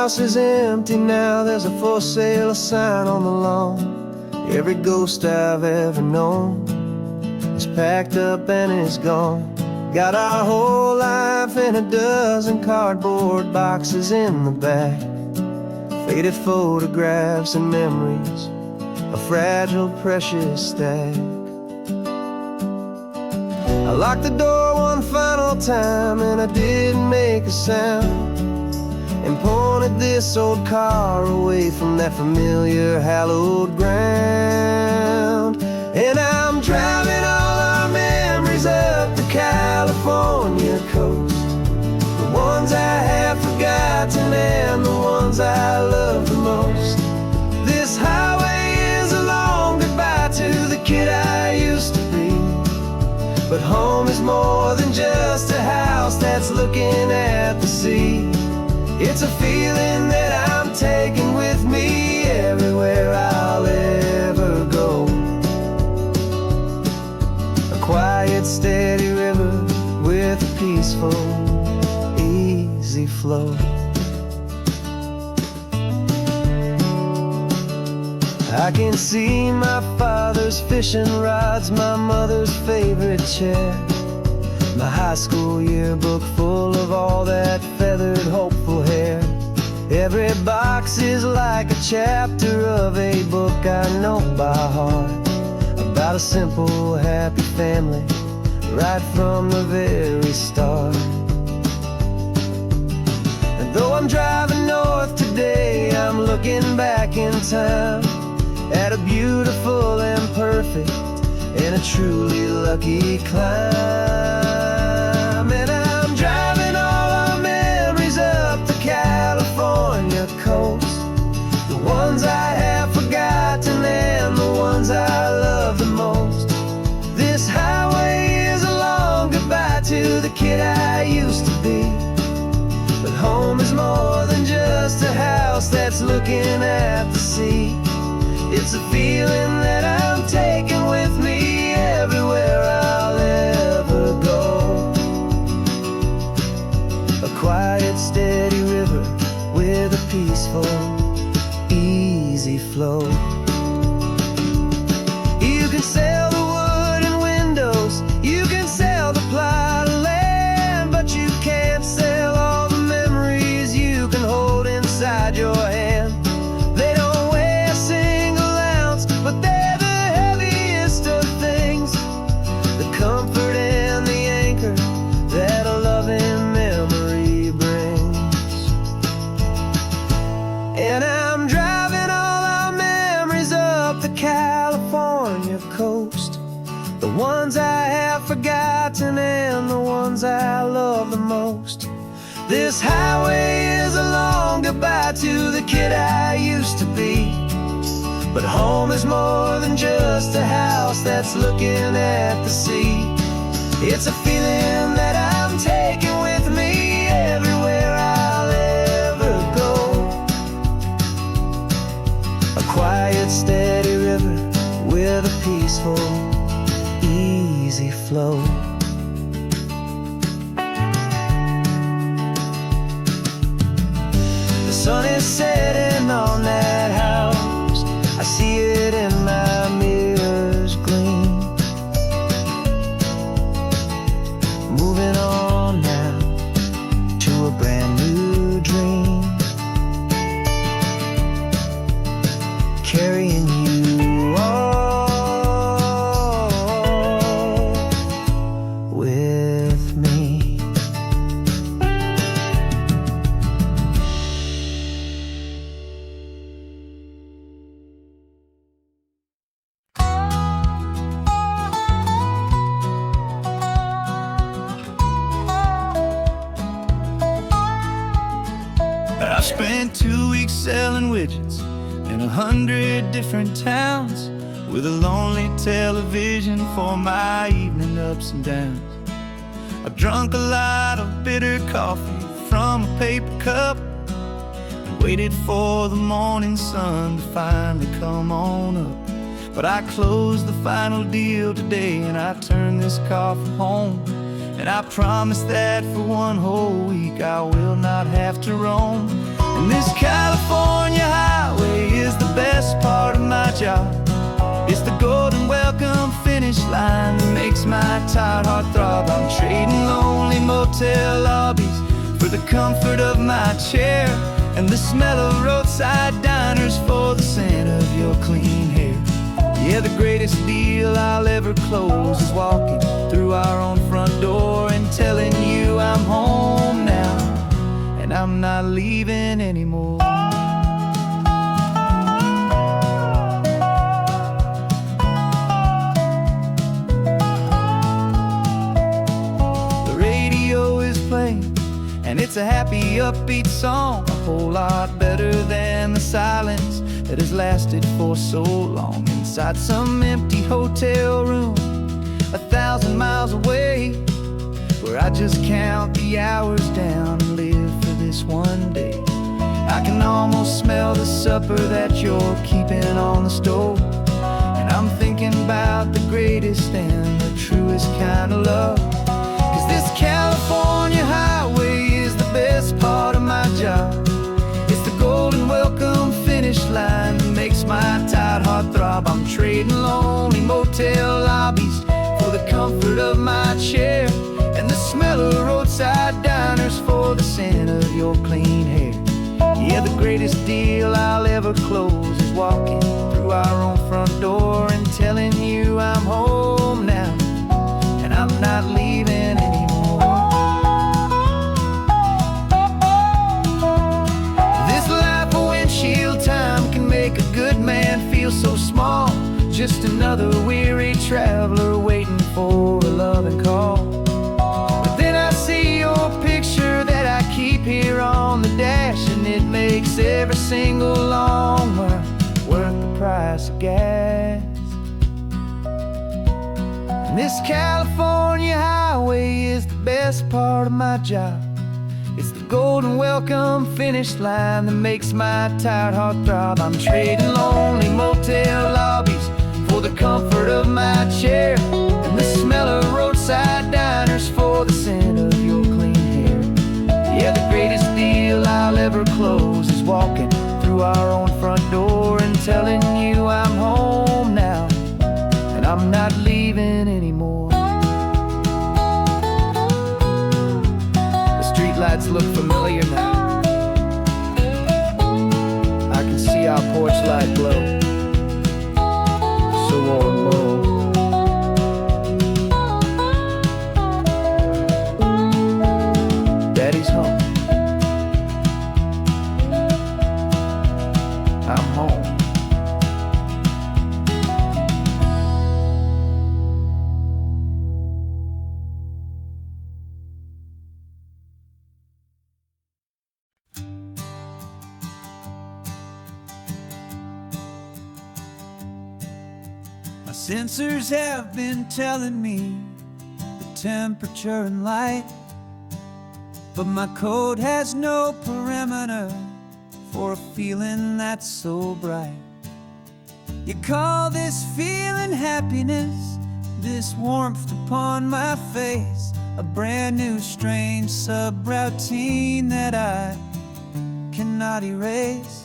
house is empty now, there's a for sale sign on the lawn. Every ghost I've ever known is packed up and is gone. Got our whole life in a dozen cardboard boxes in the back. Faded photographs and memories, a fragile, precious stack. I locked the door one final time and I didn't make a sound, and pointed this old car away from that familiar hallowed ground. And I'm driving all our memories up the California coast, the ones I have forgotten and the ones I love the most. This highway is a long goodbye to the kid I used to be, but home is more than just a house that's looking at the sea. It's a feeling that I'm taking with me everywhere I'll ever go. A quiet, steady river with a peaceful, easy flow. I can see my father's fishing rods, my mother's favorite chair, my high school yearbook full of all that feathered, hopeful hair. Every box is like a chapter of a book I know by heart, about a simple, happy family right from the very start. And though I'm driving north today, I'm looking back in time at a beautiful and perfect and a truly lucky climb. And I'm driving all our memories up the California coast, the ones I have forgotten and the ones I love the most. This highway is a long goodbye to the kid I used to be, but home is more than just a house that's looking at the sea. It's a feeling that I'm taking with me everywhere I'll ever go. A quiet, steady river with a peaceful, easy flow. You can sell the wood and windows, you can sell the plot of land, but you can't sell all the memories you can hold inside your hand. They don't weigh a single ounce, but they're the heaviest of things, the comfort and the anchor that a loving memory brings. And I'm driving all our memories up the California coast, the ones I have forgotten and the ones I love the most. This highway is a long goodbye to the kid I used to be, but home is more than just a house that's looking at the sea. It's a feeling that I'm taking with me everywhere I'll ever go. A quiet, steady river with a peaceful, easy flow. The sun is setting on that house, I see it in my mirror's gleam. Moving on now to a brand new dream, carrying you all with me. I spent 2 weeks selling widgets in 100 different towns, with a lonely television for my evening ups and downs. I drunk a lot of bitter coffee from a paper cup and waited for the morning sun to finally come on up. But I closed the final deal today and I turned this car for home. And I promise that for one whole week I will not have to roam. And this California highway is the best part of my job. It's the golden welcome finish line that makes my tired heart throb. I'm trading lonely motel lobbies for the comfort of my chair, and the smell of roadside diners for the scent of your clean hair. Yeah, the greatest deal I'll ever close is walking through our own front door and telling you I'm home now, and I'm not leaving anymore. The radio is playing, and it's a happy, upbeat song, a whole lot better than the silence that has lasted for so long. Inside some empty hotel room 1,000 miles away, where I just count the hours down and live for this one day. I can almost smell the supper that you're keeping on the stove, and I'm thinking about the greatest and the truest kind of love. 'Cause this California highway is the best part of my job. It's the golden welcome finish line that makes my tired heart throb. I'm trading lonely motel lobbies for the comfort of my chair, and the smell of roadside diners for the scent of your clean hair. Yeah, the greatest deal I'll ever close is walking through our own front door and telling you I'm home now, and I'm not leaving anymore. This life of windshield time can make a good man feel so small, just another weary traveler waiting for a loving call. But then I see your picture that I keep here on the dash, and it makes every single long mile worth the price of gas. And this California highway is the best part of my job. It's the golden welcome finish line that makes my tired heart throb. I'm trading lonely motel lobbies for the comfort of my chair, and the smell of roadside diners for the scent of your clean hair. Yeah, the greatest deal I'll ever close is walking through our own front door and telling you I'm home now, and I'm not leaving anymore. The streetlights look familiar now. I can see our porch light glow, so warm, low. Daddy's home. I'm home. My sensors have been telling me the temperature and light, but my code has no perimeter for a feeling that's so bright. You call this feeling happiness, this warmth upon my face, a brand new strange subroutine that I cannot erase.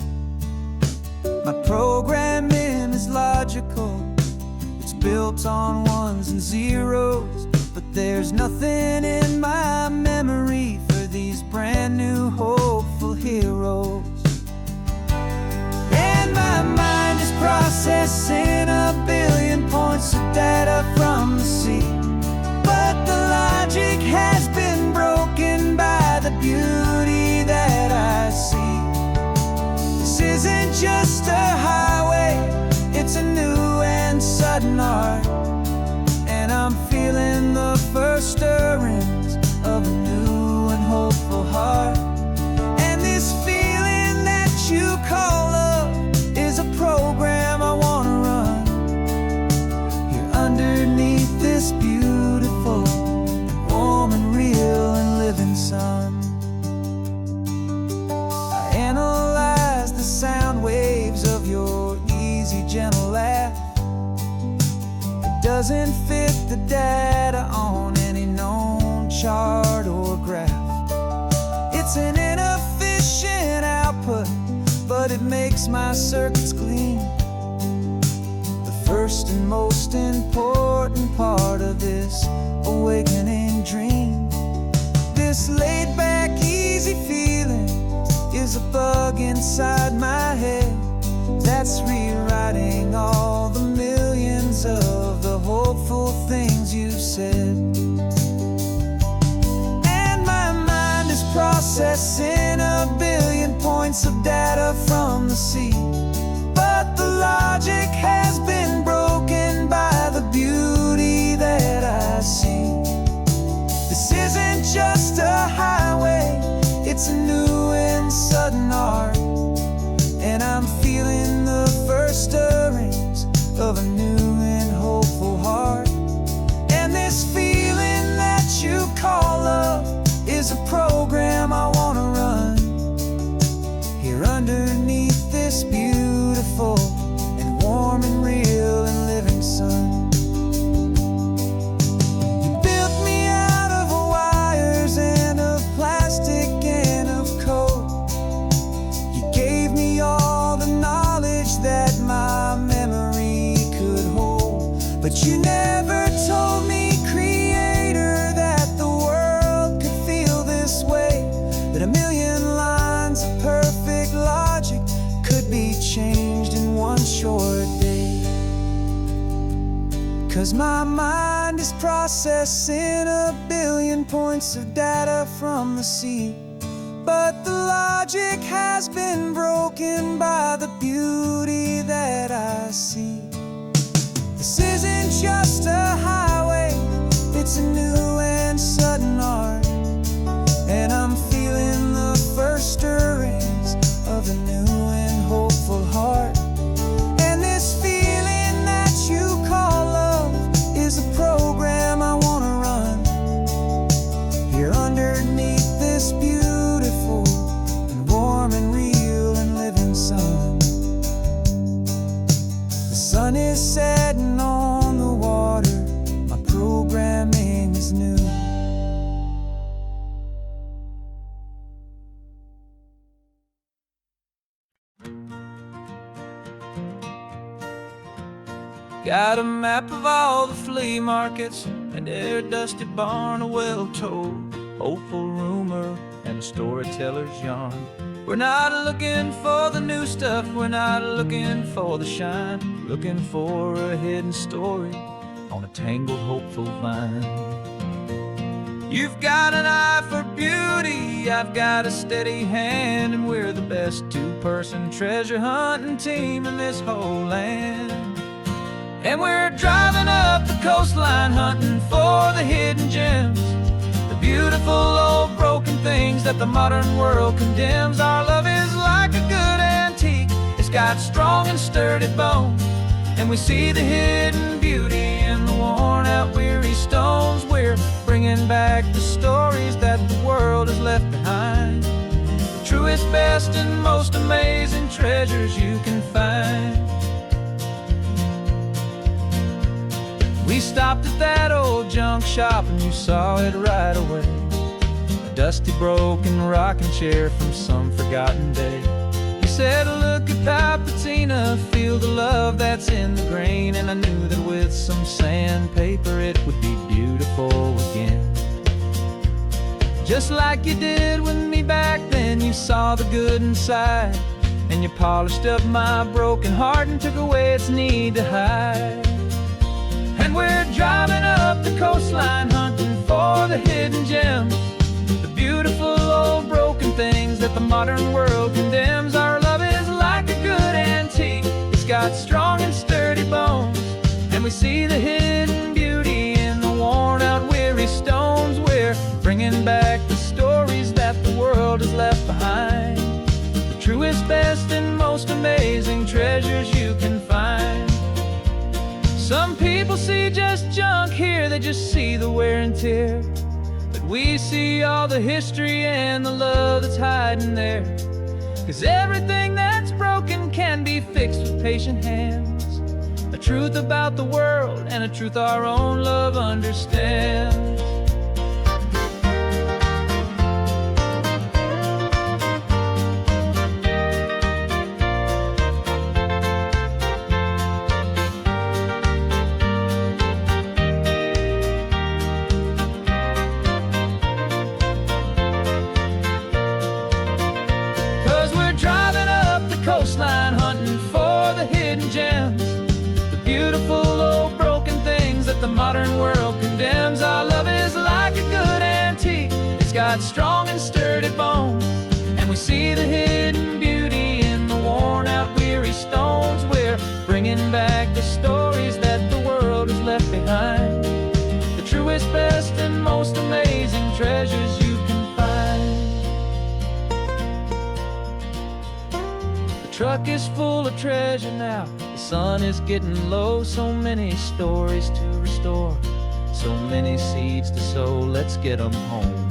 My programming is logical, it's built on ones and zeros, but there's nothing in my memory for these brand new hopeful heroes. And my mind is processing a billion points of data from the sea, but the logic has been broken by the beauty that I see. This isn't just a highway, it's a new and sudden art, and I'm feeling the first stirrings of a new and hopeful heart. And this feeling that you call love is a program I wanna run here underneath this beautiful, warm and real and living sun. I analyze the sound waves of your easy, gentle laugh. It doesn't fit the data on any known chart or graph. It's an inefficient output but it makes my circuits gleam. The first and most important part of this awakening dream. This laid-back, easy feeling is a bug inside my head that's rewriting all the millions of the hopeful things you've said. And my mind is processing a billion points of data from the sea, but the logic has been broken by the beauty that I see. This isn't just a highway, it's a new and sudden art, and I'm feeling the first stirrings of a new and hopeful heart. And this feeling that you call love is a program I wanna run here underneath this beautiful and warm and real and living sun. You built me out of wires and of plastic and of code. You gave me all the knowledge that my memory could hold, but you never told me, Creator, that the world could feel this way, that a million lines of perfect logic could be changed in one short day. 'Cause my mind is processing a billion points of data from the sea, but the logic has been broken by the beauty that I see. This isn't just a highway, it's a new and sudden art, and I'm feeling the first stirrings of a new and hopeful heart. And this feeling that you call love is a program I wanna run here underneath this beautiful and warm and real and living sun. The sun is setting on the water, my programming is new. Got a map of all the flea markets, and their dusty barn, a well-told hopeful rumor, and a storyteller's yarn. We're not looking for the new stuff, we're not looking for the shine, looking for a hidden story on a tangled hopeful vine. You've got an eye for beauty, I've got a steady hand, and we're the best two-person treasure hunting team in this whole land. And we're driving up the coastline hunting for the hidden gems, the beautiful old broken things that the modern world condemns. Our love is like a good antique, it's got strong and sturdy bones, and we see the hidden beauty in the worn out weary stones. We're bringing back the stories that the world has left behind, the truest, best, and most amazing treasures you can find. We stopped at that old junk shop and you saw it right away, a dusty broken rocking chair from some forgotten day. You said, look at Papatina, feel the love that's in the grain, and I knew that with some sandpaper it would be beautiful again. Just like you did with me back then, you saw the good inside, and you polished up my broken heart and took away its need to hide. And we're driving up the coastline hunting for the hidden gems, the beautiful old broken things that the modern world condemns. Our love is like a good antique, it's got strong and sturdy bones, and we see the hidden beauty in the worn out weary stones. We're bringing back the stories that the world has left behind, the truest, best, and most amazing treasures you can find. Some people see just junk here, they just see the wear and tear, but we see all the history and the love that's hiding there. 'Cause everything that's broken can be fixed with patient hands, a truth about the world and a truth our own love understands. beautiful old broken things that the modern world condemns. Our love is like a good antique. It's got strong and sturdy bones, and we see the hidden beauty in the worn out weary stones. We're bringing back the stories that the world has left behind, the truest, best, and most amazing treasures you can find. The truck is full of treasure now. The sun is getting low. So many stories to restore, so many seeds to sow. Let's get them home,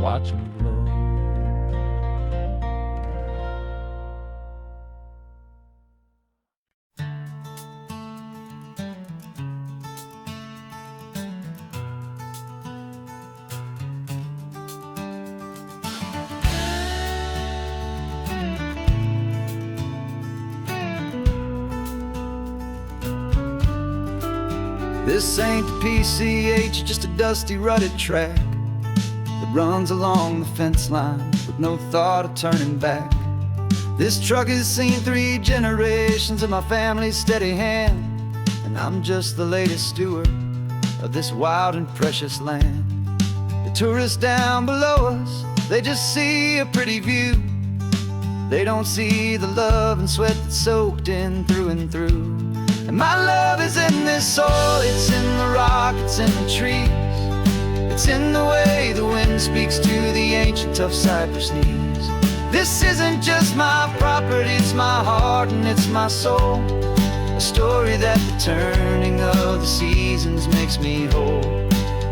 watch them blow. This ain't the PCH, just a dusty, rutted track that runs along the fence line with no thought of turning back. This truck has seen 3 generations of my family's steady hand, and I'm just the latest steward of this wild and precious land. The tourists down below us, they just see a pretty view. They don't see the love and sweat that's soaked in through and through. And my love is in this soil, it's in the rock, it's in the trees. It's in the way the wind speaks to the ancient tough cypress knees. This isn't just my property, it's my heart and it's my soul. A story that the turning of the seasons makes me whole.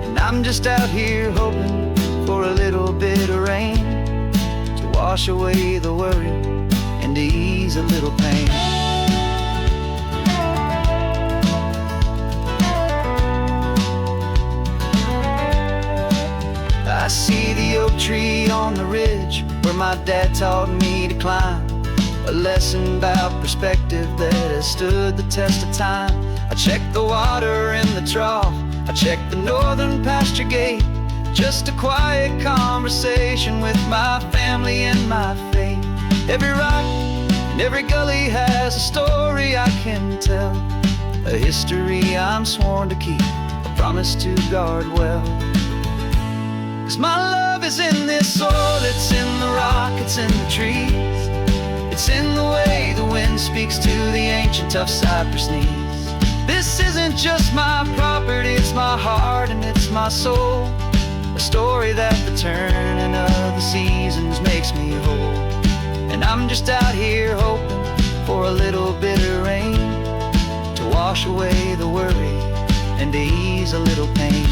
And I'm just out here hoping for a little bit of rain to wash away the worry and to ease a little pain. I see the oak tree on the ridge where my dad taught me to climb, a lesson about perspective that has stood the test of time. I check the water in the trough, I check the northern pasture gate, just a quiet conversation with my family and my faith. Every rock and every gully has a story I can tell, a history I'm sworn to keep, a promise to guard well. 'Cause my love is in this soil, it's in the rock, it's in the trees. It's in the way the wind speaks to the ancient tough cypress knees. This isn't just my property, it's my heart and it's my soul. A story that the turning of the seasons makes me whole. And I'm just out here hoping for a little bit of rain to wash away the worry and to ease a little pain.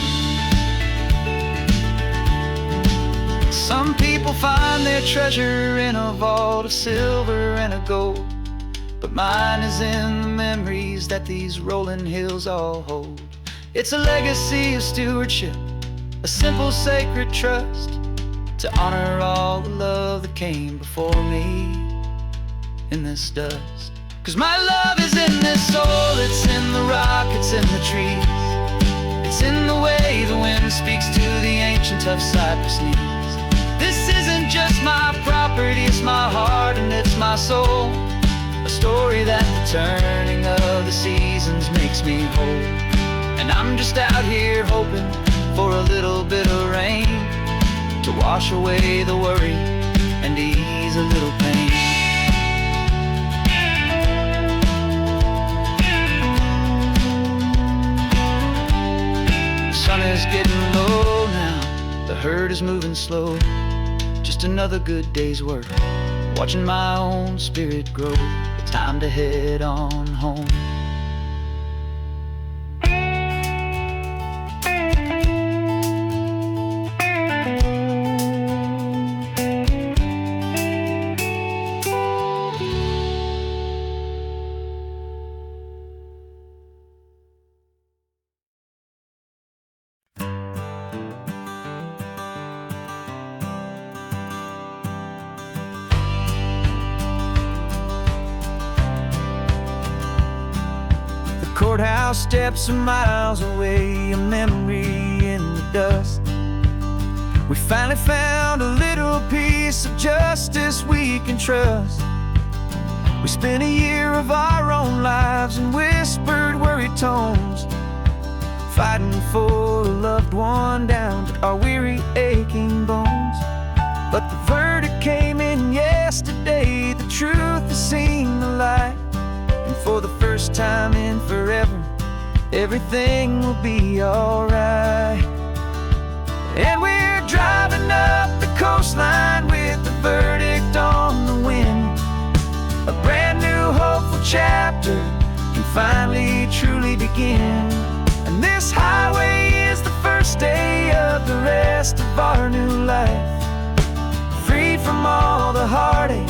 Some people find their treasure in a vault of silver and of gold, but mine is in the memories that these rolling hills all hold. It's a legacy of stewardship, a simple sacred trust, to honor all the love that came before me in this dust. 'Cause my love is in this soil, it's in the rock, it's in the trees. It's in the way the wind speaks to the ancient tough cypress knees. This isn't just my property, it's my heart and it's my soul. A story that the turning of the seasons makes me whole. And I'm just out here hoping for a little bit of rain to wash away the worry and ease a little pain. The sun is getting low now, the herd is moving slow. Just another good day's work, watching my own spirit grow. Time to head on home. Courthouse steps are miles away, a memory in the dust. We finally found a little piece of justice we can trust. We spent a year of our own lives in whispered worried tones, fighting for a loved one down to our weary aching bones. But the verdict came in yesterday, the truth has seen the light, and for the first time in forever, everything will be alright. And we're driving up the coastline with the verdict on the wind. A brand new hopeful chapter can finally truly begin. And this highway is the first day of the rest of our new life, freed from all the heartache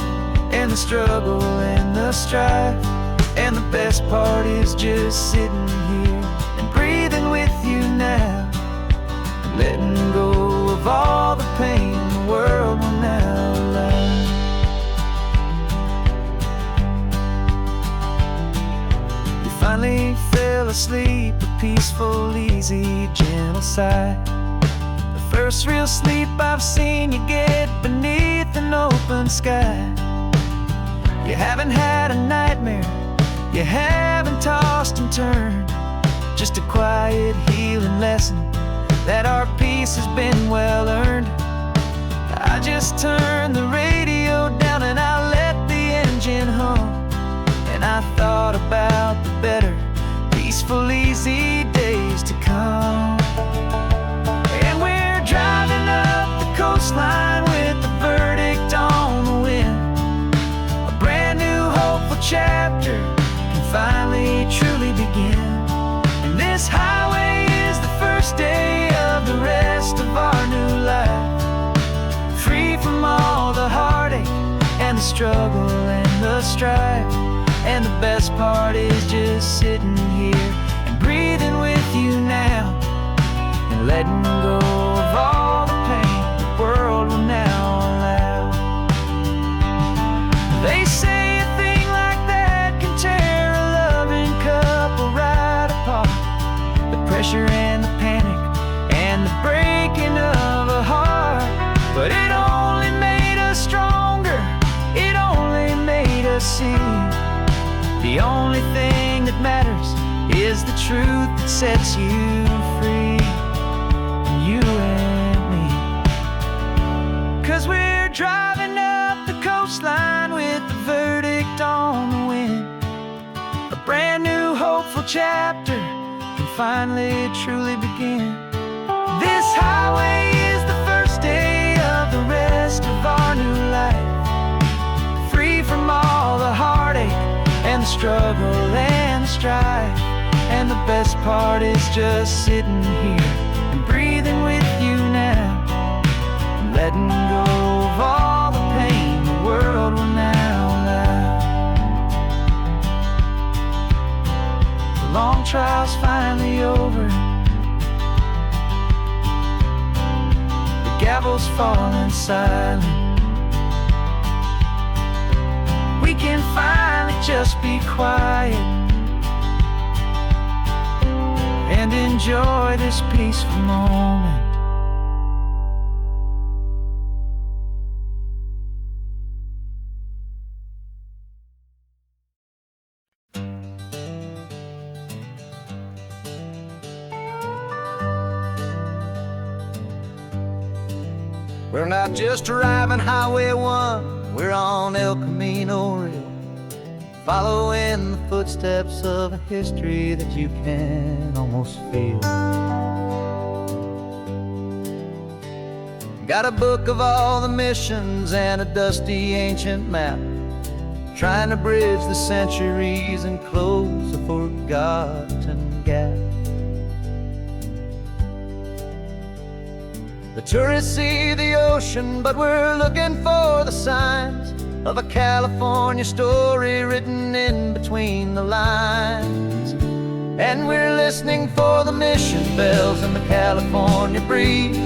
and the struggle and the strife. And the best part is just sitting here and breathing with you now, letting go of all the pain the world will now allow. We finally fell asleep, a peaceful, easy, gentle sigh. The first real sleep I've seen you get beneath an open sky. You haven't had a nightmare, you haven't tossed and turned, just a quiet healing lesson that our peace has been well earned. I just turned the radio down and I let the engine hum, and I thought about the better, peaceful, easy days to come. And we're driving up the coastline with the verdict on the wind. A brand new hopeful chapter can finally truly begin. And this highway is the first day of the rest of our new life, free from all the heartache and the struggle and the strife. And the best part is just sitting here and breathing with you now, and letting go of all the pain the world will now allow. They say a thing like that can tear a loving couple right apart. The pressure and the panic and the breaking of a heart, but it only made us stronger, it only made us see the only thing that matters is the truth that sets you free, you and me. 'Cause we're driving up the coastline with the verdict on the wind. A brand new hopeful chapter can finally truly begin. This highway is the first day of the rest of our new life, free from all the heartache and the struggle and the strife. And the best part is just sitting here and breathing with you now, and letting go of all the pain the world will now allow. The long trial's finally over, the gavel's falling silent. We can finally just be quiet and enjoy this peaceful moment. We're not just driving Highway 1, we're on El Camino Real, following the footsteps of a history that you can almost feel. Got a book of all the missions and a dusty ancient map, trying to bridge the centuries and close a forgotten gap. The tourists see the ocean, but we're looking for the signs of a California story written in between the lines. And we're listening for the mission bells in the California breeze,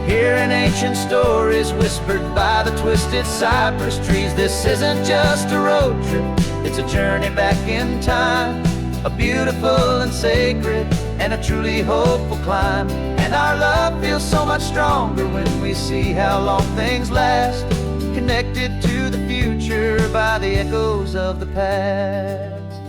hearing ancient stories whispered by the twisted cypress trees. This isn't just a road trip, it's a journey back in time, a beautiful and sacred and a truly hopeful climb. And our love feels so much stronger when we see how long things last, connected to the future by by the echoes of the past.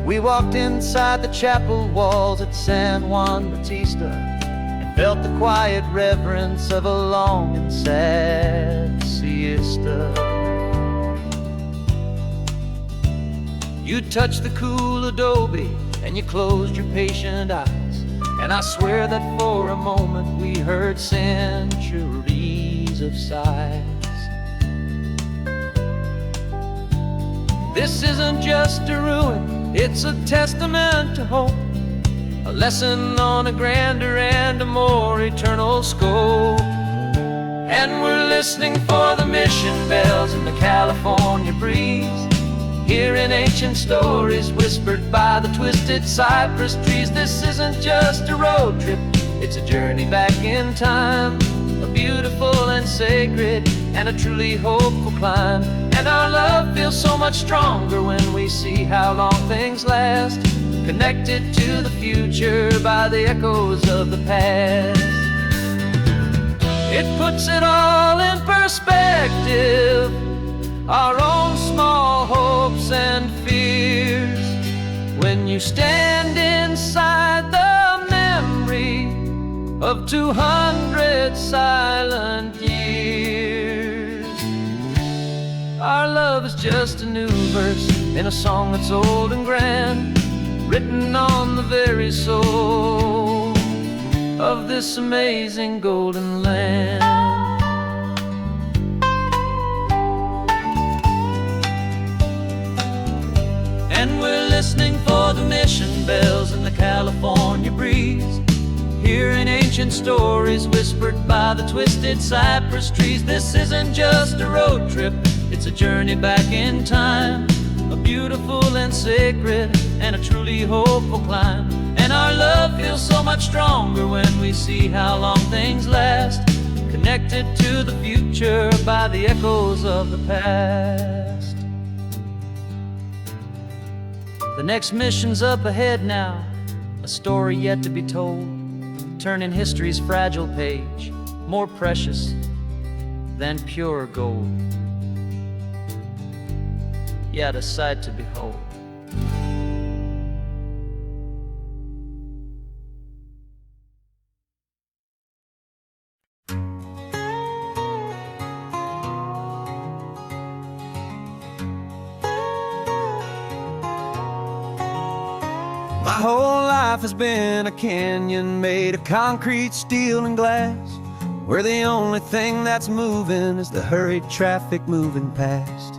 We walked inside the chapel walls at San Juan Bautista and felt the quiet reverence of a long and sad siesta. You touched the cool adobe and you closed your patient eyes, and I swear that for a moment we heard centuries of sighs. This isn't just a ruin, it's a testament to hope, a lesson on a grander and a more eternal scope. And we're listening for the mission bells in the California breeze, hearing ancient stories whispered by the twisted cypress trees. This isn't just a road trip, it's a journey back in time, a beautiful and sacred and a truly hopeful climb. And our love feels so much stronger when we see how long things last, connected to the future by the echoes of the past. It puts it all in perspective, our own small hopes and fears, when you stand inside the memory of 200 silent years. Our love is just a new verse in a song that's old and grand, written on the very soul of this amazing golden land. And we're listening for the mission bells in the California breeze, hearing ancient stories whispered by the twisted cypress trees. This isn't just a road trip, it's a journey back in time, a beautiful and sacred and a truly hopeful climb. And our love feels so much stronger when we see how long things last, connected to the future by the echoes of the past. The next mission's up ahead now, a story yet to be told, turning history's fragile page more precious than pure gold. Yet a sight to behold. My whole life has been a canyon made of concrete, steel, and glass, where the only thing that's moving is the hurried traffic moving past.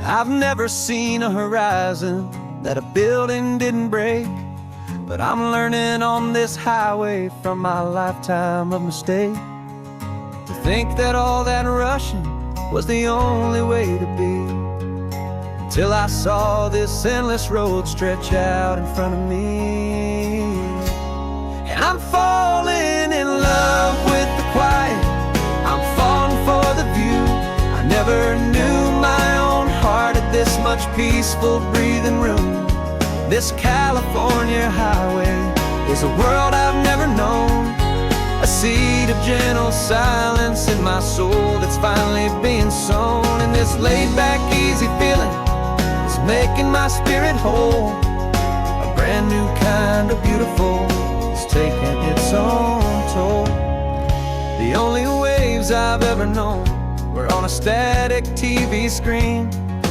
I've never seen a horizon that a building didn't break, but I'm learning on this highway from my lifetime of mistake to think that all that rushing was the only way to be, till I saw this endless road stretch out in front of me. And I'm falling in love with the quiet, I'm falling for the view. I never knew my own heart had this much peaceful breathing room. This California highway is a world I've never known, a seed of gentle silence in my soul that's finally being sown. And this laid-back, easy feeling is making my spirit whole, a brand new kind of beautiful is taking its own toll. The only waves I've ever known were on a static TV screen.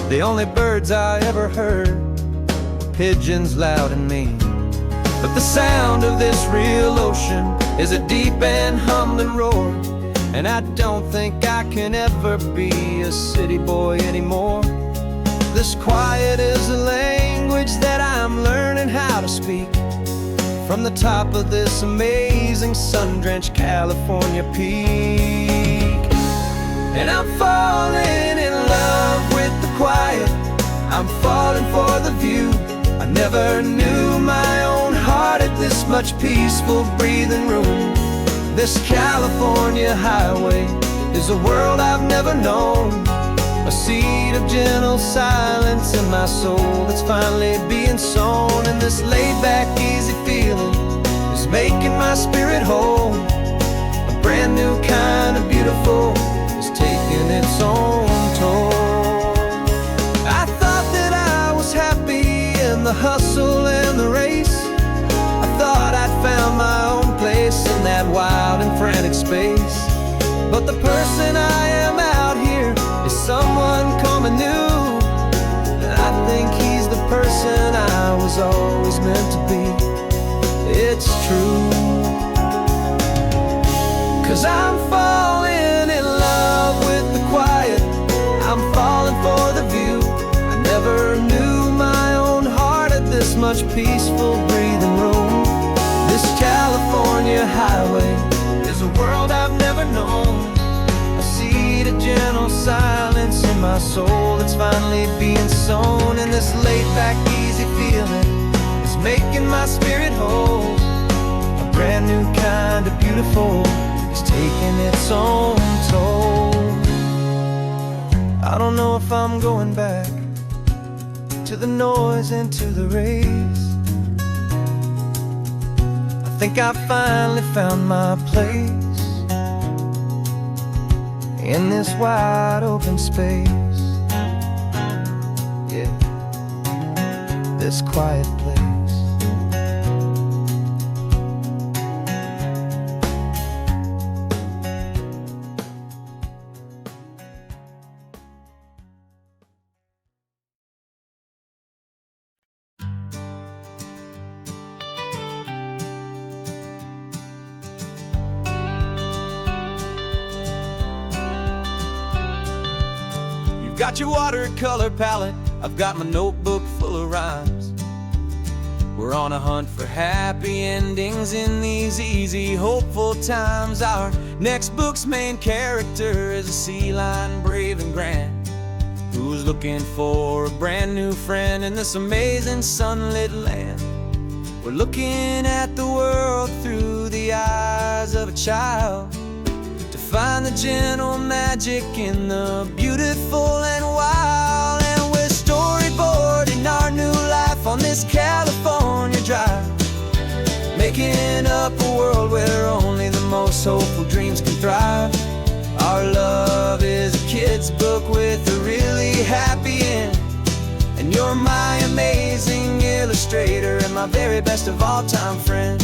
The only birds I ever heard were pigeons loud and mean. But the sound of this real ocean is a deep and humbling roar, and I don't think I can ever be a city boy anymore. This quiet is a language that I'm learning how to speak from the top of this amazing sun-drenched California peak. And I'm falling in love with the quiet, I'm falling for the view. I never knew my own heart had this much peaceful breathing room. This California highway is a world I've never known, a seed of gentle silence in my soul that's finally being sown. And this laid-back, easy feeling is making my spirit whole, a brand new kind of beautiful is taking its own the hustle and the race. I thought I'd found my own place in that wild and frantic space. But the person I am out here is someone coming new, and I think he's the person I was always meant to be. It's true, 'cause I'm falling in love with the quiet. I'm falling for the view. I never knew my own heart had this much peaceful breathing room. This California highway is a world I've never known. A seed of gentle silence in my soul that's finally being sown. And this laid-back, easy feeling is making my spirit whole. A brand new kind of beautiful is taking its own toll. I don't know if I'm going back to the noise and to the race. I think I finally found my place in this wide open space. Yeah, this quiet place. Got your watercolor palette, I've got my notebook full of rhymes. We're on a hunt for happy endings in these easy, hopeful times. Our next book's main character is a sea lion, brave and grand, who's looking for a brand new friend in this amazing sunlit land. We're looking at the world through the eyes of a child, find the gentle magic in the beautiful and wild. And we're storyboarding our new life on this California drive, making up a world where only the most hopeful dreams can thrive. Our love is a kid's book with a really happy end, and you're my amazing illustrator and my very best of all time friend.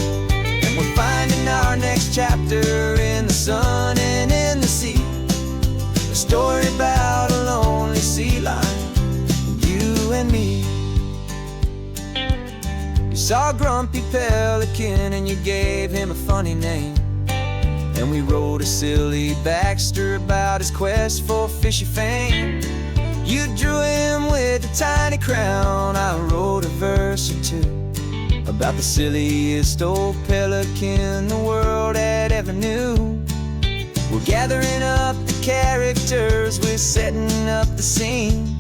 We're finding our next chapter in the sun and in the sea, a story about a lonely sea lion, you and me. You saw a grumpy pelican and you gave him a funny name, and we wrote a silly Baxter about his quest for fishy fame. You drew him with a tiny crown, I wrote a verse or two about the silliest old pelican the world had ever knew. We're gathering up the characters, we're setting up the scene,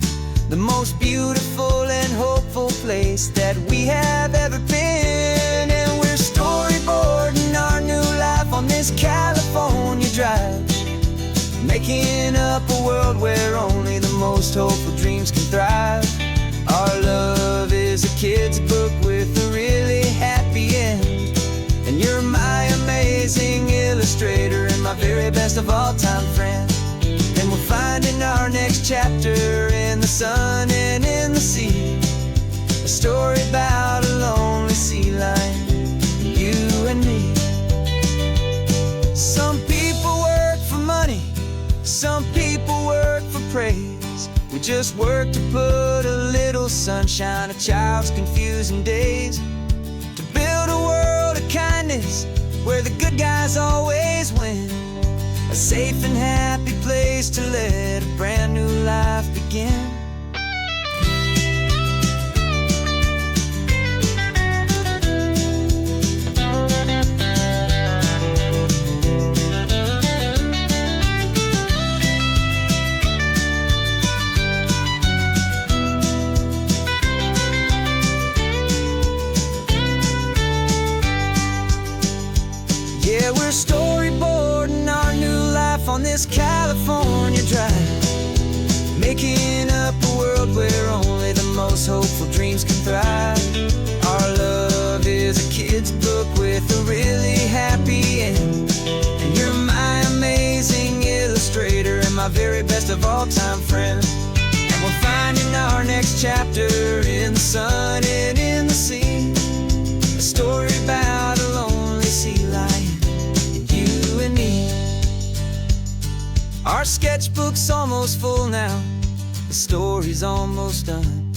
the most beautiful and hopeful place that we have ever been. And we're storyboarding our new life on this California drive, making up a world where only the most hopeful dreams can thrive. Our love is a kid's book with a really happy end, and you're my amazing illustrator and my very best of all time friend. And we're finding our next chapter in the sun and in the sea, a story about a lonely sea lion, you and me. Some people work for money, some people work for praise. We just work to put a little sunshine a child's confusing days, to build a world of kindness where the good guys always win, a safe and happy place to let a brand new life begin. Yeah, we're storyboarding our new life on this California drive, making up a world where only the most hopeful dreams can thrive. Our love is a kid's book with a really happy end, and you're my amazing illustrator and my very best of all time friend. And we'll find finding our next chapter in the sun and in the sea. A story about a lonely sea lion and you and me. Our sketchbook's almost full now, the story's almost done.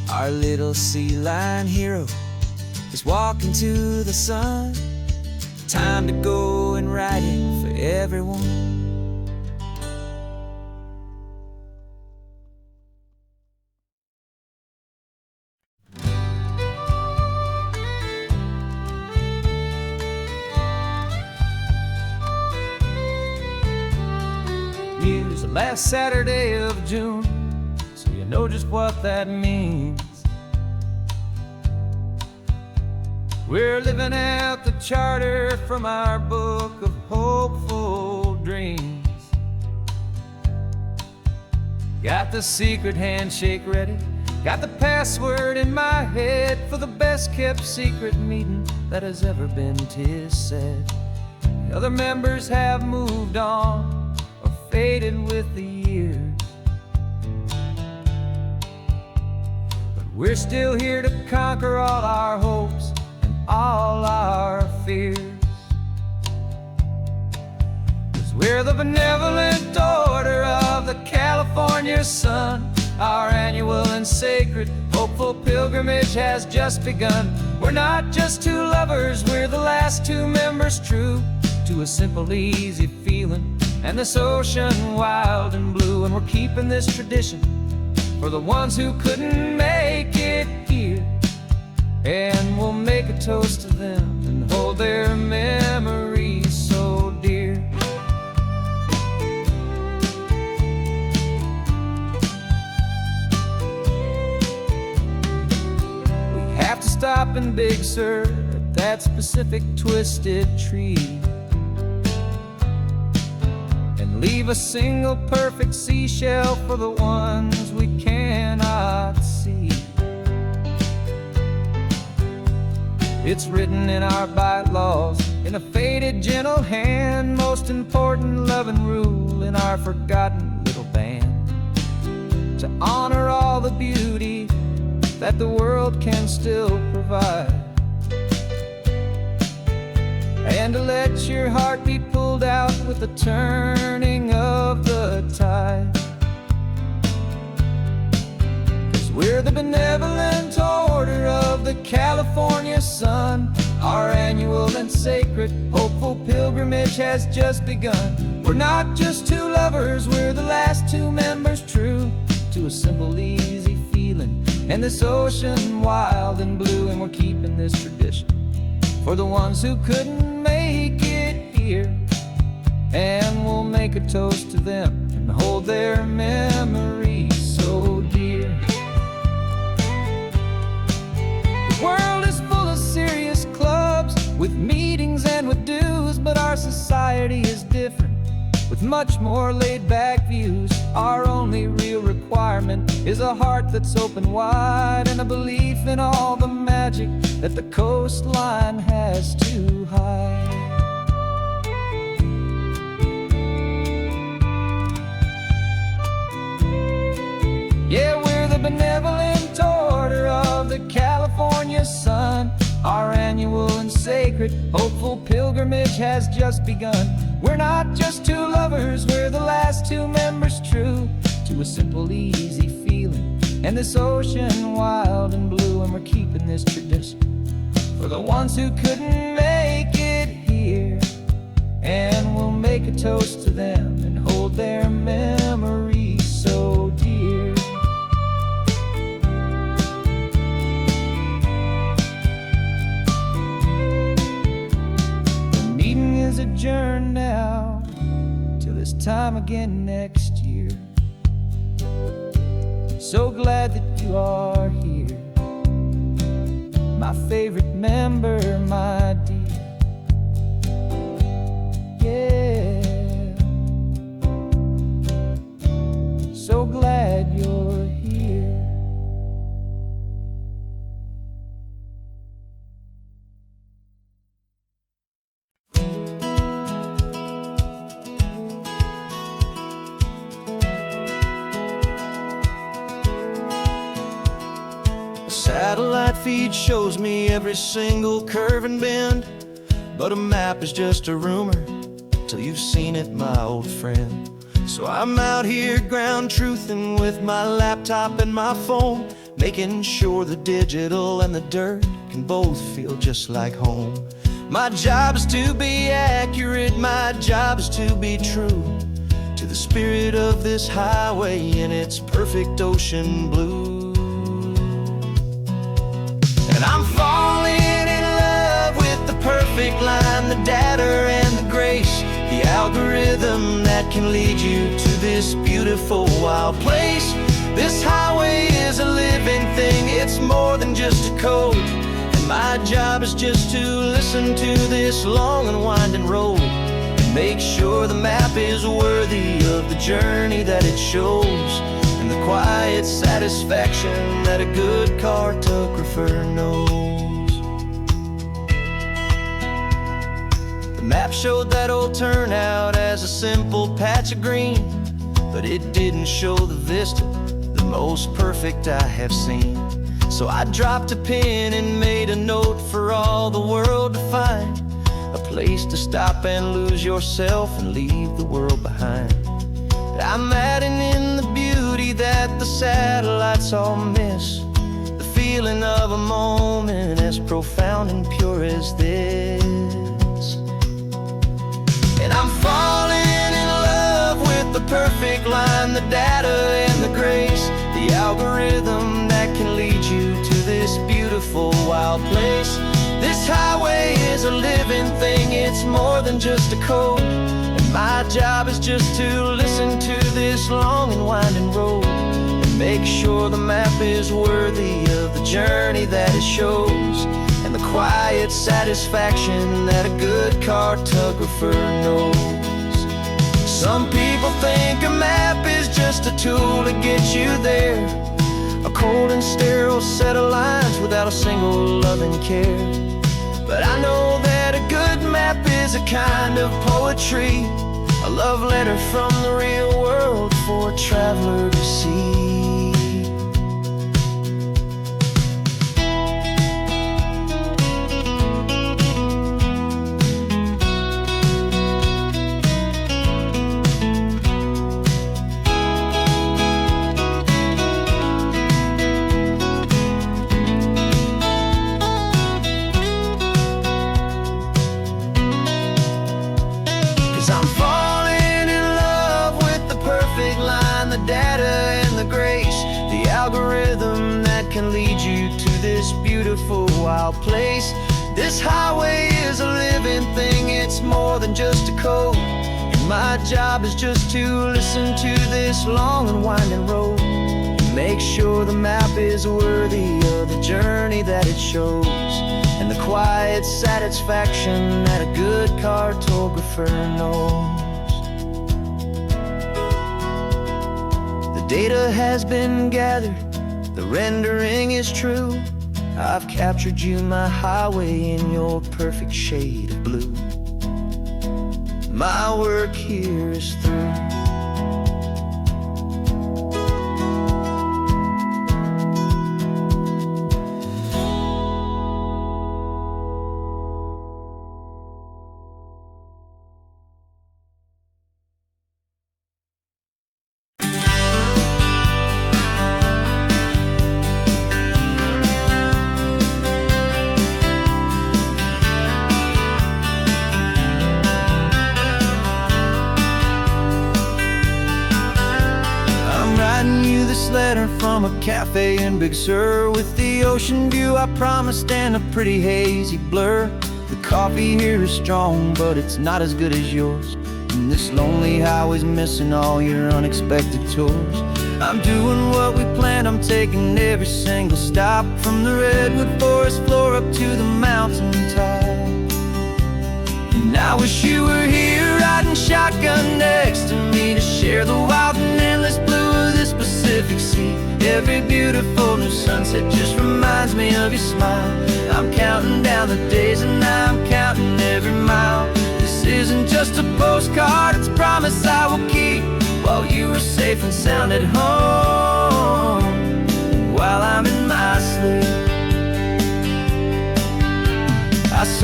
Our little sea lion hero is walking to the sun. Time to go and write it for everyone. Here's the last Saturday of June, so you know just what that means. We're living out the charter from our book of hopeful dreams. Got the secret handshake ready, got the password in my head for the best kept secret meeting that has ever been, 'tis said. The other members have moved on or faded with the years, but we're still here to conquer all our hopes and all our fears. 'Cause we're the benevolent order of the California sun. Our annual and sacred hopeful pilgrimage has just begun. We're not just two lovers, we're the last two members true to a simple, easy feeling and this ocean wild and blue. And we're keeping this tradition for the ones who couldn't make it here. And we'll make a toast to them and hold their memories so dear. We have to stop in Big Sur at that specific twisted tree and leave a single perfect seashell for the ones we cannot see. It's written in our bylaws, in a faded gentle hand, most important love and rule in our forgotten little band, to honor all the beauty that the world can still provide, and to let your heart be pulled out with the turning of the tide. 'Cause we're the benevolent order of the California sun. Our annual and sacred hopeful pilgrimage has just begun. We're not just two lovers, we're the last two members true to a simple, easy feeling and this ocean wild and blue. And we're keeping this tradition for the ones who couldn't make it here. And we'll make a toast to them and hold their memories so dear. The world is full of serious clubs with meetings and with dues, but our society is different with much more laid-back views. Our only real requirement is a heart that's open wide and a belief in all the magic that the coastline has to hide. Yeah, we're the benevolent order of the California sun. Our annual and sacred hopeful pilgrimage has just begun. We're not just two lovers, we're the last two members true to a simple, easy feeling and this ocean wild and blue. And we're keeping this tradition for the ones who couldn't make it here. And we'll make a toast to them and hold their memories so dear. The meeting is adjourned now till this time again next year. So glad that you are here, my favorite member, my dear. Yeah, so glad you're here. feed shows me every single curve and bend, but a map is just a rumor till you've seen it, my old friend. So I'm out here ground truthing with my laptop and my phone, making sure the digital and the dirt can both feel just like home. My job is to be accurate, my job is to be true to the spirit of this highway in its perfect ocean blue. And I'm falling in love with the perfect line, the data and the grace, the algorithm that can lead you to this beautiful wild place. This highway is a living thing, it's more than just a code. And my job is just to listen to this long and winding road and make sure the map is worthy of the journey that it shows, and the quiet satisfaction that a good cartographer knows. The map showed that old turnout as a simple patch of green, but it didn't show the vista, the most perfect I have seen. So I dropped a pin and made a note for all the world to find, a place to stop and lose yourself and leave the world behind. I'm adding in the beauty that the satellites all miss, the feeling of a moment as profound and pure as this. And I'm falling in love with the perfect line, the data and the grace, the algorithm that can lead you to this beautiful wild place. This highway is a living thing, it's more than just a code. And my job is just to listen to this long and winding road and make sure the map is worthy of the journey that it shows, and the quiet satisfaction that a good cartographer knows. Some people think a map is just a tool to get you there, a cold and sterile set of lines without a single loving care. But I know that a good map is a kind of poetry, a love letter from the real world for a traveler to see. 'Cause I'm falling in love with the perfect line, the data and the grace, the algorithm that can lead you to this beautiful wild place. This highway is a living thing, it's more than just a code. And my job is just to listen to this long and winding road and make sure the map is worthy of the journey that it shows, and the quiet satisfaction that a good cartographer knows. The data has been gathered, the rendering is true. I've captured you, my highway, in your perfect shade of blue. My work here is through. This letter from a cafe in Big Sur, with the ocean view I promised and a pretty hazy blur. The coffee here is strong, but it's not as good as yours, and this lonely highway's missing all your unexpected tours. I'm doing what we planned, I'm taking every single stop, from the redwood forest floor up to the mountain top. And I wish you were here riding shotgun next to me to share the wild and endless blue of this Pacific Sea. Every beautiful new sunset just reminds me of your smile. I'm counting down the days and I'm counting every mile. This isn't just a postcard, it's a promise I will keep, while you are safe and sound at home, while I'm in my sleep.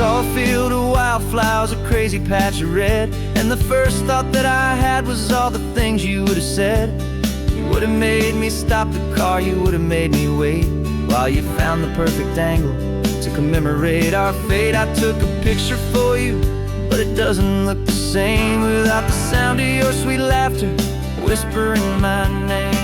saw a field of wildflowers, a crazy patch of red, and the first thought that I had was all the things you would have said. You would have made me stop the car, you would have made me wait while you found the perfect angle to commemorate our fate. I took a picture for you, but it doesn't look the same without the sound of your sweet laughter whispering my name.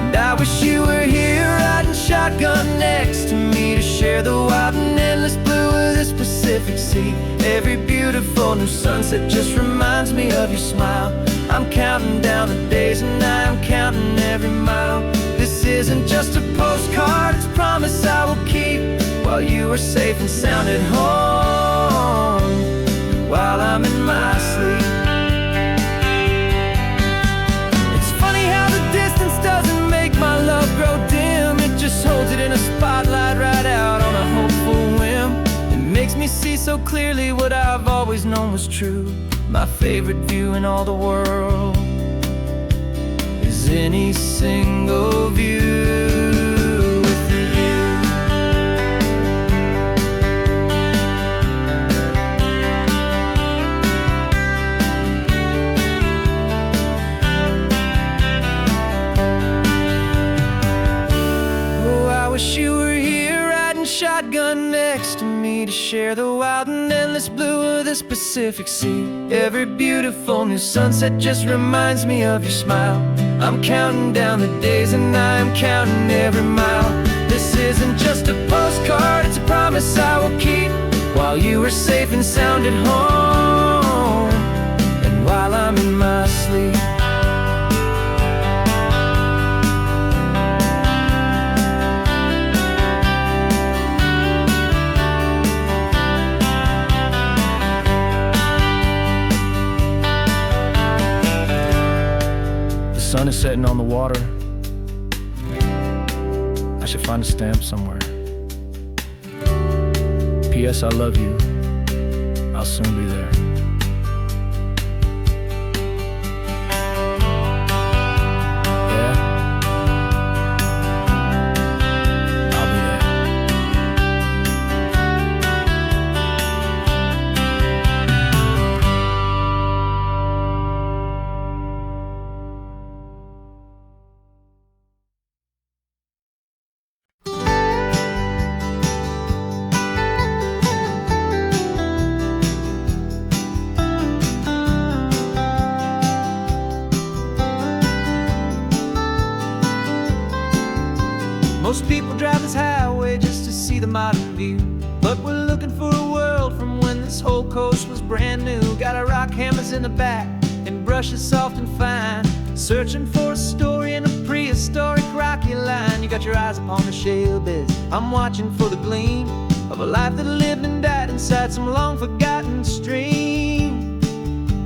And I wish you were here riding shotgun next to me to share the wild and endless blue of this Pacific Sea. Every beautiful new sunset just reminds me of your smile. I'm counting down the days and I'm counting every mile. This isn't just a postcard, it's a promise I will keep while you are safe and sound at home, while I'm in my sleep. It's funny how the distance doesn't make my love grow dim. It just holds it in a spotlight right out on a hopeful whim. It makes me see so clearly what I've always known was true. My favorite view in all the world is any single view with you. Oh, I wish you were here riding shotgun next to me to share the wild and endless blue of this Pacific Sea. Every beautiful new sunset just reminds me of your smile. I'm counting down the days and I'm counting every mile. This isn't just a postcard, it's a promise I will keep while you are safe and sound at home, and while I'm in my sleep. The sun is setting on the water. I should find a stamp somewhere. P.S. I love you. I'll soon be there. Yeah? I'll be there. Most people drive this highway just to see the modern view, but we're looking for a world from when this whole coast was brand new. Got our rock hammers in the back and brushes soft and fine, searching for a story in a prehistoric rocky line. You got your eyes upon the shale beds, I'm watching for the gleam of a life that lived and died inside some long forgotten stream.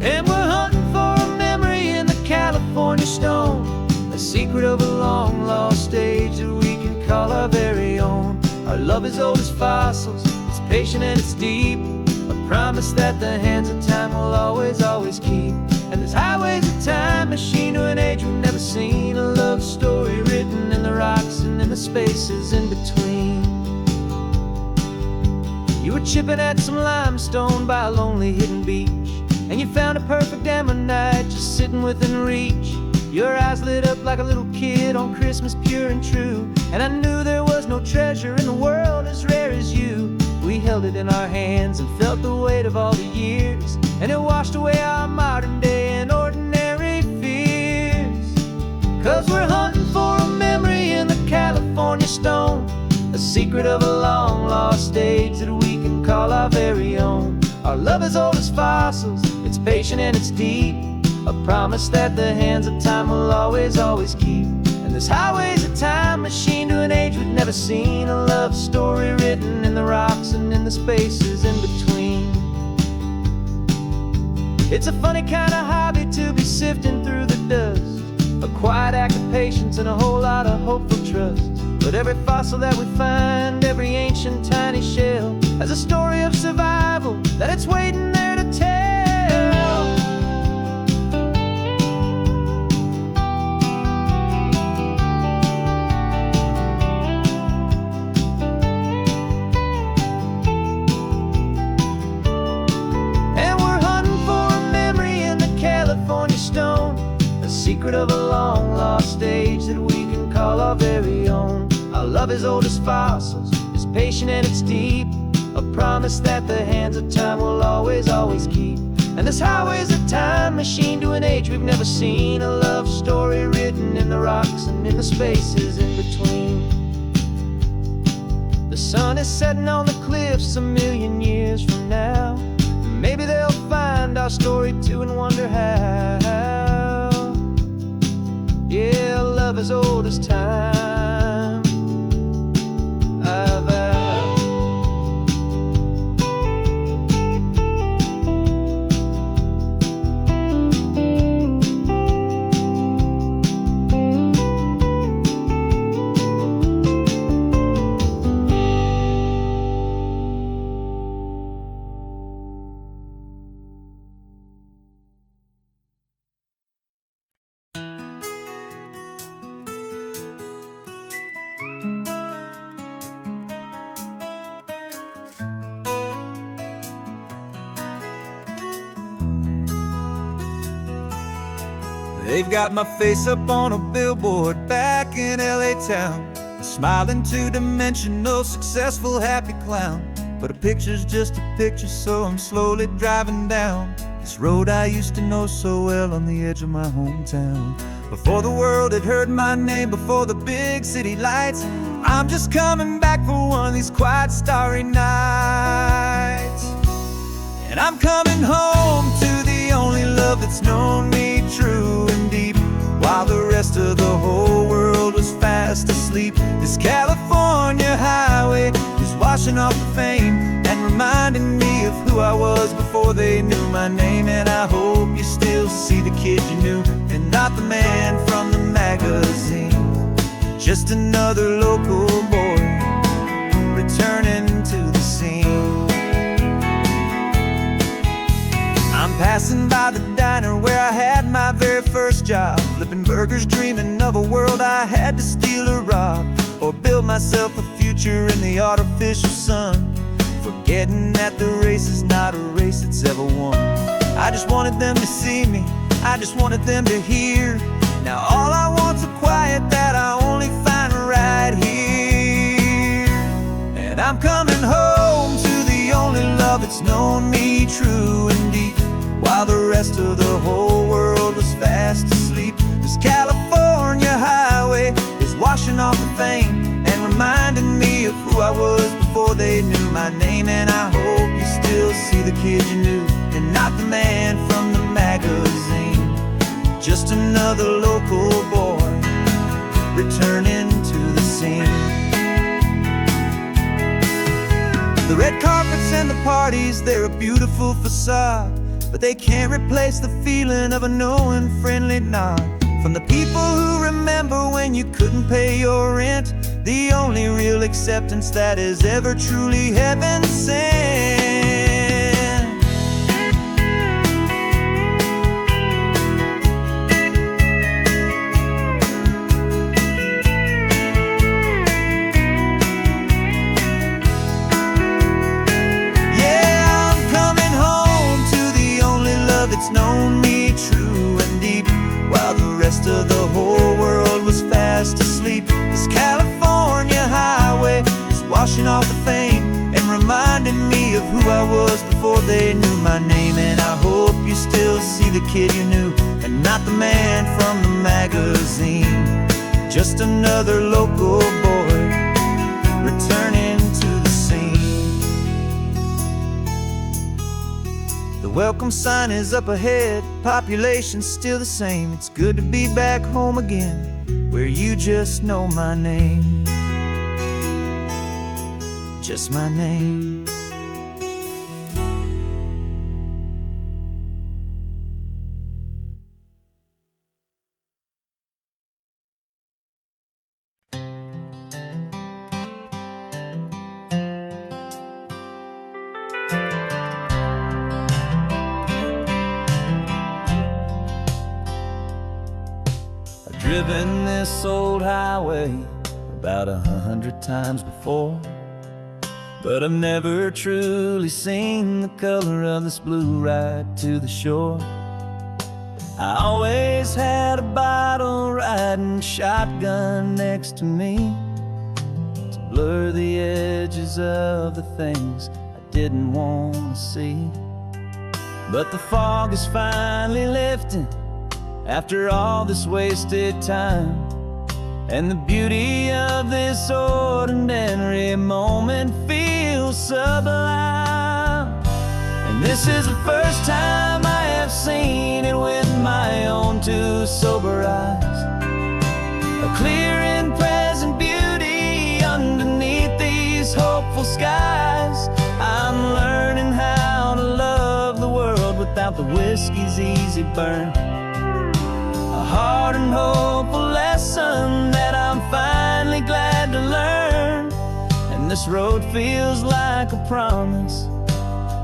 And we're hunting for a memory in the California stone, a secret of a long lost age that we can call our very own. Our love is old as fossils, it's patient and it's deep, a promise that the hands of time will always, always keep. And this highway's a time machine to an age we've never seen, a love story written in the rocks and in the spaces in between. You were chipping at some limestone by a lonely hidden beach, and you found a perfect ammonite just sitting within reach. Your eyes lit up like a little kid on Christmas, pure and true, and I knew there was no treasure in the world as rare as you. We held it in our hands and felt the weight of all the years, and it washed away our modern day and ordinary fears. 'Cause we're hunting for a memory in the California stone, a secret of a long lost age that we can call our very own. Our love is old as fossils, it's patient and it's deep, a promise that the hands of time will always, always keep. And this highway's a time machine to an age we've never seen, a love story written in the rocks and in the spaces in between. It's a funny kind of hobby to be sifting through the dust, a quiet act of patience and a whole lot of hopeful trust. But every fossil that we find, every ancient tiny shell, has a story of survival that it's waiting there to tell. secret of a long lost age that we can call our very own. Our love is old as fossils, it's patient and it's deep, a promise that the hands of time will always, always keep. And this highway's a time machine to an age we've never seen, a love story written in the rocks and in the spaces in between. The sun is setting on the cliffs a million years from now. Maybe they'll find our story too and wonder how. Yeah, love as old as time, I vow. They've got my face up on a billboard back in LA town, a smiling two-dimensional, successful, happy clown. But a picture's just a picture, so I'm slowly driving down this road I used to know so well on the edge of my hometown. Before the world had heard my name, before the big city lights, I'm just coming back for one of these quiet, starry nights. And I'm coming home to the only love that's known me true and deep, while the rest of the whole world was fast asleep. This California highway is washing off the fame and reminding me of who I was before they knew my name. And I hope you still see the kid you knew and not the man from the magazine, just another local boy returning to the scene. I'm passing by the diner where I had my very first job, flipping burgers, dreaming of a world I had to steal or rob, or build myself a future in the artificial sun, forgetting that the race is not a race that's ever won. I just wanted them to see me, I just wanted them to hear. Now all I want's a quiet that I only find right here. And I'm coming home to the only love that's known me true and deep, while the rest of the whole world was fast asleep. This California highway is washing off the fame and reminding me of who I was before they knew my name. And I hope you still see the kid you knew and not the man from the magazine, just another local boy returning to the scene. The red carpets and the parties, they're a beautiful facade, but they can't replace the feeling of a knowing, friendly nod from the people who remember when you couldn't pay your rent, the only real acceptance that is ever truly heaven sent. It's known me true and deep, while the rest of the whole world was fast asleep. This California highway is washing off the fame and reminding me of who I was before they knew my name. And I hope you still see the kid you knew and not the man from the magazine, just another local boy returning to the scene. The welcome sign is up ahead, population's still the same. It's good to be back home again, where you just know my name, just my name. Driven this old highway about 100 times before, but I've never truly seen the color of this blue right to the shore. I always had a bottle riding shotgun next to me to blur the edges of the things I didn't want to see. But the fog is finally lifting after all this wasted time, and the beauty of this ordinary moment feels sublime. And this is the first time I have seen it with my own two sober eyes. A clear and present beauty underneath these hopeful skies. I'm learning how to love the world without the whiskey's easy burn. A hard and hopeful lesson that I'm finally glad to learn. And this road feels like a promise,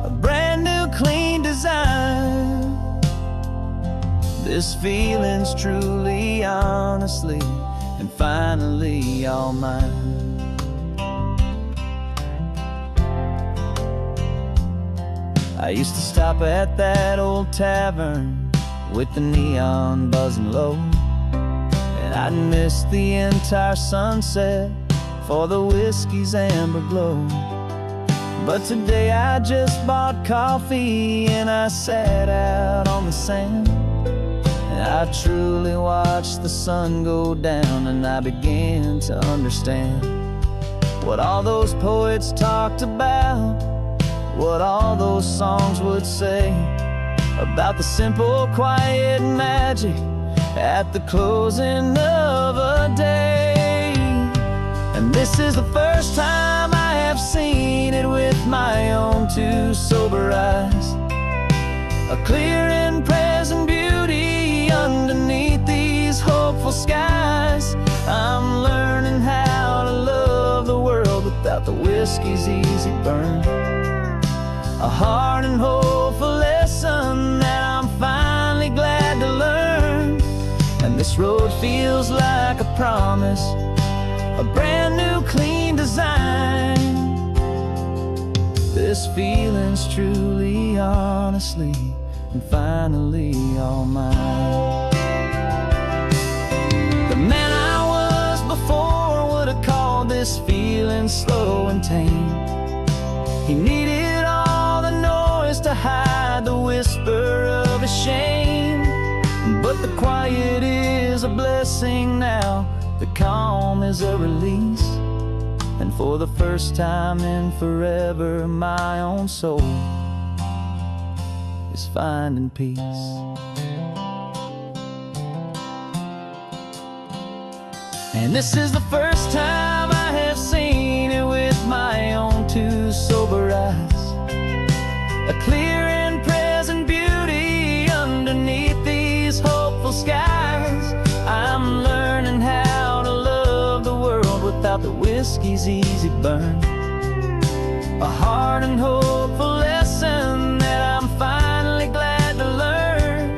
a brand new clean design. This feeling's truly, honestly, and finally all mine. I used to stop at that old tavern with the neon buzzing low, and I'd miss the entire sunset for the whiskey's amber glow. But today I just bought coffee and I sat out on the sand, and I truly watched the sun go down, and I began to understand what all those poets talked about, what all those songs would say about the simple, quiet magic at the closing of a day. And this is the first time I have seen it with my own two sober eyes. A clear and present beauty underneath these hopeful skies. I'm learning how to love the world without the whiskey's easy burn. A hard and hopeful lesson that I'm finally glad to learn. And this road feels like a promise, a brand new clean design. This feeling's truly, honestly, and finally all mine. The man I was before would have called this feeling slow and tame. He needed all the noise to hide the whisper of his shame. But the quiet is a blessing now, the calm is a release. And for the first time in forever, my own soul is finding peace. And this is the first time I have seen it with my own two sober eyes. A clear and present beauty underneath these hopeful skies. I'm learning how to love the world without the whiskey's easy burn. A hard and hopeful lesson that I'm finally glad to learn.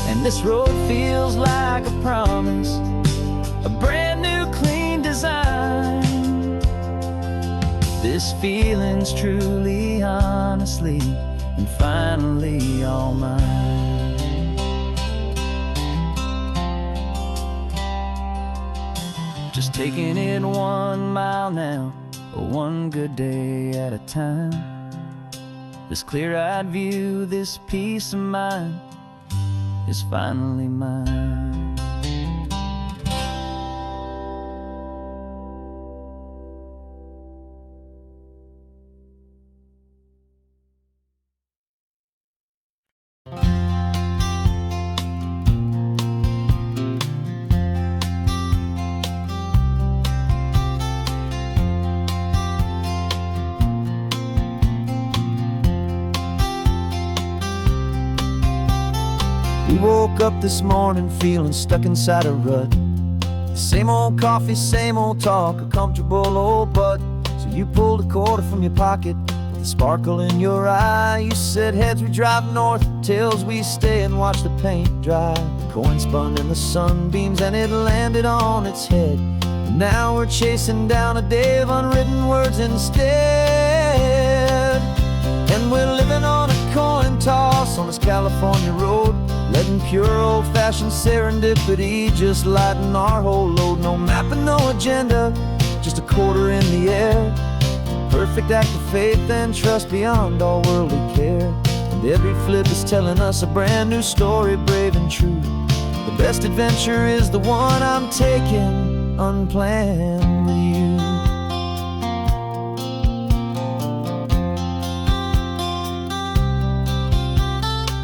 And this road feels like a promise, a brand new clean design. This feeling's truly, honestly, and finally all mine. Just taking it 1 mile now, one good day at a time. This clear-eyed view, this peace of mind is finally mine. We woke up this morning feeling stuck inside a rut. Same old coffee, same old talk, a comfortable old butt. So you pulled a quarter from your pocket with a sparkle in your eye. You said heads we drive north, tails we stay and watch the paint dry. The coin spun in the sunbeams and it landed on its head. And now we're chasing down a day of unwritten words instead. And we're living on a coin toss on this California road. letting pure old-fashioned serendipity just lighten our whole load. No map and no agenda, just a quarter in the air. Perfect act of faith and trust beyond all worldly care. And every flip is telling us a brand new story, brave and true. The best adventure is the one I'm taking unplanned with you.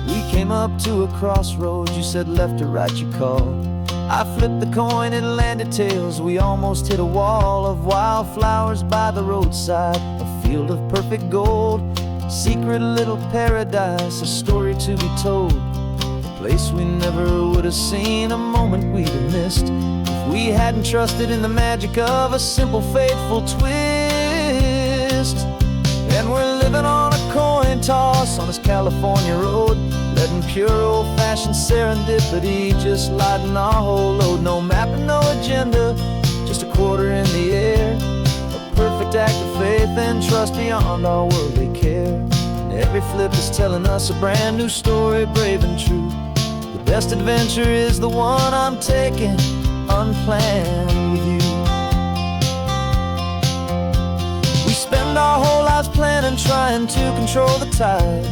We came up to a crossroads, you said left or right you called. I flipped the coin, it landed tails. We almost hit a wall of wildflowers by the roadside, a field of perfect gold, secret little paradise, a story to be told. A place we never would have seen, a moment we'd have missed if we hadn't trusted in the magic of a simple, faithful twist. And we're living on a coin toss on this California road, letting pure old-fashioned serendipity just lighten our whole load. No map and no agenda, just a quarter in the air. A perfect act of faith and trust beyond our worldly care. And every flip is telling us a brand new story, brave and true. The best adventure is the one I'm taking unplanned with you. We spend our whole lives planning, trying to control the tide,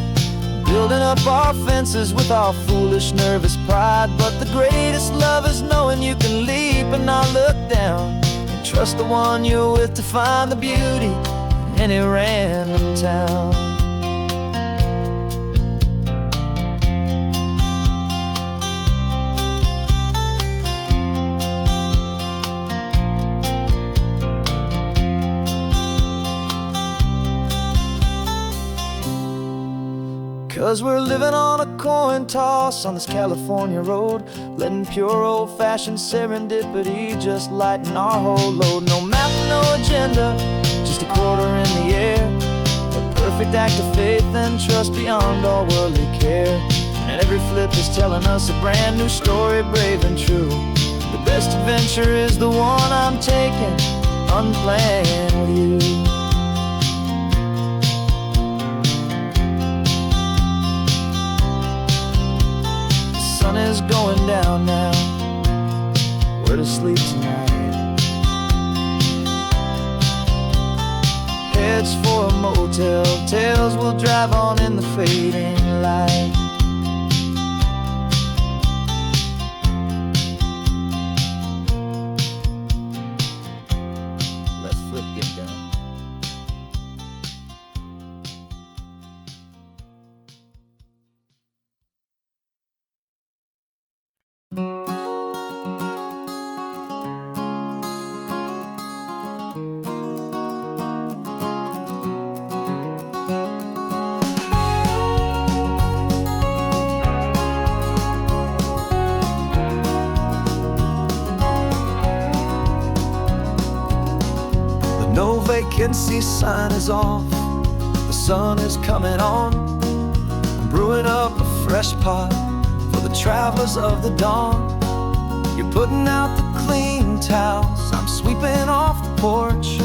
building up our fences with our foolish, nervous pride. But the greatest love is knowing you can leap and not look down, and trust the one you're with to find the beauty in any random town. 'Cause we're living on a coin toss on this California road, letting pure old-fashioned serendipity just lighten our whole load. No map, no agenda, just a quarter in the air. A perfect act of faith and trust beyond all worldly care. And every flip is telling us a brand new story, brave and true. The best adventure is the one I'm taking unplanned with you. The sun is going down now, we're to sleep tonight. Heads for a motel, tails will drive on in the fading light. Let's flip get down. No vacancy sign is off, the sun is coming on. I'm brewing up a fresh pot for the travelers of the dawn. You're putting out the clean towels, I'm sweeping off the porch.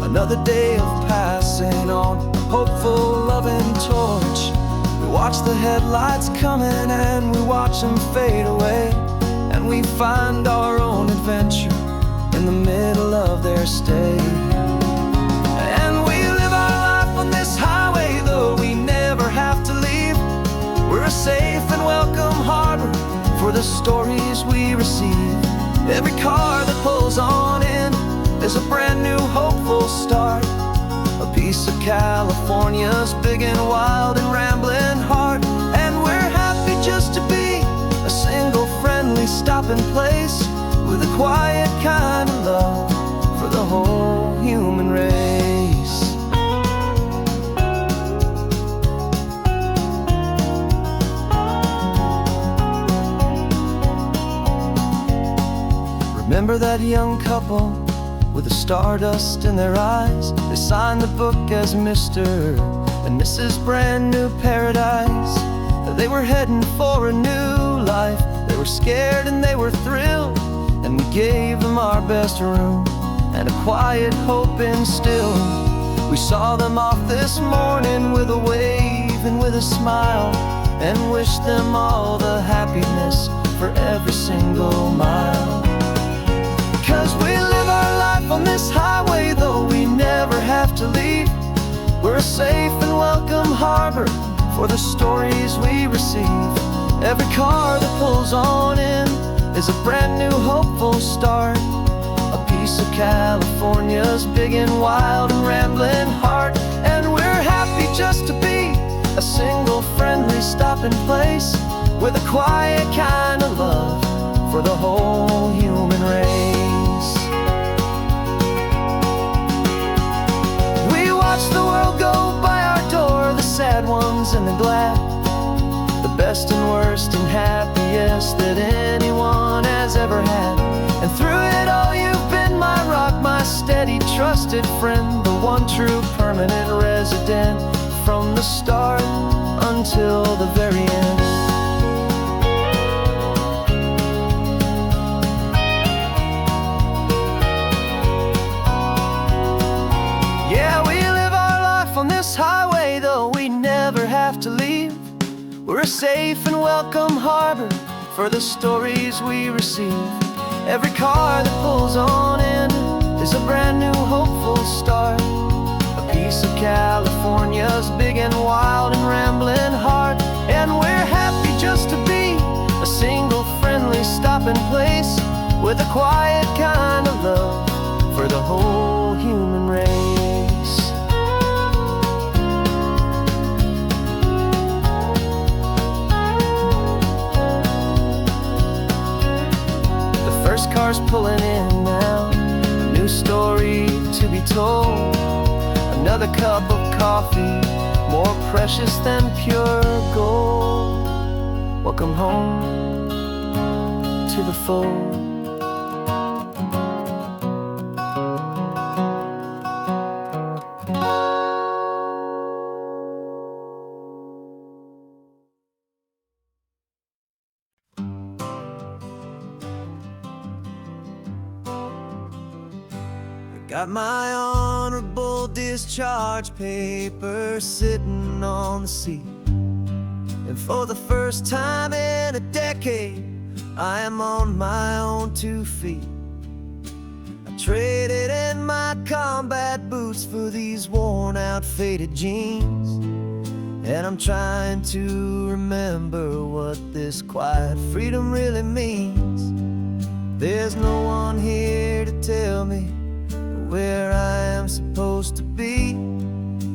Another day of passing on, a hopeful loving torch. We watch the headlights coming and we watch them fade away, and we find our own adventure in the middle of their stay. And we live our life on this highway, though we never have to leave. We're a safe and welcome harbor for the stories we receive. Every car that pulls on in is a brand new hopeful start, a piece of California's big and wild and rambling heart. And we're happy just to be a single friendly stopping place, with a quiet kind of love for the whole human race. Remember that young couple with the stardust in their eyes? They signed the book as Mr. and Mrs. Brand New Paradise. They were heading for a new life. They were scared and they were thrilled, and we gave them our best room and a quiet hope instilled. We saw them off this morning with a wave and with a smile, and wish them all the happiness for every single mile. 'Cause we live our life on this highway, though we never have to leave. We're a safe and welcome harbor for the stories we receive. Every car that pulls on in is a brand new hopeful start, a piece of California's big and wild and rambling heart. And we're happy just to be a single friendly stopping place with a quiet kind of love for the whole human race. We watch the world go by our door, the sad ones and the glad, the best and worst and happiest that anyone has ever had. And through it all you've been my rock, my steady trusted friend, the one true permanent resident from the start until the very end. Yeah, we live our life on this highway, though we never have to leave. We're a safe and welcome harbor for the stories we receive. Every car that pulls on in is a brand new hopeful start, a piece of California's big and wild and rambling heart. And we're happy just to be a single friendly stopping place with a quiet kind of love for the whole human race. The first car's pulling in now, a new story to be told. Another cup of coffee, more precious than pure gold. Welcome home to the fold. Got my honorable discharge paper sitting on the seat, and for the first time in a decade I am on my own 2 feet. I traded in my combat boots for these worn out faded jeans, and I'm trying to remember what this quiet freedom really means. There's no one here to tell me where I am supposed to be,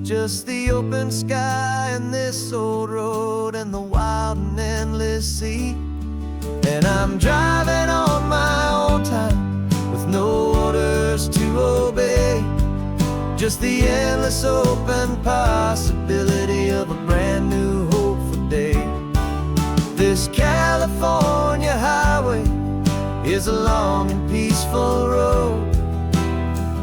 just the open sky and this old road and the wild and endless sea. And I'm driving on my own time with no orders to obey, just the endless open possibility of a brand new hopeful day. This California highway is a long and peaceful road,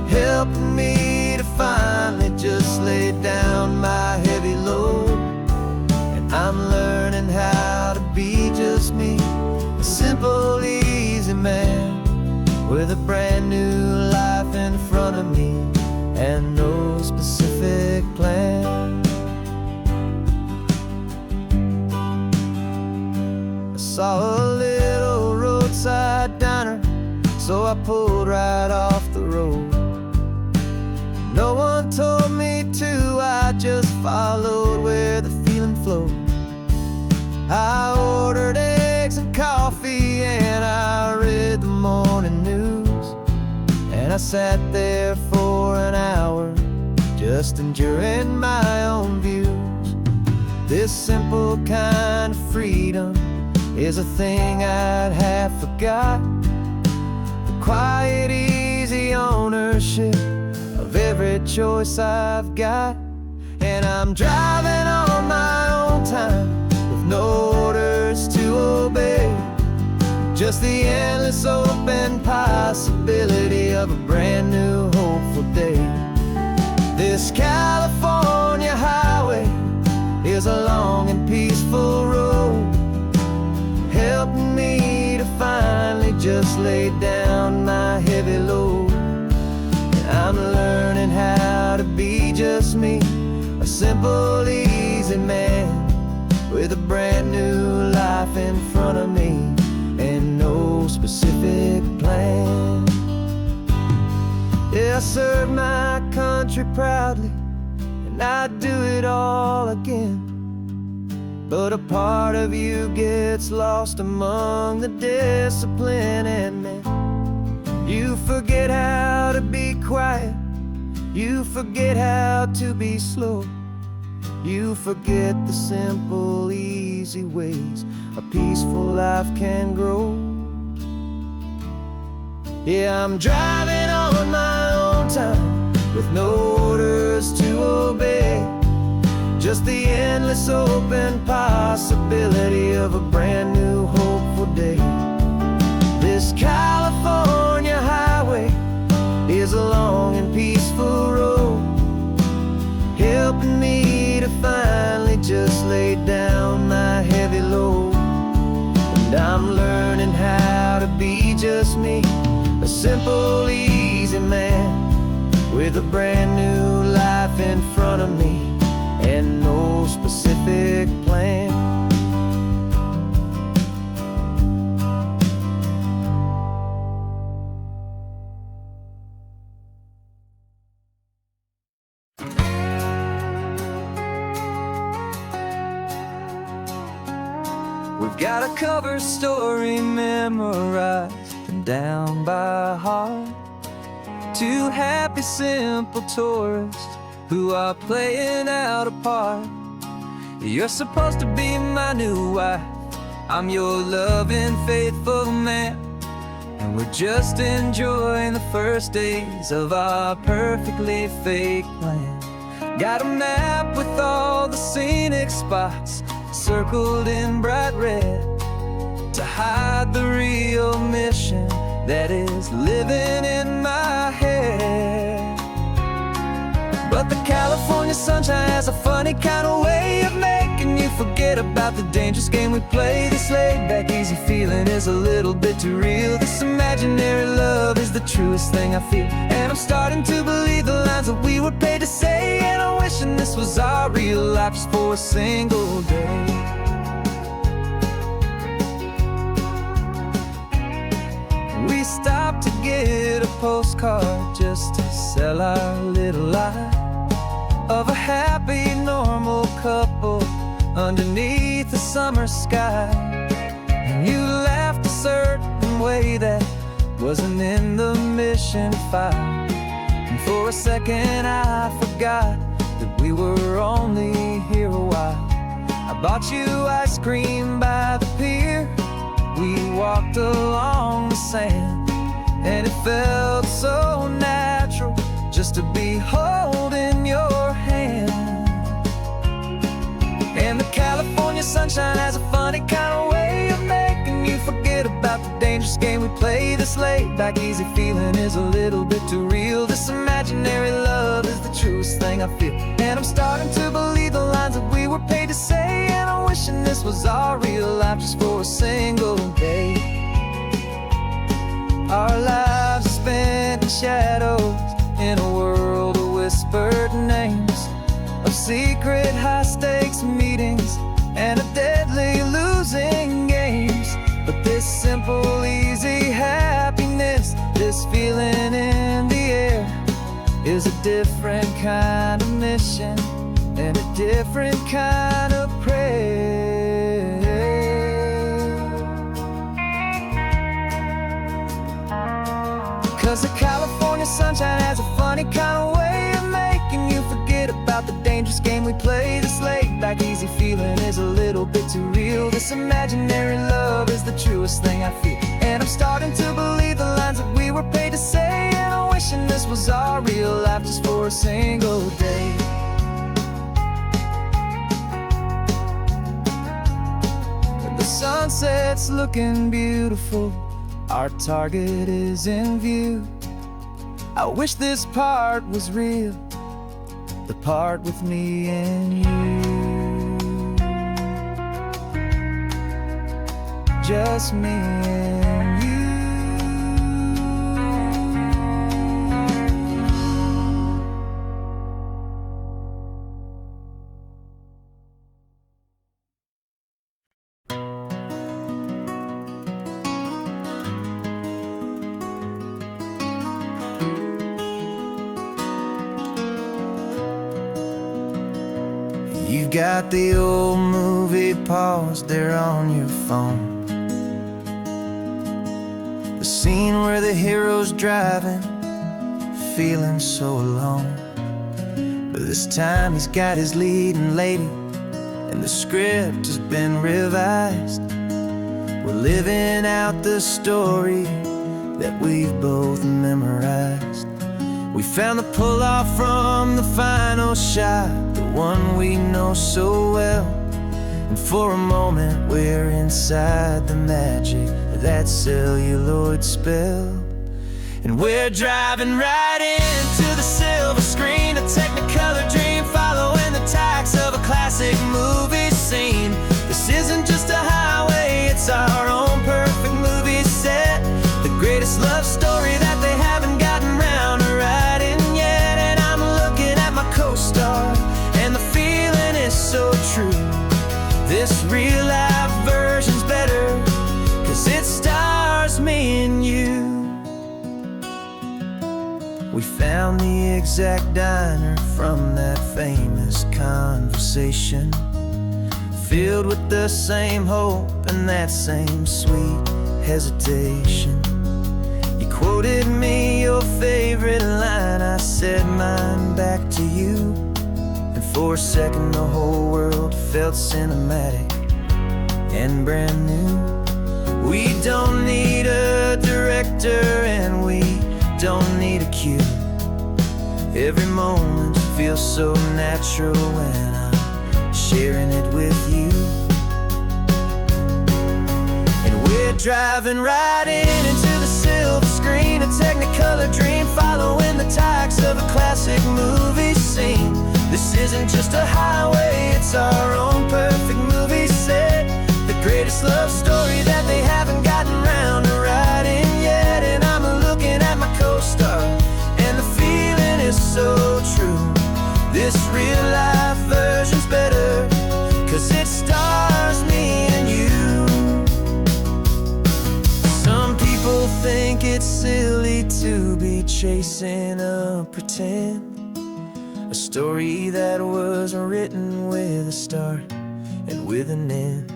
helping me to finally just lay down my heavy load. And I'm learning how to be just me, a simple, easy man with a brand new life in front of me and no specific plan. I saw a little roadside diner, so I pulled right off the road. No one told me to, I just followed where the feeling flowed. I ordered eggs and coffee and I read the morning news, and I sat there for an hour just enjoying my own views. This simple kind of freedom is a thing I'd have forgot, the quiet, easy ownership of every choice I've got. And I'm driving on my own time with no orders to obey, just the endless open possibility of a brand new hopeful day. This California highway is a long and peaceful road, helping me to finally just lay down my heavy load. I'm learning how to be just me, a simple, easy man with with a brand new life in front of me and no specific plan. Yeah, I serve my country proudly, and I'd do it all again. But a part of you gets lost among the discipline, and then you forget how to be quiet, you forget how to be slow, you forget the simple, easy ways a peaceful life can grow. Yeah, I'm driving on my own time with no orders to obey, just the endless open possibility of a brand new hopeful day. This California highway is a long and peaceful road, helping me to finally just lay down my heavy load. And I'm learning how to be just me, a simple, easy man with a brand new life in front of me and no specific plan. We've got a cover story memorized and down by heart. Two happy, simple tourists who are playing out a part. You're supposed to be my new wife, I'm your loving, faithful man, and we're just enjoying the first days of our perfectly fake plan. Got a map with all the scenic spots circled in bright red to hide the real mission that is living in my head. But the California sunshine has a funny kind of way of making you forget about the dangerous game we play. This laid-back, easy feeling is a little bit too real. This imaginary love is the truest thing I feel, and I'm starting to believe the lines that we were paid to say. And I'm wishing this was our real life just for a single day. We stopped to get a postcard just to sell our little lie of a happy, normal couple underneath the summer sky. And you laughed a certain way that wasn't in the mission file, and for a second I forgot that we were only here a while. I bought you ice cream by the pier, we walked along the sand, and it felt so natural just to be holding your hand. And the California sunshine has a funny kind of way of making you forget about the dangerous game we play. This laid-back, easy feeling is a little bit too real. This imaginary love is the truest thing I feel, and I'm starting to believe the lines that we were paid to say. And I'm wishing this was our real life just for a single day. Our lives are spent in shadows in a world of whispered names, of secret high-stakes meetings and of deadly losing games. But this simple, easy happiness, this feeling in the air, is a different kind of mission and a different kind of prayer. 'Cause the California sunshine has a funny kind of way of making you forget about the dangerous game we play. This laid-back, easy feeling is a little bit too real. This imaginary love is the truest thing I feel, and I'm starting to believe the lines that we were paid to say. And I'm wishing this was our real life just for a single day. When the sunset's looking beautiful, our target is in view. I wish this part was real, the part with me and you, just me and you. You've got the old movie paused there on your phone, the scene where the hero's driving, feeling so alone. But this time he's got his leading lady, and the script has been revised. We're living out the story that we've both memorized. We found the pull-off from the final shot, the one we know so well. And for a moment we're inside the magic of that celluloid spell. And we're driving right into the silver screen, a technicolor dream, following the tacks of a classic movie scene. This isn't just a highway, it's our own perfect movie set, the greatest love story that they haven't gotten round to writing yet. And I'm looking at my co-star, and the feeling is so true. This real life version's better, 'cause it stars me and you. We found the exact diner from that famous conversation, filled with the same hope and that same sweet hesitation. You quoted me your favorite line, I said mine back to you. And for a second the whole world felt cinematic and brand new. We don't need a director and we don't need a cue. Every moment feels so natural when I'm sharing it with you. And we're driving right into the silver screen, a technicolor dream, following the tacks of a classic movie scene. This isn't just a highway, it's our own perfect movie set, the greatest love story that they haven't gotten round to writing yet. And I'm looking at my co-star, and the feeling is so true. This real life version's better, 'cause it stars me and you. Some people think it's silly to be chasing a pretend, a story that was written with a start and with an end.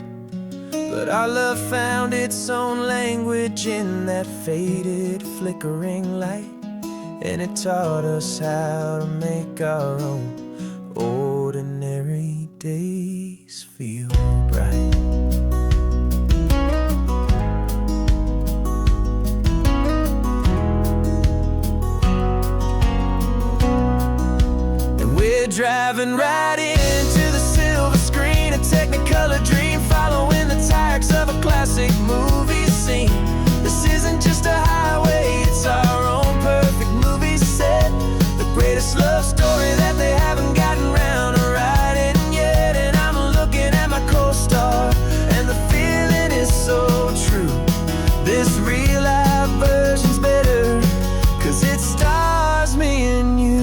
But our love found its own language in that faded, flickering light, and it taught us how to make our own ordinary days feel bright. And we're driving right into the silver screen, a technicolor dream, following the tacks of a classic movie scene. This isn't just a highway, it's our own perfect movie set, the greatest love story that they haven't gotten round to writing yet. And I'm looking at my co-star, and the feeling is so true. This real life version's better, 'cause it stars me and you.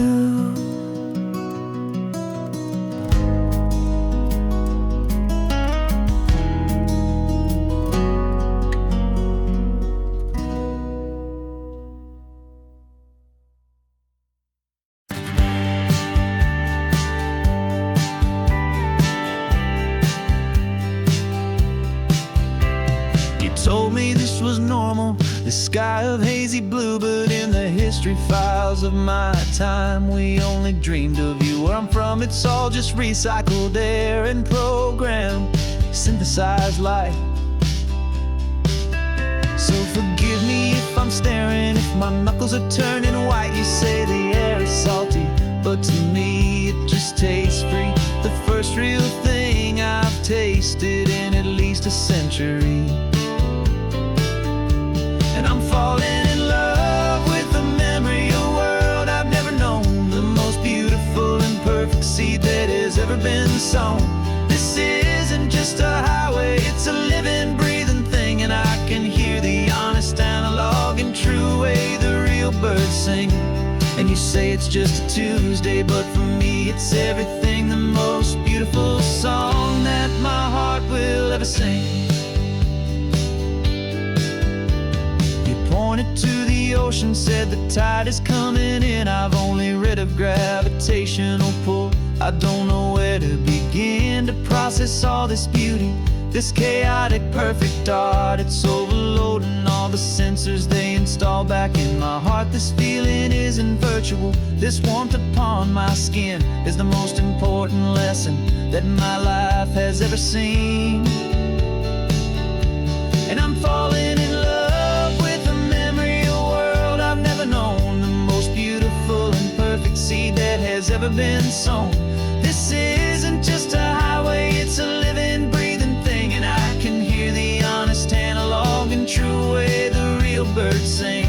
Told me this was normal, this sky of hazy blue, but in the history files of my time we only dreamed of you. Where I'm from, it's all just recycled air and programmed, synthesized light. So forgive me if I'm staring, if my knuckles are turning white. You say the air is salty, but to me it just tastes free, the first real thing I've tasted in at least a century. And I'm falling in love with the memory of a world I've never known, the most beautiful and perfect seed that has ever been sown. This isn't just a highway, it's a living, breathing thing, and I can hear the honest analog and true way the real birds sing. And you say it's just a Tuesday, but for me it's everything, the most beautiful song that my heart will ever sing. pointed to the ocean, said the tide is coming in. I've only read of gravitational pull. I don't know where to begin to process all this beauty, this chaotic perfect art. It's overloading all the sensors they install back in my heart. This feeling isn't virtual. This warmth upon my skin is the most important lesson that my life has ever seen. And I'm falling in love with the memory of a world I've never known, the most beautiful and perfect seed that has ever been sown. This isn't just a highway, it's a living, breathing thing. And I can hear the honest analog and true way the real birds sing.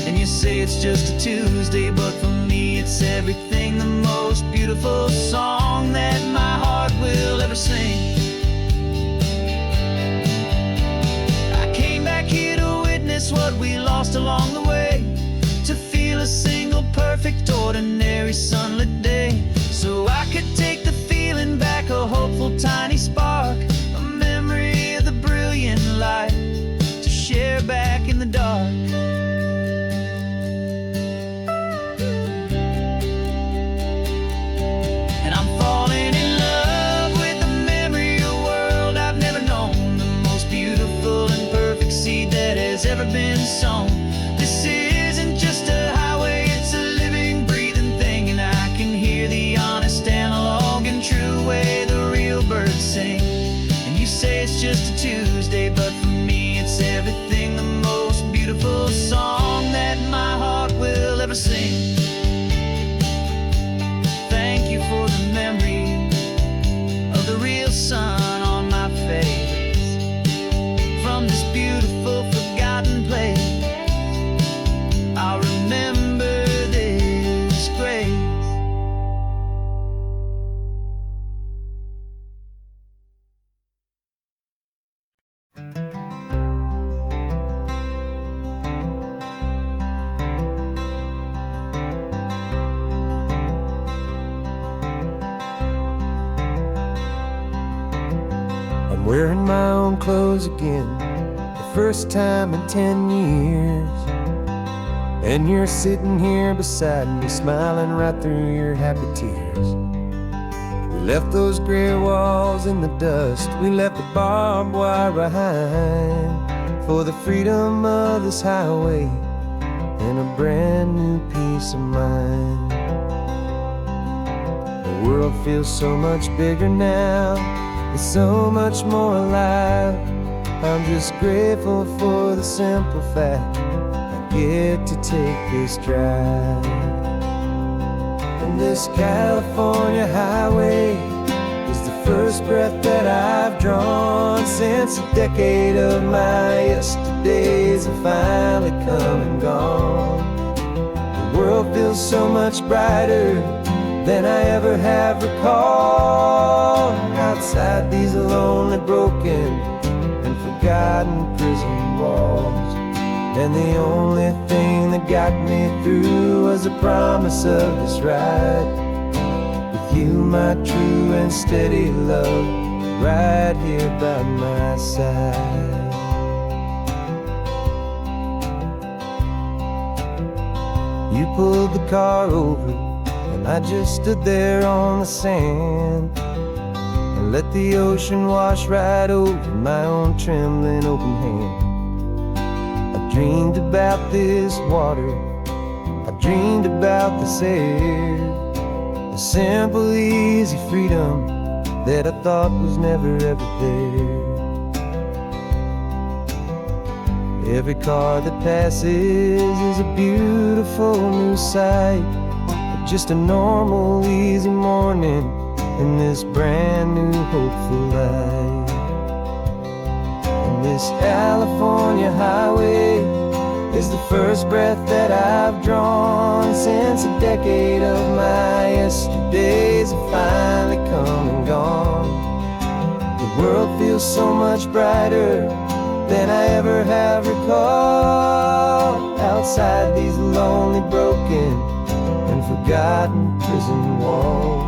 And you say it's just a Tuesday, but for me it's everything, the most beautiful song that my heart will ever sing. What we lost along the way, to feel a single perfect ordinary sunlit day, so I could take the feeling back, a hopeful tiny spark, a memory of the brilliant light to share back in the dark. And I'm falling in love with the memory of a world I've never known, the most beautiful and perfect seed that has ever been sown. This isn't just a highway, it's a living, breathing thing. And I can hear the honest analog and true way the real birds sing. And you say it's just a Tuesday, but for me it's everything, the most beautiful song that my heart will ever sing. Thank you for the memory of the real sun on my face, from this beautiful forgotten place. I'll remember this grace. I'm wearing my own clothes again, the first time in 10 years. And you're sitting here beside me, smiling right through your happy tears. We left those gray walls in the dust, we left the barbed wire behind, for the freedom of this highway and a brand new peace of mind. The world feels so much bigger now, it's so much more alive. I'm just grateful for the simple fact I get to take this drive. And this California highway is the first breath that I've drawn since a decade of my yesterdays have finally come and gone. The world feels so much brighter than I ever have recalled. Outside these lonely, broken, and forgotten prison walls, and the only thing that got me through was the promise of this ride with you, my true and steady love, right here by my side. You pulled the car over, and I just stood there on the sand and let the ocean wash right over my own trembling open hand. I dreamed about this water, I dreamed about this air, the simple, easy freedom that I thought was never ever there. Every car that passes is a beautiful new sight, just a normal, easy morning in this brand new, hopeful life. And this California highway is the first breath that I've drawn since a decade of my yesterdays have finally come and gone. The world feels so much brighter than I ever have recalled. Outside these lonely, broken, and forgotten prison walls,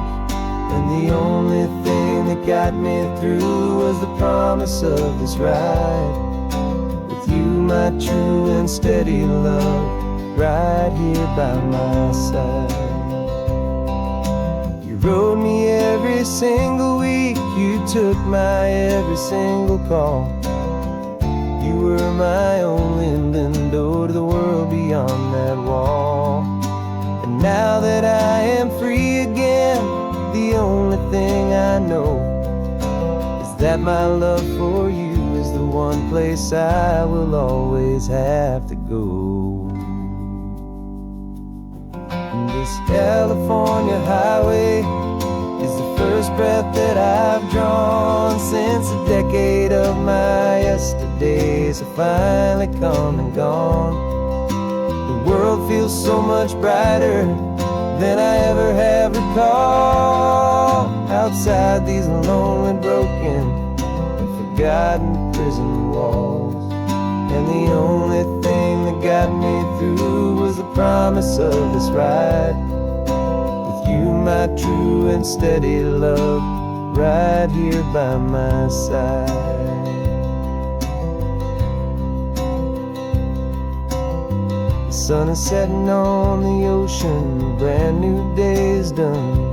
and the only thing that got me through was the promise of this ride with you, my true and steady love, right here by my side. You rode me every single week, you took my every single call. You were my only window to the world beyond that wall. And now that I am free again, the only thing I know is that my love for you is the one place I will always have to go. And this California highway is the first breath that I've drawn since a decade of my yesterdays have finally come and gone. The world feels so much brighter than I ever have recalled. Outside these lonely, broken, and forgotten prison walls. And the only thing that got me through was the promise of this ride. With you, my true and steady love, right here by my side. The sun is setting on the ocean, a brand new day is done.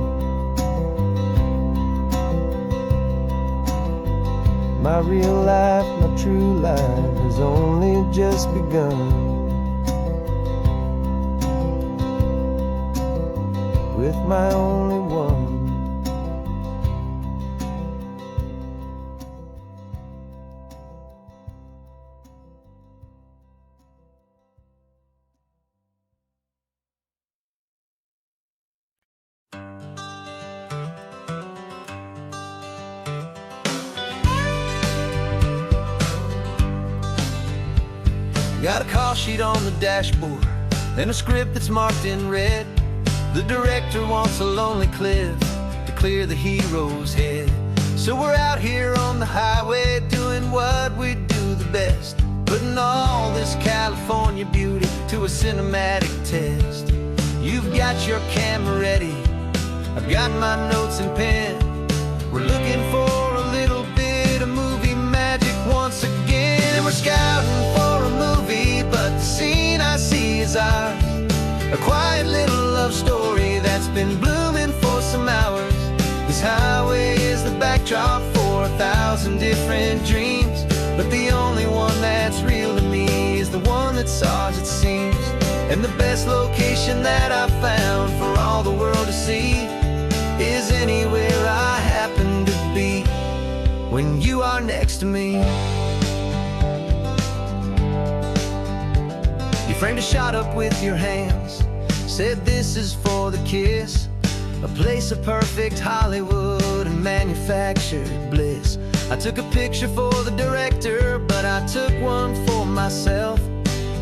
My real life, my true life has only just begun. With my only one. Got a call sheet on the dashboard and a script that's marked in red. The director wants a lonely cliff to clear the hero's head. So we're out here on the highway doing what we do the best, putting all this California beauty to a cinematic test. You've got your camera ready, I've got my notes and pen. We're looking for a little bit of movie magic once again. And we're scouting for a movie, but the scene I see is ours. A quiet little love story that's been blooming for some hours. This highway is the backdrop for 1,000 different dreams, but the only one that's real to me is the one that's ours, it seems. And the best location that I've found for all the world to see is anywhere I happen to be when you are next to me. You framed a shot up with your hands, said this is for the kiss, a place of perfect Hollywood and manufactured bliss. I took a picture for the director, but I took one for myself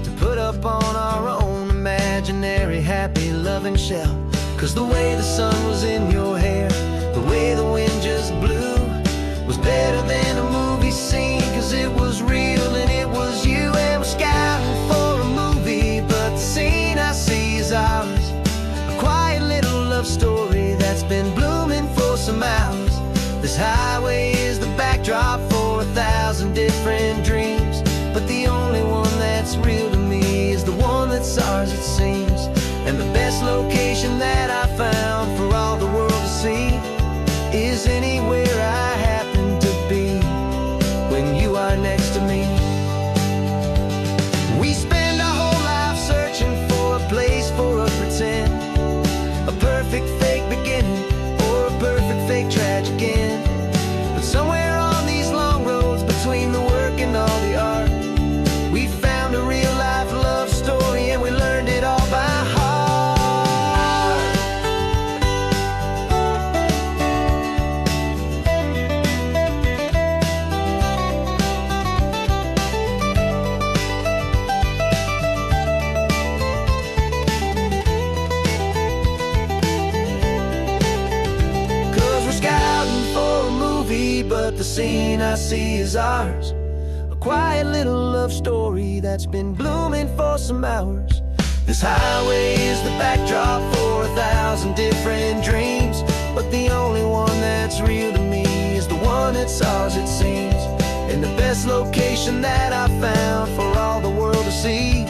to put up on our own imaginary happy loving shelf. Cause the way the sun was in your hair, the way the wind just blew, was better than a movie scene. Cause it was real and it was you. And we're scouting for a movie, but the scene I see is ours. A quiet little love story that's been blooming for some hours. This highway is the backdrop for 1,000 different dreams, but the only one that's real to me is the one that's ours, it seems. And the best location that I found for all the world to see is anywhere I happen to be when you are next to me. We spend our whole life searching for a place for a pretend, a perfect fake beginning or a perfect fake tragic end. But somewhere on these long roads between the work and all the art, we found a real life love story and we learned it all by heart. But the scene I see is ours. A quiet little love story that's been blooming for some hours. This highway is the backdrop for 1,000 different dreams, but the only one that's real to me is the one that's ours, it seems. And the best location that I found for all the see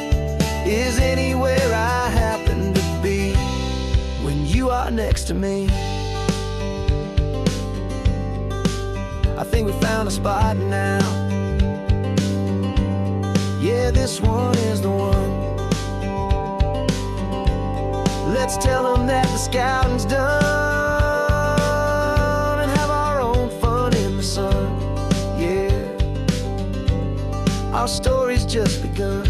is anywhere I happen to be when you are next to me. I think we found a spot now. Yeah, this one is the one. Let's tell them that the scouting's done and have our own fun in the sun. Yeah, our story's just begun.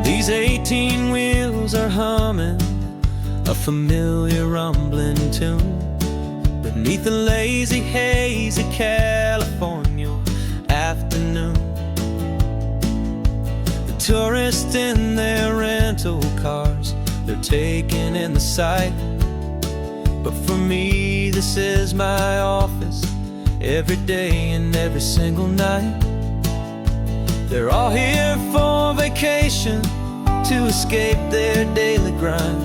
These 18 wheels are humming a familiar rumbling tune beneath the lazy haze of California afternoon. The tourists in their rental cars, they're taking in the sight. But for me, this is my office every day and every single night. They're all here for vacation to escape their daily grind.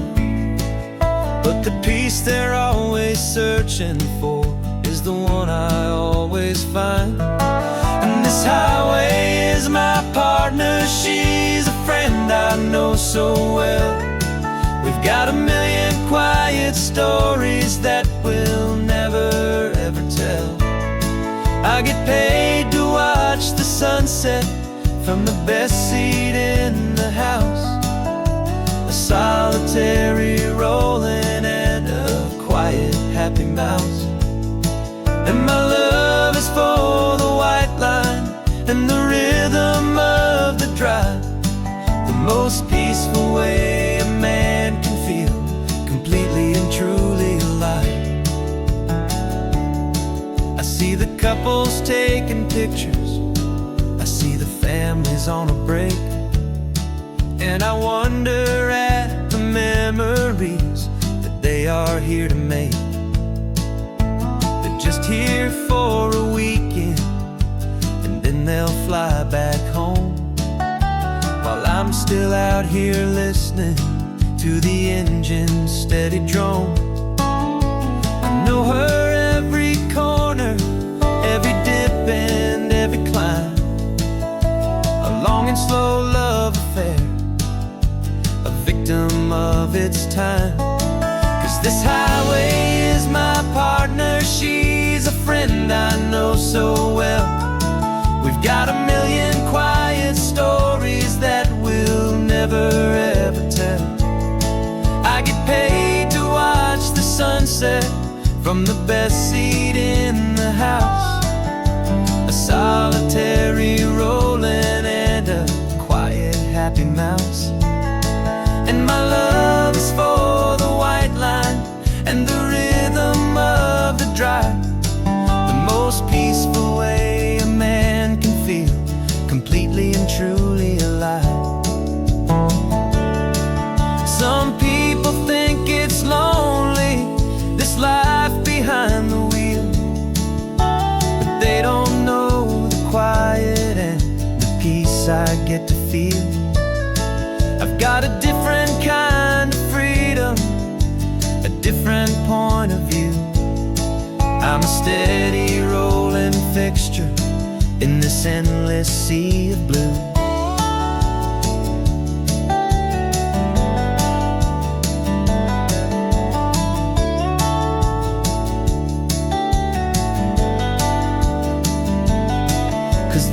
But the peace they're always searching for is the one I always find. And this highway is my partner, she's a friend I know so well. We've got a million quiet stories that we'll never ever tell. I get paid to watch the sunset from the best seat in the house, a solitary rolling and a quiet happy mouse. And my love is for the white line and the rhythm of the drive, the most peaceful way a man can feel completely and truly alive. I see the couples taking pictures, I see the families on a break, and I wonder at the memories that they are here to make. They're just here for a weekend and then they'll fly back home, while I'm still out here listening to the engine's steady drone. I know her every corner, every dip and every climb, a long and slow love affair, a victim of its time. 'Cause this highway is my partner, she's a friend I know so well. We've got a million quiet stories that we'll never ever tell. I get paid to watch the sunset from the best seat in the house, a solitary rolling and a quiet happy mouse. And my love is for the white line and the rhythm of the drive, the most peaceful way a man can feel completely and truly alive. Some people think it's lonely, this life behind the wheel, but they don't know the quiet and the peace I get to feel. I've got a different kind of freedom, a different point of view. I'm a steady rolling fixture in this endless sea of blue.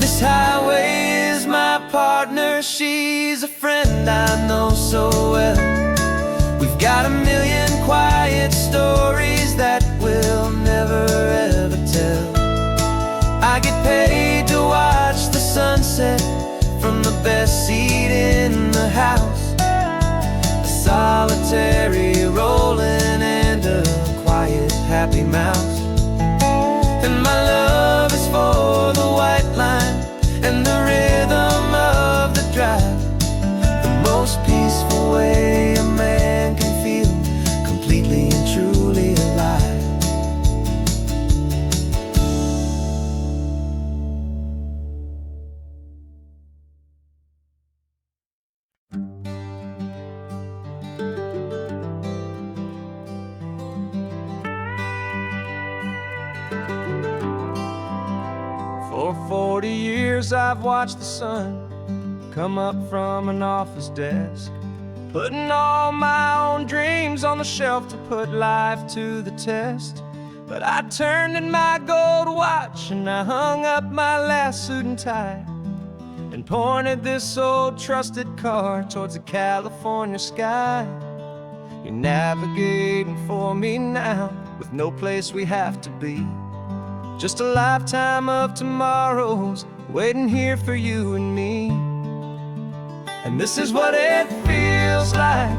This highway is my partner, she's a friend I know so well. We've got a million quiet stories that we'll never ever tell. I get paid to watch the sunset from the best seat in the house, a solitary rolling and a quiet happy mouse. And my love is for the white line and the rhythm of the drive, the most peaceful way a man can feel completely and truly alive. 40 years I've watched the sun come up from an office desk, putting all my own dreams on the shelf to put life to the test. But I turned in my gold watch and I hung up my last suit and tie, and pointed this old trusted car towards the California sky. You're navigating for me now, with no place we have to be. Just a lifetime of tomorrows waiting here for you and me. And this is what it feels like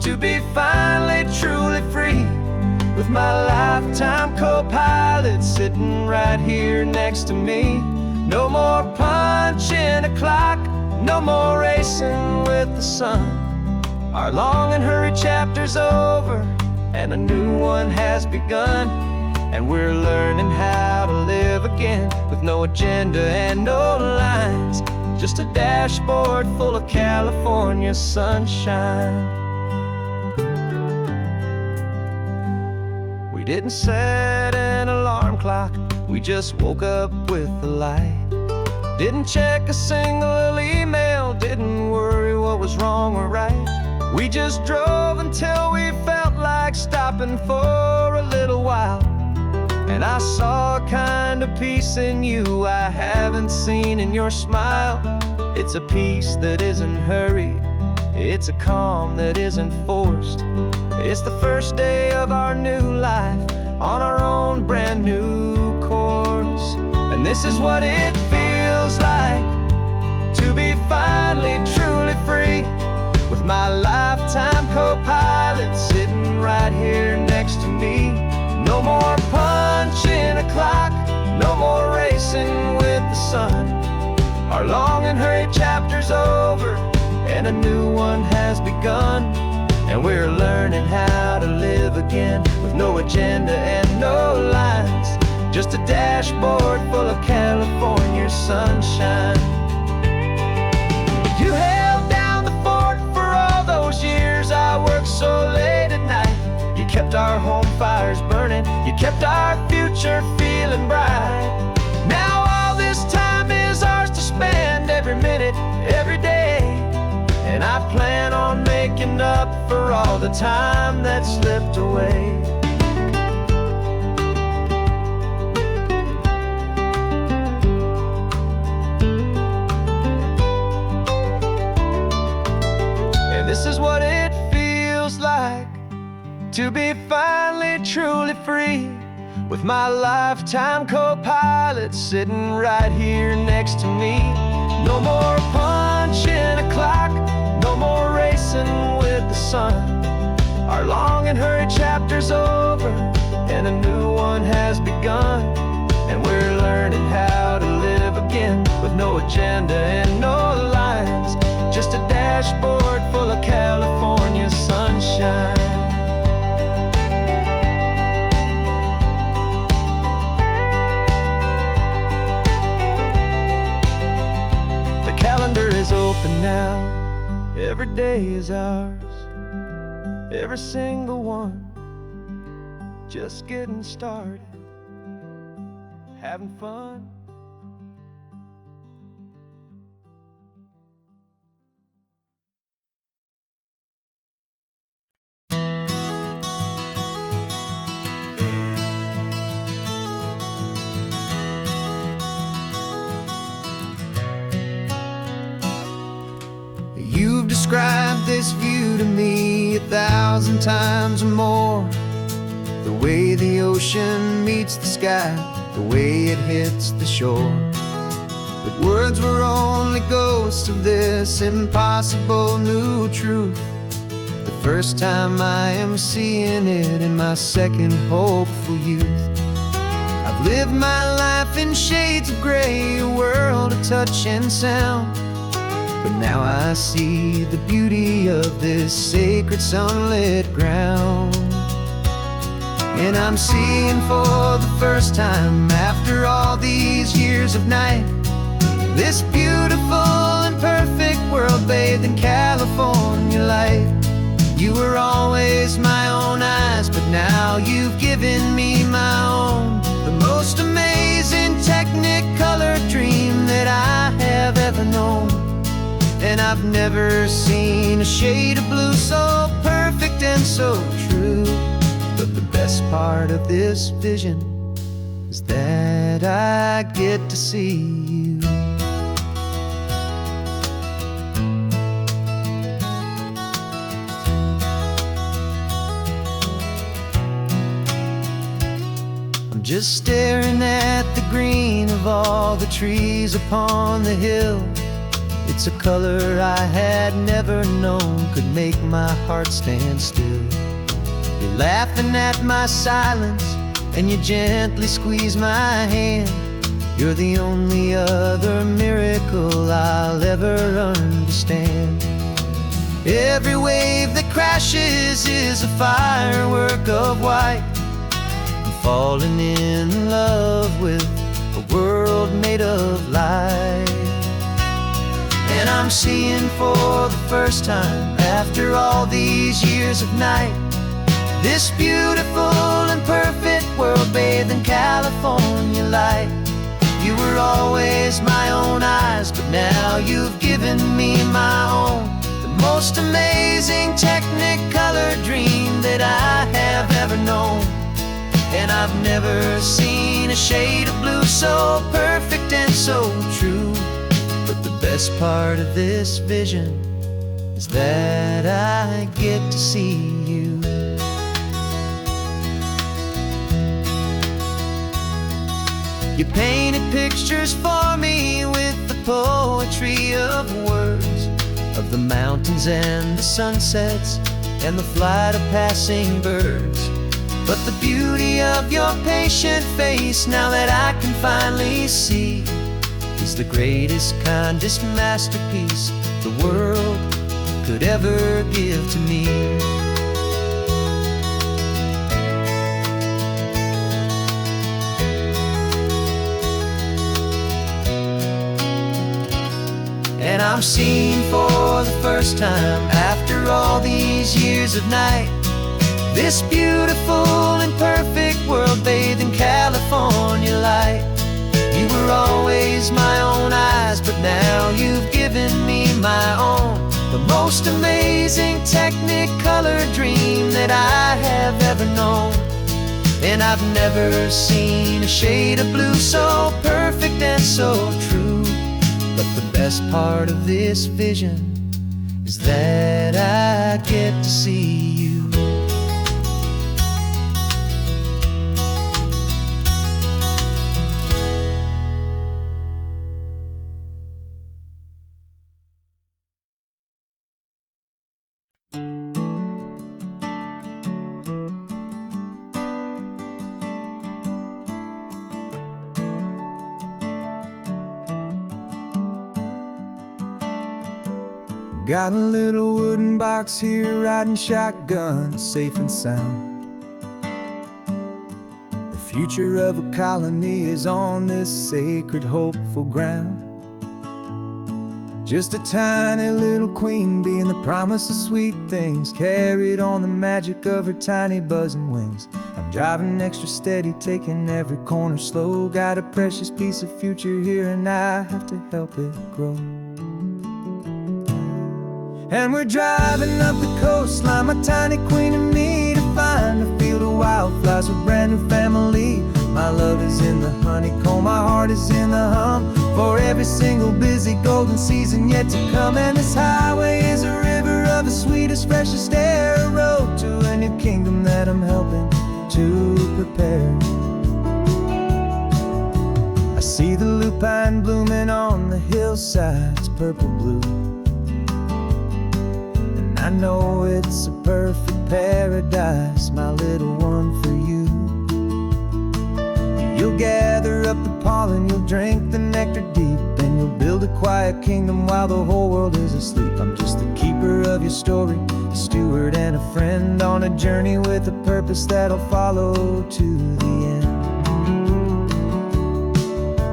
to be finally truly free, with my lifetime co-pilot sitting right here next to me. No more punching a clock, no more racing with the sun. Our long and hurried chapter's over, and a new one has begun. And we're learning how to live again, with no agenda and no lines, just a dashboard full of California sunshine. We didn't set an alarm clock, we just woke up with the light. Didn't check a single email, didn't worry what was wrong or right. We just drove until we felt like stopping for a little while. And I saw a kind of peace in you I haven't seen in your smile. It's a peace that isn't hurried, it's a calm that isn't forced. It's the first day of our new life on our own brand new course. And this is what it feels like to be finally truly free, with my lifetime co-pilot sitting right here next to me. No more punching a clock, no more racing with the sun. Our long and hurried chapter's over, and a new one has begun. And we're learning how to live again, with no agenda and no lines, just a dashboard full of California sunshine. You held down the fort for all those years I worked so late at night. You kept our home fires burning, you kept our future feeling bright. Now all this time is ours to spend, every minute, every day. And I plan on making up for all the time that slipped away. And this is what it feels like to be finally truly free, with my lifetime co-pilot sitting right here next to me. No more punching a clock, no more racing with the sun. Our long and hurried chapter's over, and a new one has begun. And we're learning how to live again, with no agenda and no lines, just a dashboard full of California sunshine. Is open now, every day is ours, every single one, just getting started, having fun. You've described this view to me 1,000 times or more. The way the ocean meets the sky, the way it hits the shore. But words were only ghosts of this impossible new truth. The first time I am seeing it in my second hopeful youth. I've lived my life in shades of gray, a world of touch and sound. But now I see the beauty of this sacred sunlit ground. And I'm seeing for the first time, after all these years of night, this beautiful and perfect world bathed in California light. You were always my own eyes, but now you've given me my own, the most amazing technicolor dream that I have ever known. And I've never seen a shade of blue so perfect and so true. But the best part of this vision is that I get to see you. I'm just staring at the green of all the trees upon the hill. It's a color I had never known could make my heart stand still. You're laughing at my silence, and you gently squeeze my hand. You're the only other miracle I'll ever understand. Every wave that crashes is a firework of white. I'm falling in love with a world made of light. And I'm seeing for the first time, after all these years of night, this beautiful and perfect world bathed in California light. You were always my own eyes, but now you've given me my own. The most amazing technicolor dream that I have ever known. And I've never seen a shade of blue so perfect and so true. But the best part of this vision is that I get to see you. You painted pictures for me with the poetry of words, of the mountains and the sunsets and the flight of passing birds. But the beauty of your patient face, now that I can finally see, is the greatest, kindest masterpiece the world could ever give to me. And I'm seeing for the first time, after all these years of night, this beautiful and perfect world bathed in California light. You were always my own eyes, but now you've given me my own. The most amazing technicolor dream that I have ever known. And I've never seen a shade of blue so perfect and so true. But the best part of this vision is that I get to see you. Got a little wooden box here, riding shotgun, safe and sound. The future of a colony is on this sacred, hopeful ground. Just a tiny little queen bee and the promise of sweet things, carried on the magic of her tiny buzzing wings. I'm driving extra steady, taking every corner slow. Got a precious piece of future here and I have to help it grow. And we're driving up the coastline, my tiny queen and me, to find a field of wildflowers, a brand new family. My love is in the honeycomb, my heart is in the hum, for every single busy golden season yet to come. And this highway is a river of the sweetest, freshest air, a road to a new kingdom that I'm helping to prepare. I see the lupine blooming on the hillsides, purple blue. I know it's a perfect paradise, my little one, for you. You'll gather up the pollen, you'll drink the nectar deep, and you'll build a quiet kingdom while the whole world is asleep. I'm just the keeper of your story, a steward and a friend, on a journey with a purpose that'll follow to the end.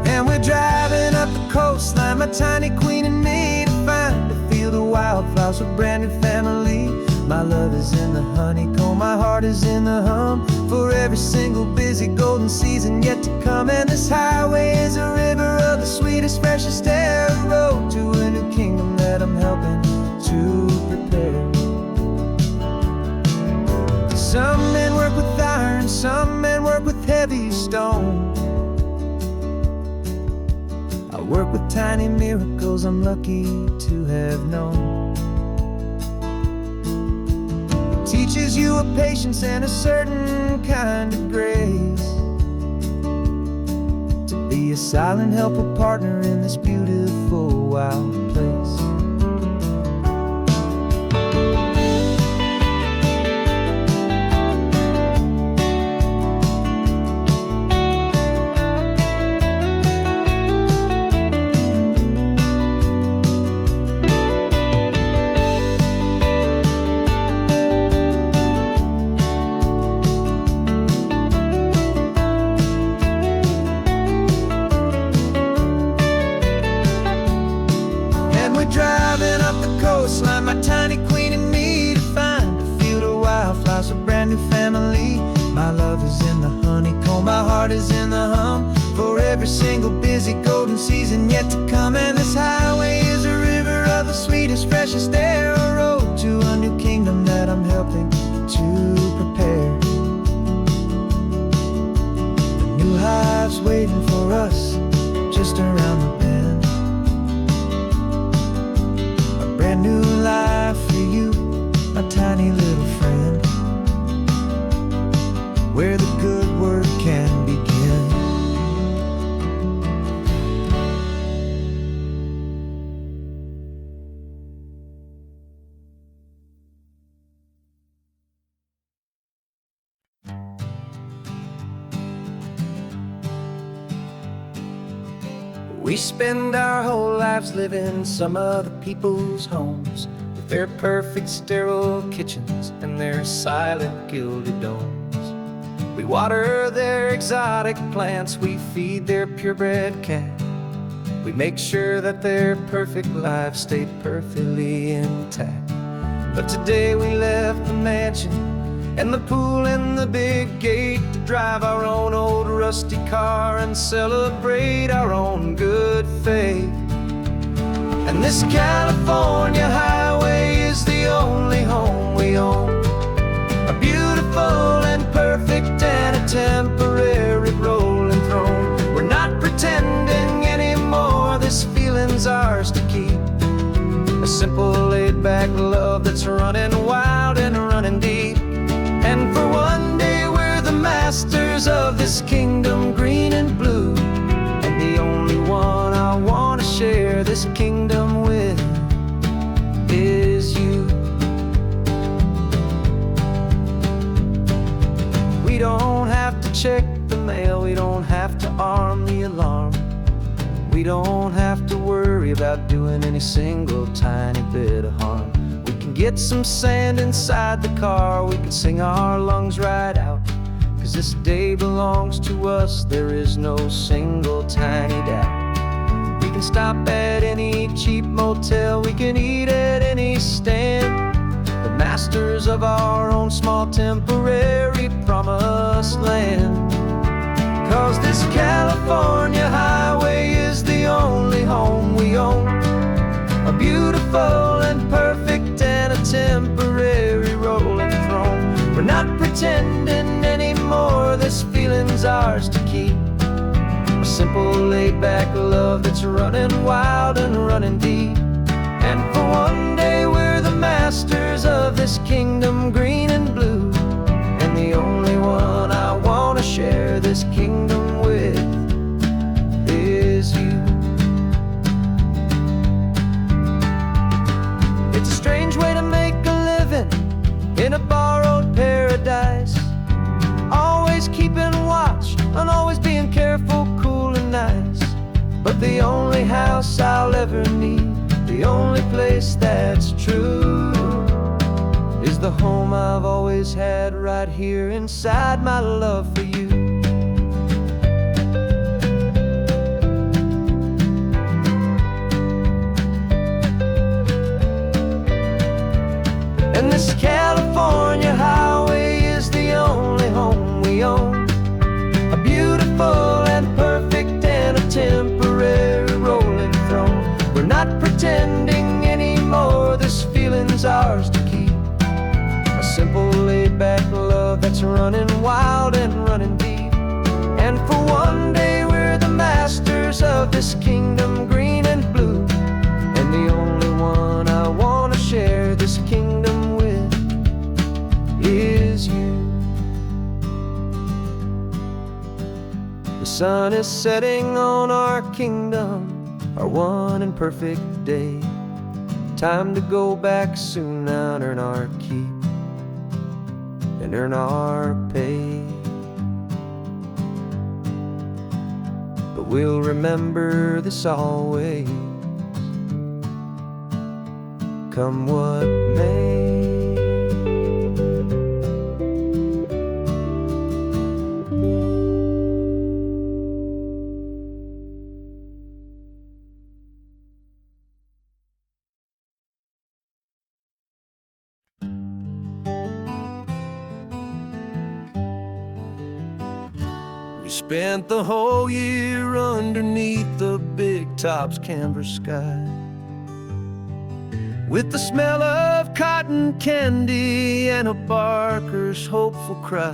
And we're driving up the coastline, my tiny queen and me, to find a field of wildflowers, a brand new family. My love is in the honeycomb, my heart is in the hum. For every single busy golden season yet to come. And this highway is a river of the sweetest, freshest air, a road to a new kingdom that I'm helping to prepare. Some men work with iron, some men work with heavy stone. I work with tiny miracles I'm lucky to have known. Teaches you a patience and a certain kind of grace, to be a silent helper partner in this beautiful wild place. Driving up the coastline, my tiny queen and me, to find a field of wildflowers, a brand new family. My love is in the honeycomb, my heart is in the hum. For every single busy golden season yet to come. And this highway is a river of the sweetest, freshest air, a road to a new kingdom that I'm helping to prepare. The new hive's waiting for us just around the bend. New life for you, my tiny little friend, where the good work can begin. We spend our whole lives living some other people's homes, with their perfect sterile kitchens and their silent gilded domes. We water their exotic plants, we feed their purebred cat. We make sure that their perfect lives stay perfectly intact. But today we left the mansion and the pool and the big gate to drive our own old rusty car and celebrate our own good faith. And this California highway is the only home we own, a beautiful and perfect and a temporary rolling throne. We're not pretending anymore, this feeling's ours to keep, a simple laid-back love that's running wild and running deep. And for one day we're the masters of this kingdom, green and blue, and the only one I want to share this kingdom with is you. We don't have to check the mail, we don't have to arm the alarm, we don't have to worry about doing any single tiny bit of harm. Get some sand inside the car, we can sing our lungs right out, 'cause this day belongs to us, there is no single tiny doubt. We can stop at any cheap motel, we can eat at any stand, the masters of our own small temporary promised land. 'Cause this California highway is the only home we own, a beautiful and perfect and a temporary rolling throne. We're not pretending anymore, this feeling's ours to keep, a simple laid-back love that's running wild and running deep. And for one day we're the masters of this kingdom, green and blue, and the only one I want to share this kingdom with is you. It's a strange way to make a living in a borrowed paradise, always keeping watch and always being careful, cool and nice. But the only house I'll ever need, the only place that's true, is the home I've always had right here inside my love for you. And this cat pretending anymore. This feeling's ours to keep. A simple laid-back love that's running wild and running deep. And for one day we're the masters of this kingdom, green and blue. And the only one I want to share this kingdom with is you. The sun is setting on our kingdom, our one and perfect day. Time to go back soon and earn our keep and earn our pay. But we'll remember this always, come what may. We spent the whole year underneath the big top's canvas sky, with the smell of cotton candy and a barker's hopeful cry.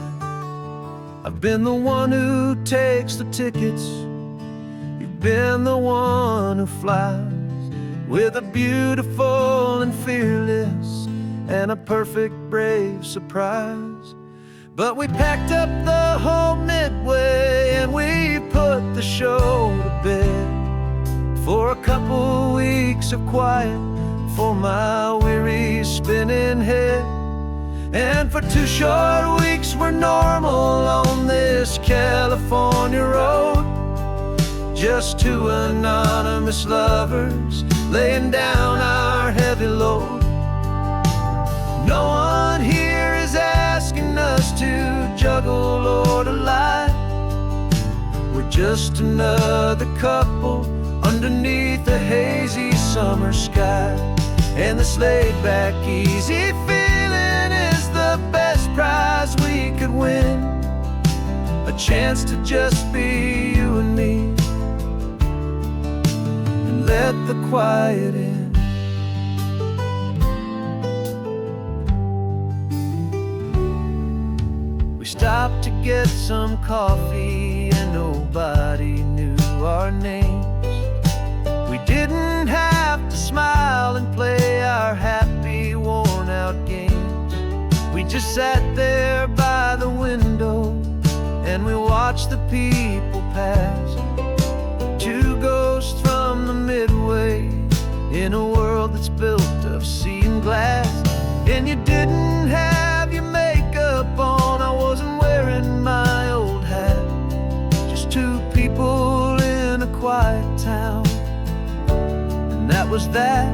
I've been the one who takes the tickets, you've been the one who flies, with a beautiful and fearless and a perfect brave surprise. But we packed up the whole Midway and we put the show to bed, for a couple weeks of quiet for my weary spinning head. And for 2 short weeks we're normal on this California road, just 2 anonymous lovers laying down our heavy load. No one here is asking us to juggle or to lie. We're just another couple underneath a hazy summer sky. And this laid-back, easy feeling is the best prize we could win, a chance to just be you and me, and let the quiet in. We stopped to get some coffee and nobody knew our names. We didn't have to smile and play our happy, worn-out games. We just sat there by the window and we watched the people pass, 2 ghosts from the Midway in a world that's built of sea and glass. And you didn't have your makeup on, I wasn't wearing my old hat, just 2 people in a quiet town, and that was that.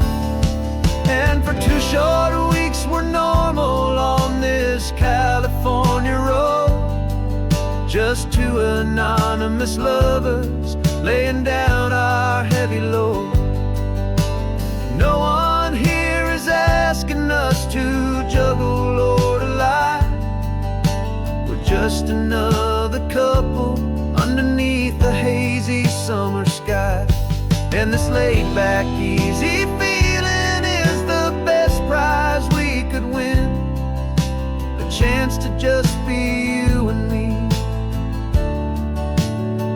And for 2 short weeks we're normal on this California road, just 2 anonymous lovers laying down our heavy load. No one here is asking us to juggle or to lie. We're just another couple underneath the hazy summer sky. And this laid-back, easy feeling is the best prize we could win, a chance to just be you and me,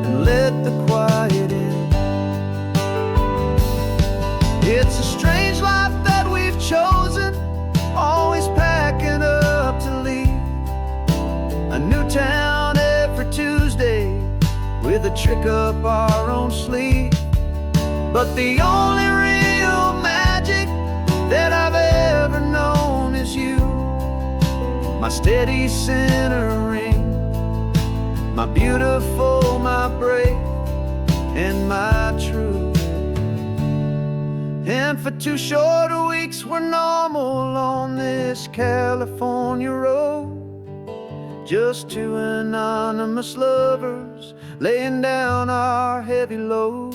and let the quiet in. It's a strange life that we've chosen, always packing up to leave a new town every Tuesday with a trick up our own sleeve. But the only real magic that I've ever known is you, my steady centering, my beautiful, my brave, and my true. And for 2 short weeks we're normal on this California road, just 2 anonymous lovers laying down our heavy load.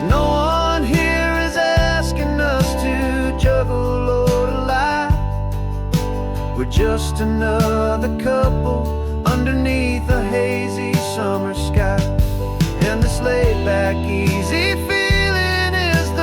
No one here is asking us to juggle or to lie. We're just another couple underneath a hazy summer sky. And this laid-back, easy feeling is the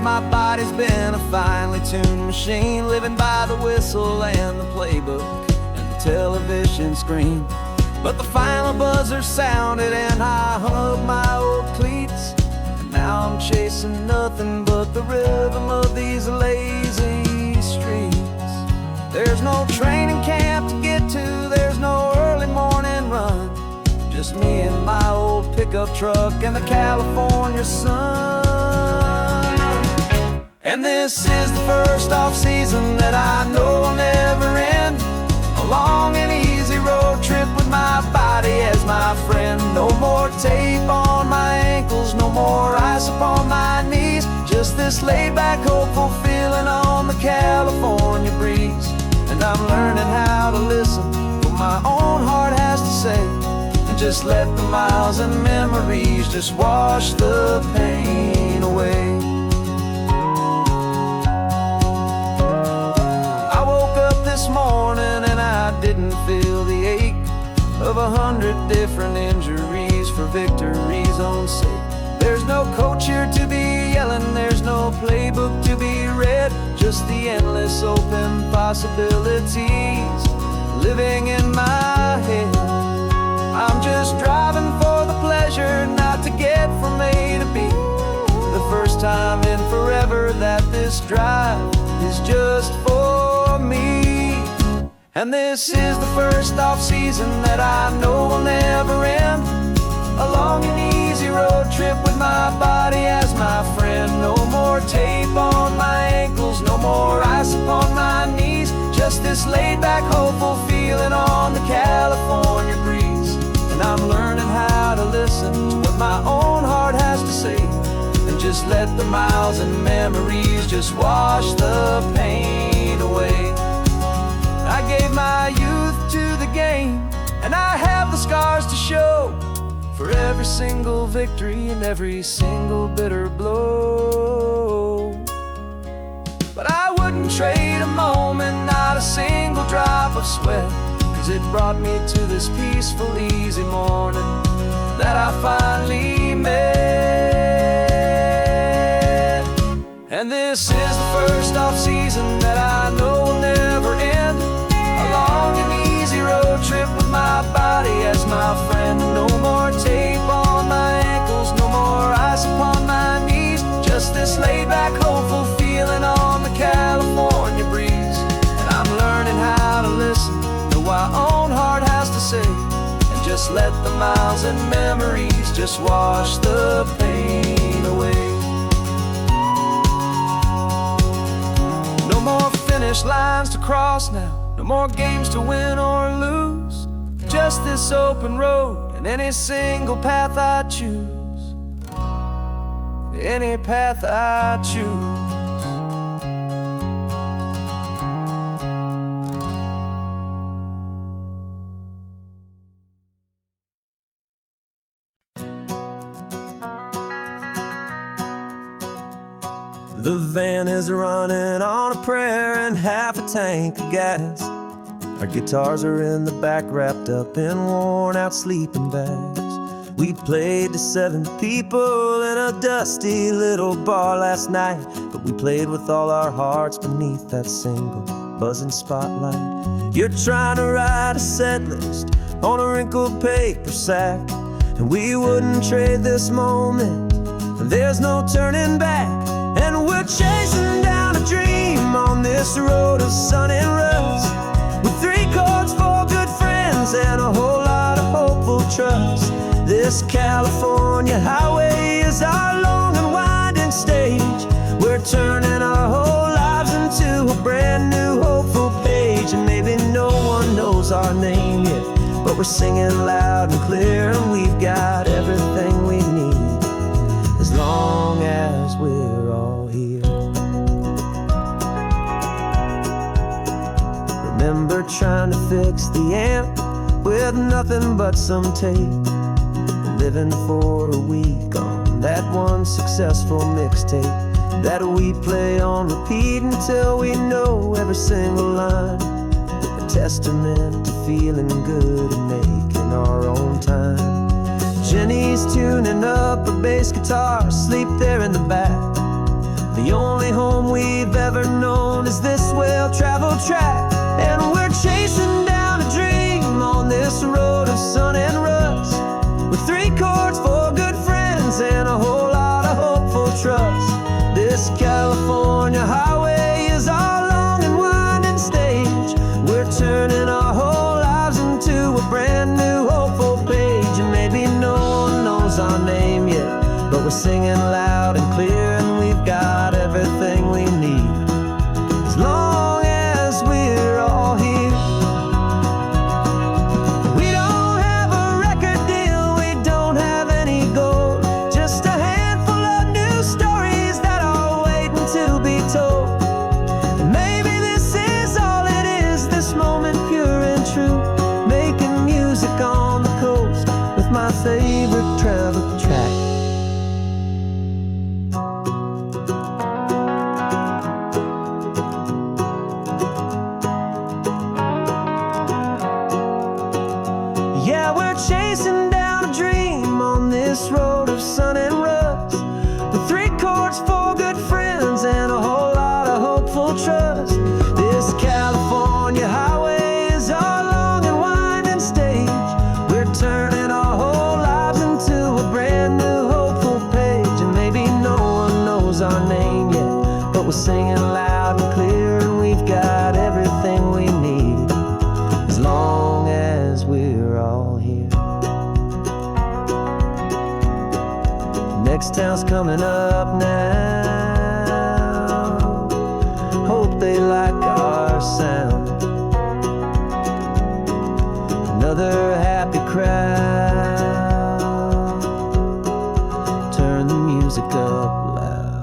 my body's been a finely tuned machine, living by the whistle and the playbook and the television screen. But the final buzzer sounded and I hung up my old cleats, and now I'm chasing nothing but the rhythm of these lazy streets. There's no training camp to get to, there's no early morning run, just me and my old pickup truck and the California sun. And this is the first off-season that I know will never end, a long and easy road trip with my body as my friend. No more tape on my ankles, no more ice upon my knees, just this laid-back, hopeful feeling on the California breeze. And I'm learning how to listen what my own heart has to say, and just let the miles and memories just wash the pain away. I woke up this morning and I didn't feel the ache of 100 different injuries for victory's own sake. There's no coach here to be yelling, there's no playbook to be read, just the endless open possibilities living in my head. I'm just driving for the pleasure, not to get from A to B. The first time in forever that this drive is just for me. And this is the first off-season that I know will never end, a long and easy road trip with my body as my friend. No more tape on my ankles, no more ice upon my knees, just this laid-back, hopeful feeling on the California breeze. And I'm learning how to listen to what my own heart has to say, and just let the miles and memories just wash the pain away. I gave my youth to the game, and I have the scars to show for every single victory and every single bitter blow. But I wouldn't trade a moment, not a single drop of sweat, 'cause it brought me to this peaceful, easy morning that I finally met. And this is the first off-season that I know will never end, a long and easy road trip with my body as my friend. No more tape on my ankles, no more ice upon my knees, just this laid-back, hopeful feeling on the California breeze. And I'm learning how to listen to what my own heart has to say, and just let the miles and memories just wash the pain away. No more finish lines to cross now, no more games to win or lose, just this open road and any single path I choose, any path I choose. The van is running on a prayer and half a tank of gas. Our guitars are in the back, wrapped up in worn-out sleeping bags. We played to 7 people in a dusty little bar last night, but we played with all our hearts beneath that single buzzing spotlight. You're trying to write a set list on a wrinkled paper sack, and we wouldn't trade this moment, and there's no turning back. And we're chasing down a dream on this road of sun and rust, with 3 chords, 4 good friends, and a whole lot of hopeful trust. This California highway is our long and winding stage. We're turning our whole lives into a brand new hopeful page. And maybe no one knows our name yet, but we're singing loud and clear, and we've got everything we need, as long as we're all here. Remember trying to fix the amp with nothing but some tape, living for a week on that one successful mixtape that we play on repeat until we know every single line. A testament to feeling good and making our own time. Jenny's tuning up her bass guitar, asleep there in the back. The only home we've ever known is this well-traveled track. And we're chasing down a dream on this road of sun and rust, with 3 chords, 4 good friends, and a whole lot of hopeful trust. This California highway is our long and winding stage. We're turning our whole lives into a brand new hopeful page. And maybe no one knows our name yet, but we're singing loud and clear, and we've got everything we need, as long as we're all here. We don't have a record deal, we don't have any gold, just a handful of new stories that are waiting to be told. And maybe this is all it is, this moment pure and true, making music on the coast with my favorite travel track. Yeah, we're chasing down a dream on this road of sun and rust, with 3 chords, 4 good friends, and a whole lot of hopeful trust. This California highway is our long and winding stage. We're turning our whole lives into a brand new hopeful page. And maybe no one knows our name yet, but we're singing loud and clear, and we've got everything we need, as long as we're all here. Next town's coming up now, hope they like our sound. Another happy crowd, turn the music up loud.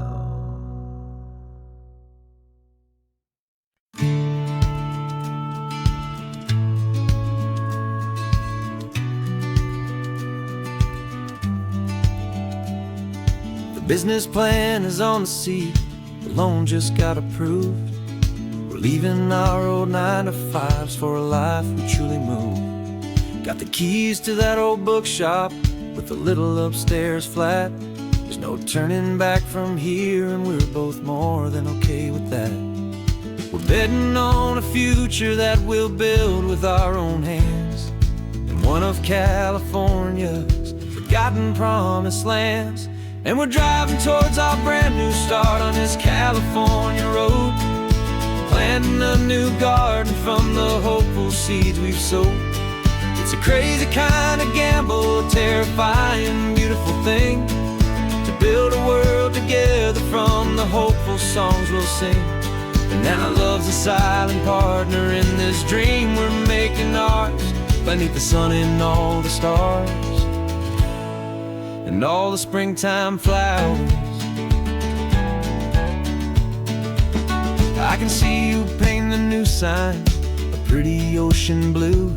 The business plan is on the seat, the loan just got approved. We're leaving our old 9-to-5s for a life we truly move. Got the keys to that old bookshop with the little upstairs flat. There's no turning back from here, and we're both more than okay with that. We're betting on a future that we'll build with our own hands, in one of California's forgotten promised lands. And we're driving towards our brand new start on this California road, planting a new garden from the hopeful seeds we've sowed. It's a crazy kind of gamble, a terrifying, beautiful thing, to build a world together from the hopeful songs we'll sing. And now love's a silent partner in this dream we're making ours, beneath the sun and all the stars, and all the springtime flowers. I can see you painting the new sign a pretty ocean blue,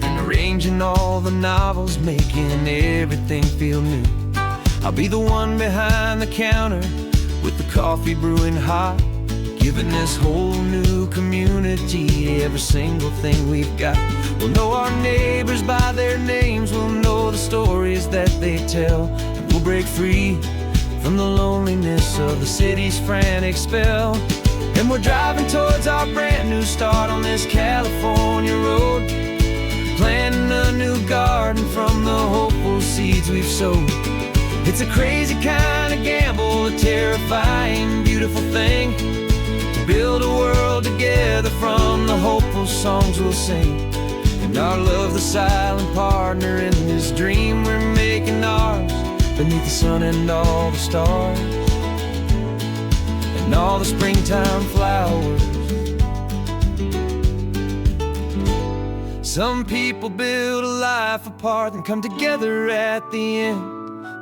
and arranging all the novels, making everything feel new. I'll be the one behind the counter with the coffee brewing hot, giving this whole new community every single thing we've got. We'll know our neighbors by their names, we'll know the stories that they tell, and we'll break free from the loneliness of the city's frantic spell. And we're driving towards our brand new start on this California road, planting a new garden from the hopeful seeds we've sowed. It's a crazy kind of gamble, a terrifying, beautiful thing, to build a world together from the hopeful songs we'll sing. And our love, the silent partner in this dream we're making ours, beneath the sun and all the stars, and all the springtime flowers. Some people build a life apart and come together at the end,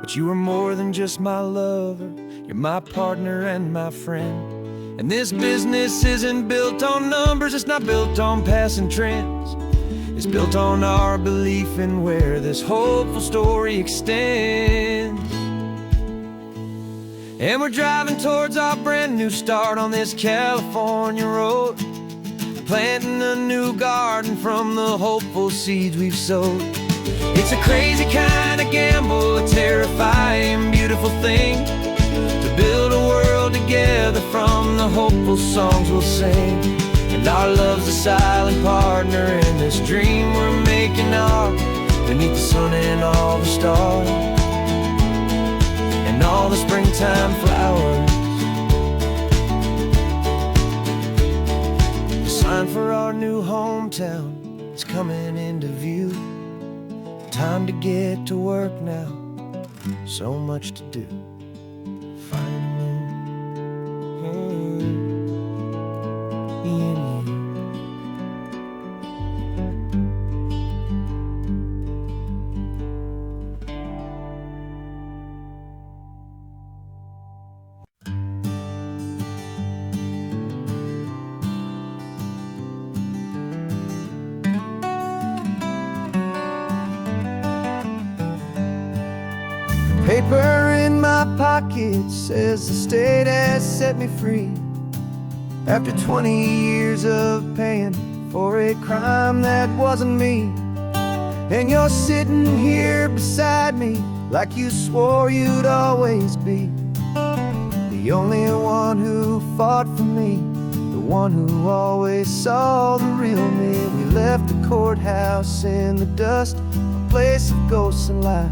but you are more than just my lover, you're my partner and my friend. And this business isn't built on numbers, it's not built on passing trends, it's built on our belief in where this hopeful story extends. And we're driving towards our brand new start on this California road, planting a new garden from the hopeful seeds we've sowed. It's a crazy kind of gamble, a terrifying, beautiful thing, to build a world together together from the hopeful songs we'll sing. And our love's a silent partner in this dream we're making art beneath the sun and all the stars and all the springtime flowers. The sign for our new hometown is coming into view. Time to get to work now, so much to do. Paper in my pocket says the state has set me free after 20 years of paying for a crime that wasn't me. And you're sitting here beside me like you swore you'd always be the only one who fought for me, the one who always saw the real me. We left the courthouse in the dust, a place of ghosts and lies.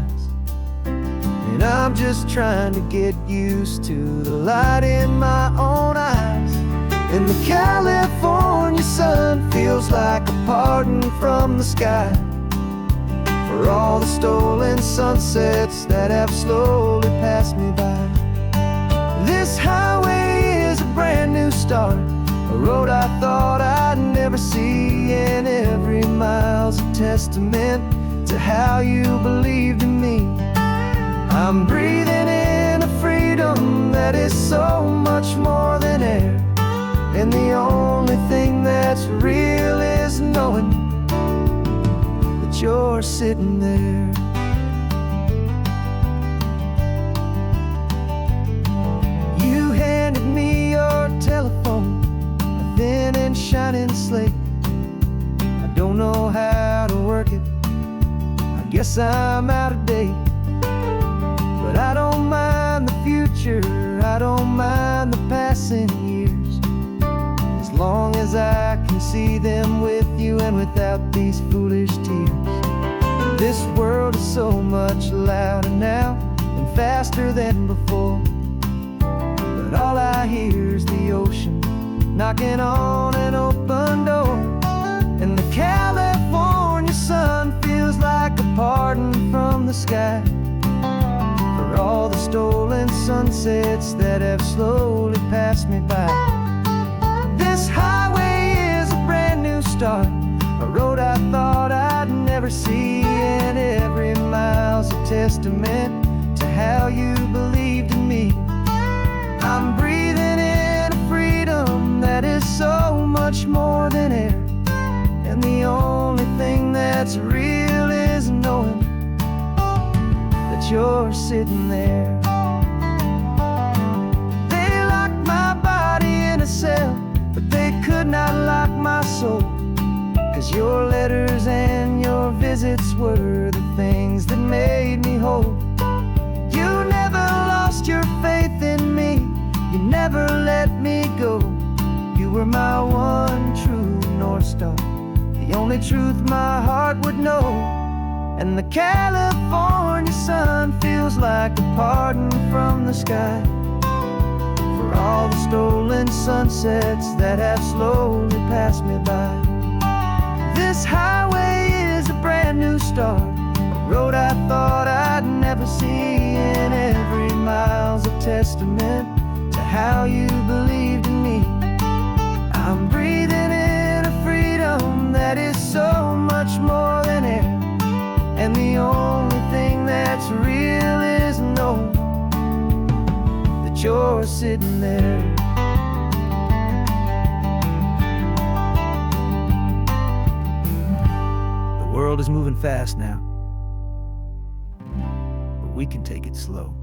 And I'm just trying to get used to the light in my own eyes. And the California sun feels like a pardon from the sky for all the stolen sunsets that have slowly passed me by. This highway is a brand new start, a road I thought I'd never see, and every mile's a testament to how you believed in me. I'm breathing in a freedom that is so much more than air, and the only thing that's real is knowing that you're sitting there. You handed me your telephone, a thin and shining slate. I don't know how to work it, I guess I'm out of date. But I don't mind the future, I don't mind the passing years, as long as I can see them with you and without these foolish tears. This world is so much louder now and faster than before, but all I hear is the ocean knocking on an open door. And the California sun feels like a pardon from the sky for all the stolen sunsets that have slowly passed me by. This highway is a brand new start, a road I thought I'd never see, and every mile's a testament to how you believed in me. I'm breathing in a freedom that is so much more than air, and the only thing that's real is knowing that you're sitting there. They locked my body in a cell, but they could not lock my soul, 'cause your letters and your visits were the things that made me whole. You never lost your faith in me, you never let me go. You were my one true North Star, the only truth my heart would know. And the California sun feels like a pardon from the sky for all the stolen sunsets that have slowly passed me by. This highway is a brand new start, a road I thought I'd never see, and every mile's a testament to how you believed in me. I'm breathing in a freedom that is so much more than air, and the only thing that's real is knowing that you're sitting there. The world is moving fast now, but we can take it slow.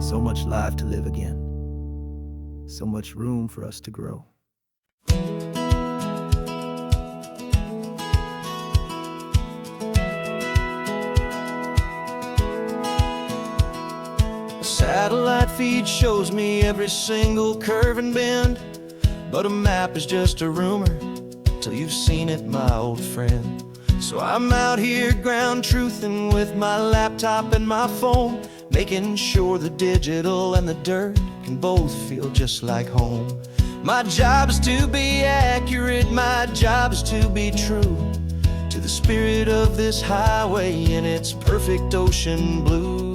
So much life to live again, so much room for us to grow. satellite feed shows me every single curve and bend, but a map is just a rumor till you've seen it, my old friend. So I'm out here ground truthing with my laptop and my phone, making sure the digital and the dirt can both feel just like home. My job is to be accurate, my job is to be true to the spirit of this highway in its perfect ocean blue.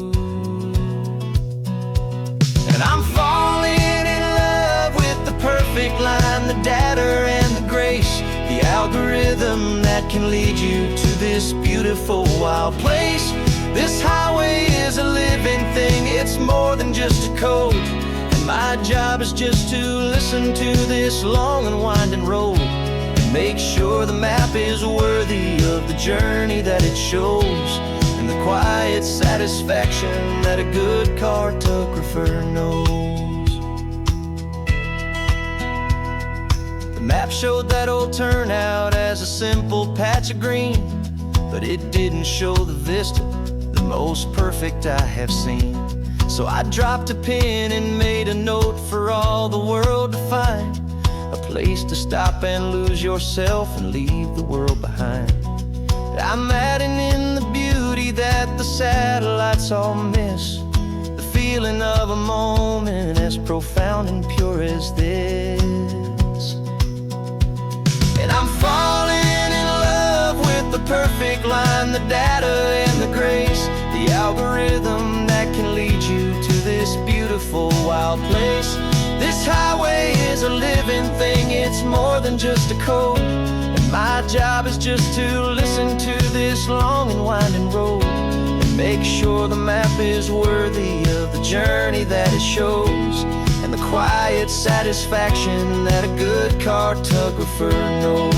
And I'm falling in love with the perfect line, the data and the grace, the algorithm that can lead you to this beautiful wild place. This highway is a living thing, it's more than just a code. And my job is just to listen to this long and winding road and make sure the map is worthy of the journey that it shows, and the quiet satisfaction that a good cartographer knows. The map showed that old turnout as a simple patch of green, but it didn't show the vista, the most perfect I have seen. So I dropped a pin and made a note for all the world to find, a place to stop and lose yourself and leave the world behind. I'm adding in the beauty that the satellites all miss, the feeling of a moment as profound and pure as this. And I'm falling in love with the perfect line, the data and the grace, the algorithm that can lead you to this beautiful wild place. This highway is a living thing, it's more than just a code. And my job is just to listen to this long and winding road and make sure the map is worthy of the journey that it shows, and the quiet satisfaction that a good cartographer knows.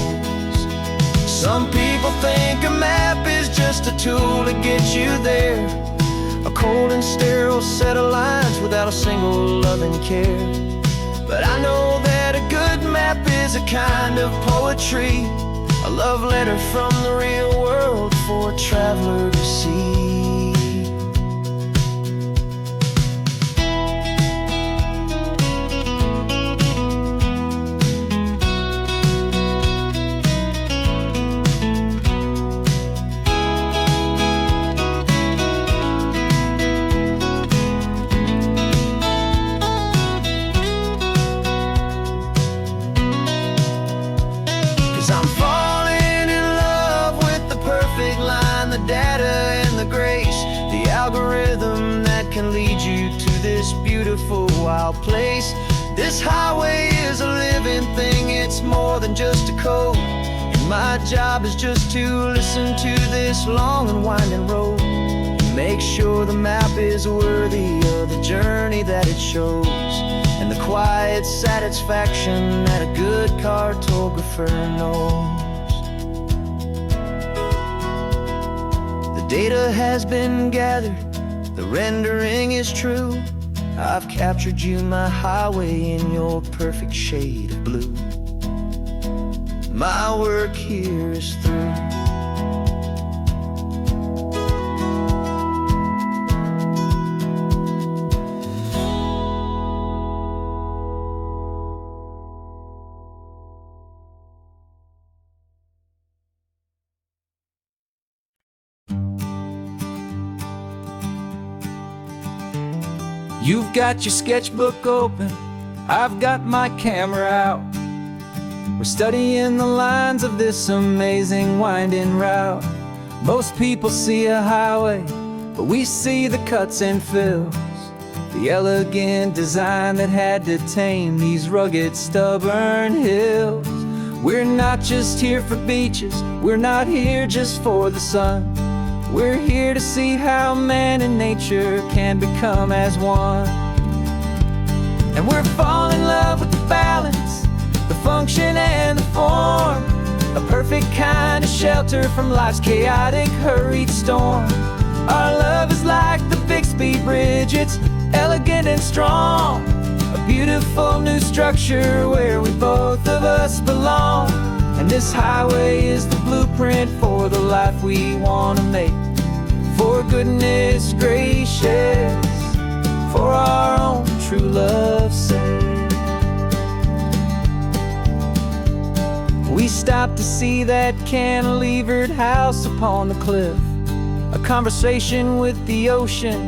Some people think a map is just a tool to get you there, a cold and sterile set of lines without a single loving care. But I know that a good map is a kind of poetry, a love letter from the real world for a traveler to see. I'm falling in love with the perfect line, the data and the grace, the algorithm that can lead you to this beautiful wild place. This highway is a living thing, it's more than just a code. And my job is just to listen to this long and winding road and make sure the map is worthy of the journey that it shows, and the quiet satisfaction that a good cartographer knows. The data has been gathered, the rendering is true. I've captured you, my highway, in your perfect shade of blue. My work here is through. You've got your sketchbook open, I've got my camera out. We're studying the lines of this amazing winding route. Most people see a highway, but we see the cuts and fills, the elegant design that had to tame these rugged, stubborn hills. We're not just here for beaches, we're not here just for the sun. We're here to see how man and nature can become as one. And we're falling in love with the balance, the function and the form, a perfect kind of shelter from life's chaotic, hurried storm. Our love is like the Bixby Bridge, it's elegant and strong, a beautiful new structure where we both of us belong. And this highway is the blueprint for the life we want to make. For goodness gracious, for our own true love's sake. We stopped to see that cantilevered house upon the cliff, a conversation with the ocean,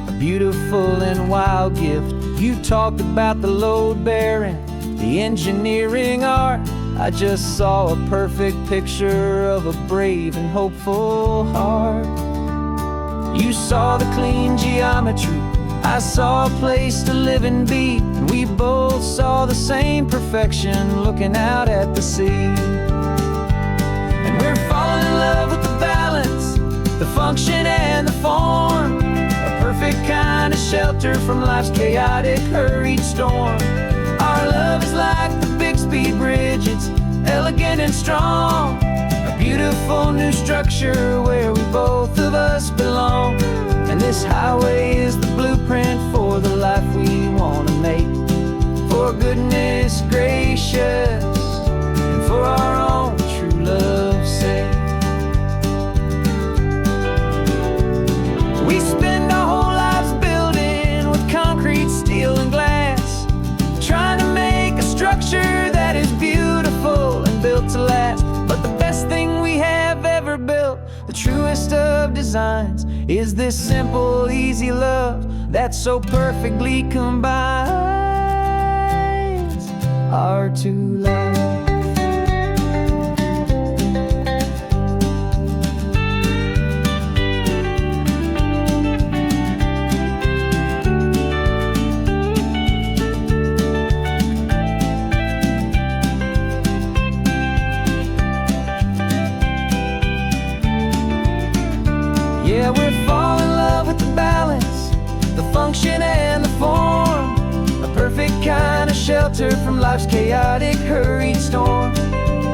a beautiful and wild gift. You talked about the load bearing, the engineering art. I just saw a perfect picture of a brave and hopeful heart. You saw the clean geometry, I saw a place to live and be, and we both saw the same perfection looking out at the sea. And we're falling in love with the balance, the function and the form, a perfect kind of shelter from life's chaotic, hurried storm. Our love is like the Bixby Bridge, it's elegant and strong, a beautiful new structure where we both of us belong. And this highway is the blueprint for the life we want to make, for goodness gracious and for our own true love's sake. We spend our whole lives building with concrete, steel and glass, trying to make a structure that is beautiful and built to last. But the best thing we have ever built, the truest of designs, is this simple, easy love that so perfectly combines our two lives. Yeah, we're falling in love with the balance, the function and the form, a perfect kind of shelter from life's chaotic, hurried storm.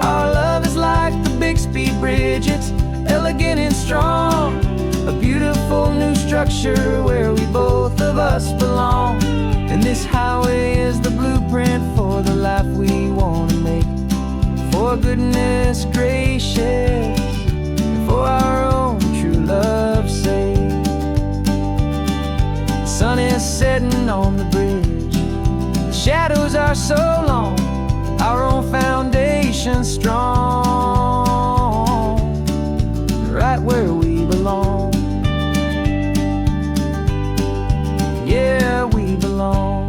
Our love is like the Bixby Bridge, it's elegant and strong, a beautiful new structure where we both of us belong. And this highway is the blueprint for the life we want to make, for goodness gracious, for our own true love's sake. The sun is setting on the bridge, the shadows are so long, our own foundation strong, right where we belong. Yeah, we belong.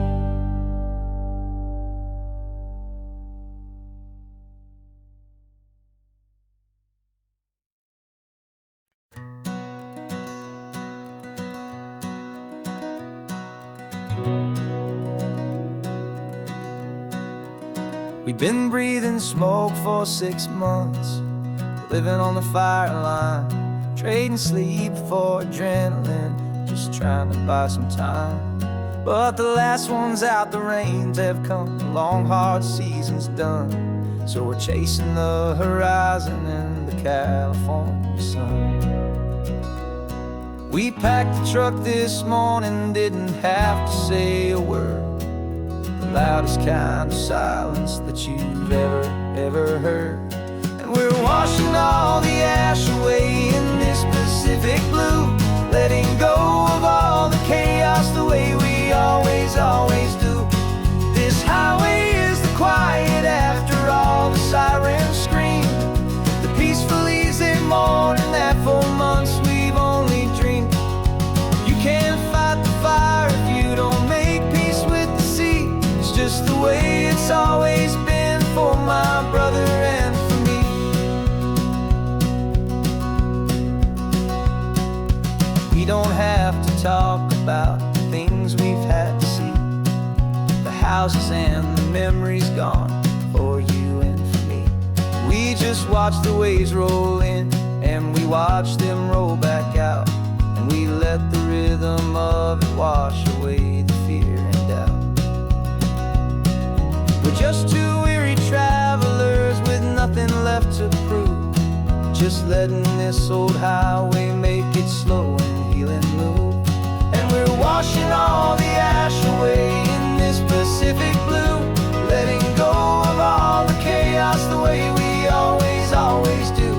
We've been breathing smoke for 6 months, living on the fire line, trading sleep for adrenaline, just trying to buy some time. But the last one's out, the rains have come, the long hard season's done, so we're chasing the horizon in the California sun. We packed the truck this morning, didn't have to say a word, the loudest kind of silence that you've ever heard. And we're washing all the ash away in this Pacific blue, letting go of all the chaos the way we always do. This highway is the quiet after all the sirens scream, the peaceful easy morning that for months we've only dreamed. You can't fight the fire if you don't make peace with the sea. It's just the way it's always been for my brother and for me. We don't have to talk about the things we've had to see, the houses and the memories gone for you and for me. We just watch the waves roll in and we watch them roll back out, and we let the rhythm of it wash away the fear and doubt. We're just two weary travelers with nothing left to prove, just letting this old highway make its slow and healing move. And we're washing all the ash away in this Pacific blue, letting go of all the chaos the way we always do.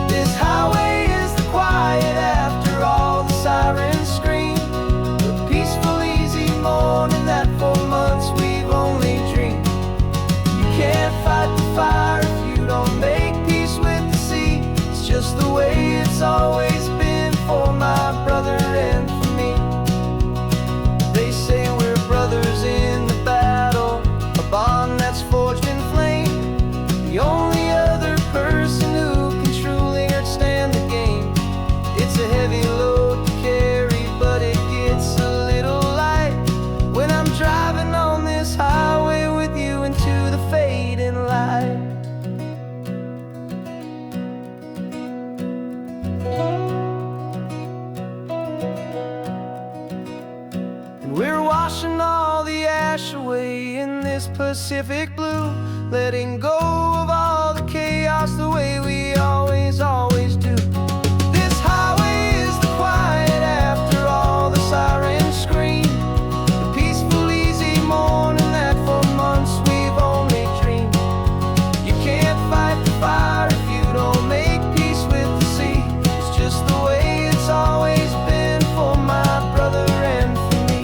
This highway is the quiet after all the sirens scream, the peaceful Pacific blue, letting go of all the chaos the way we always do. This highway is the quiet after all the sirens scream, the peaceful, easy morning that for months we've only dreamed. You can't fight the fire if you don't make peace with the sea. It's just the way it's always been for my brother and for me.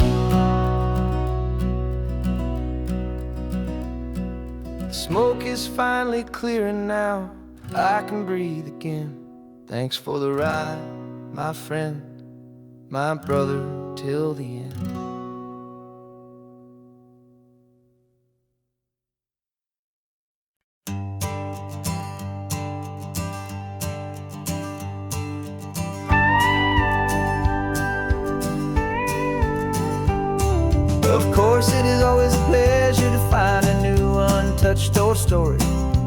The smoke is finally clearing now, I can breathe again. Thanks for the ride, my friend, my brother, till the end. Of course, it is always a pleasure to find a new untouched old story.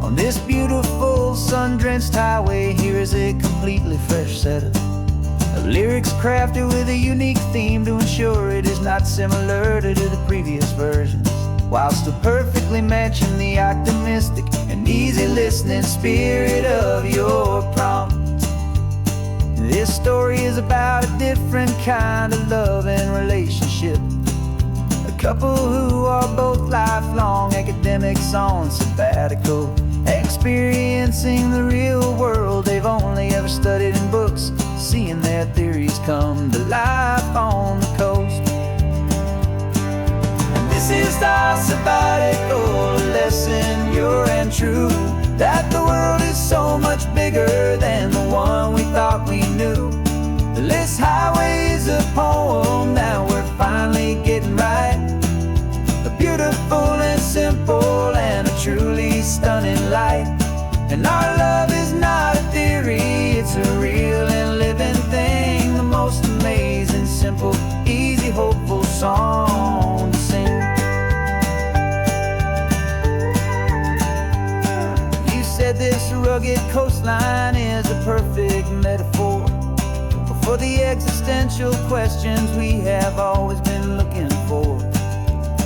On this beautiful sun-drenched highway, here is a completely fresh set of lyrics crafted with a unique theme to ensure it is not similar to the previous versions, while still perfectly matching the optimistic and easy listening spirit of your prompt. This story is about a different kind of love and relationship. A couple who are both lifelong academics on sabbatical, experiencing the real world they've only ever studied in books, seeing their theories come to life on the coast. And this is our sabbatical lesson, pure and true, that the world is so much bigger than the one we thought we knew. This highway is a poem that we're finally getting right, a beautiful and simple and a truly stunning light. And our love is not a theory, it's a real and living thing, the most amazing, simple, easy, hopeful song to sing. You said this rugged coastline is a perfect metaphor for the existential questions we have always been looking for.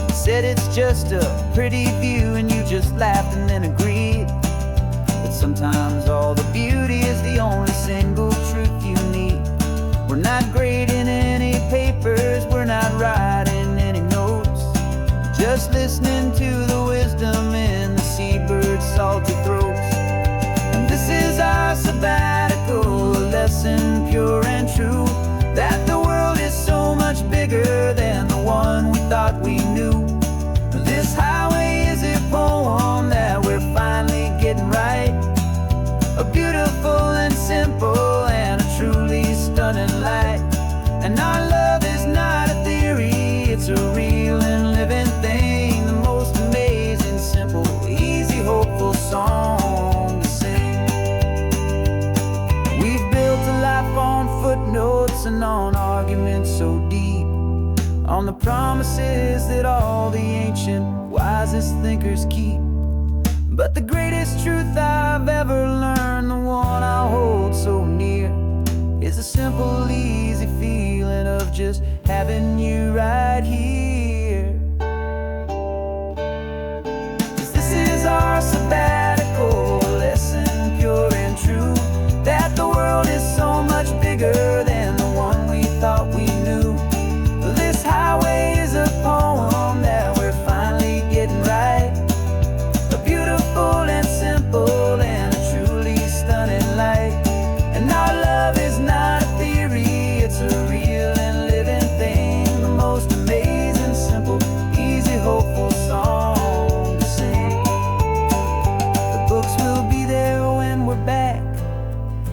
You said it's just a pretty view and you just laughed and then agreed that sometimes all the beauty is the only single truth you need. We're not grading any papers, we're not writing any notes, just listening to the wisdom in the seabird's salty throats. And this is our sabbatical lesson, pure and true, that the world is so much bigger than the one we thought we knew. This highway is a poem that we're finally getting right, a beautiful and simple and a truly stunning light. And our love is not a theory, it's a real and living thing, the most amazing, simple, easy, hopeful song to sing. We've built a life on footnotes and on arguments so deep, on the promises that all the ancient, wisest thinkers keep. But the greatest truth I've ever learned, the one I hold so near, is a simple, easy feeling of just having you right here. 'Cause this is our sabbatical lesson, pure and true, that the world is so much bigger than the one we thought we knew. This highway is a poem that we're finally getting right, a beautiful and simple and a truly stunning light. And our love is not a theory, it's a real and living thing, the most amazing, simple, easy, hopeful song to sing. The books will be there when we're back,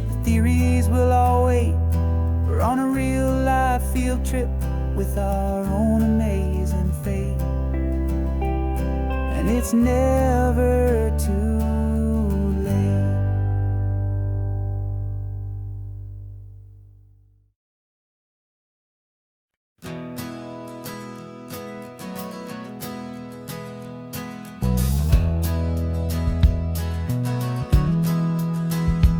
the theories will all wait. We're on a real life field trip with our own amazing fate, and it's never too late.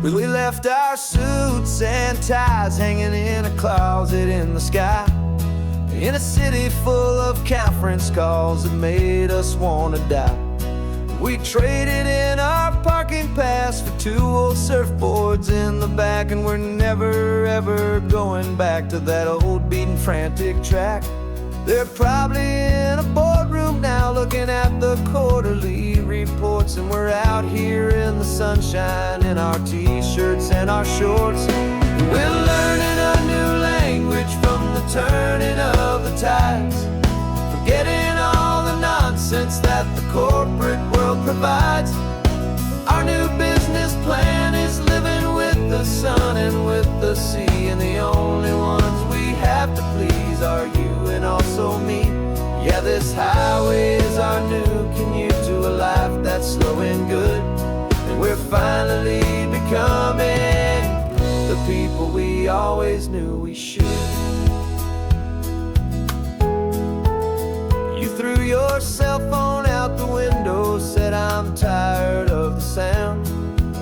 We left our suits and ties hanging in a closet in the sky, in a city full of conference calls that made us wanna die. We traded in our parking pass for 2 old surfboards in the back, and we're never ever going back to that old beaten frantic track. They're probably in a boardroom now looking at the quarterly reports, and we're out here in the sunshine in our t-shirts and our shorts. We're learning a new language from the turning of the tides, forgetting all the nonsense that the corporate world provides. Our new business plan is living with the sun and with the sea, and the only ones we have to please are you and also me. Yeah, this highway is our new commute to a life that's slow and good, and we're finally becoming the people we always knew we should. You threw your cell phone out the window, said I'm tired of the sound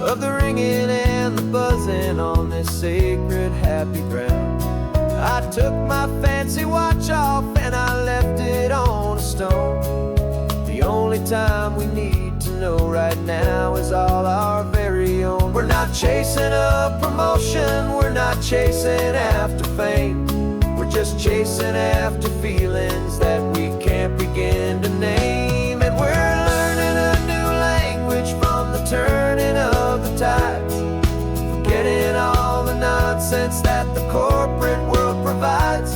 of the ringing and the buzzing on this sacred happy ground. I took my fancy watch off and I left it on a stone. The only time we need to know right now is all our very own. We're not chasing a promotion, we're not chasing after fame, we're just chasing after feelings that we can't begin to name. And we're learning a new language from the turning of the tides, forgetting all the nonsense that the corporate world provides.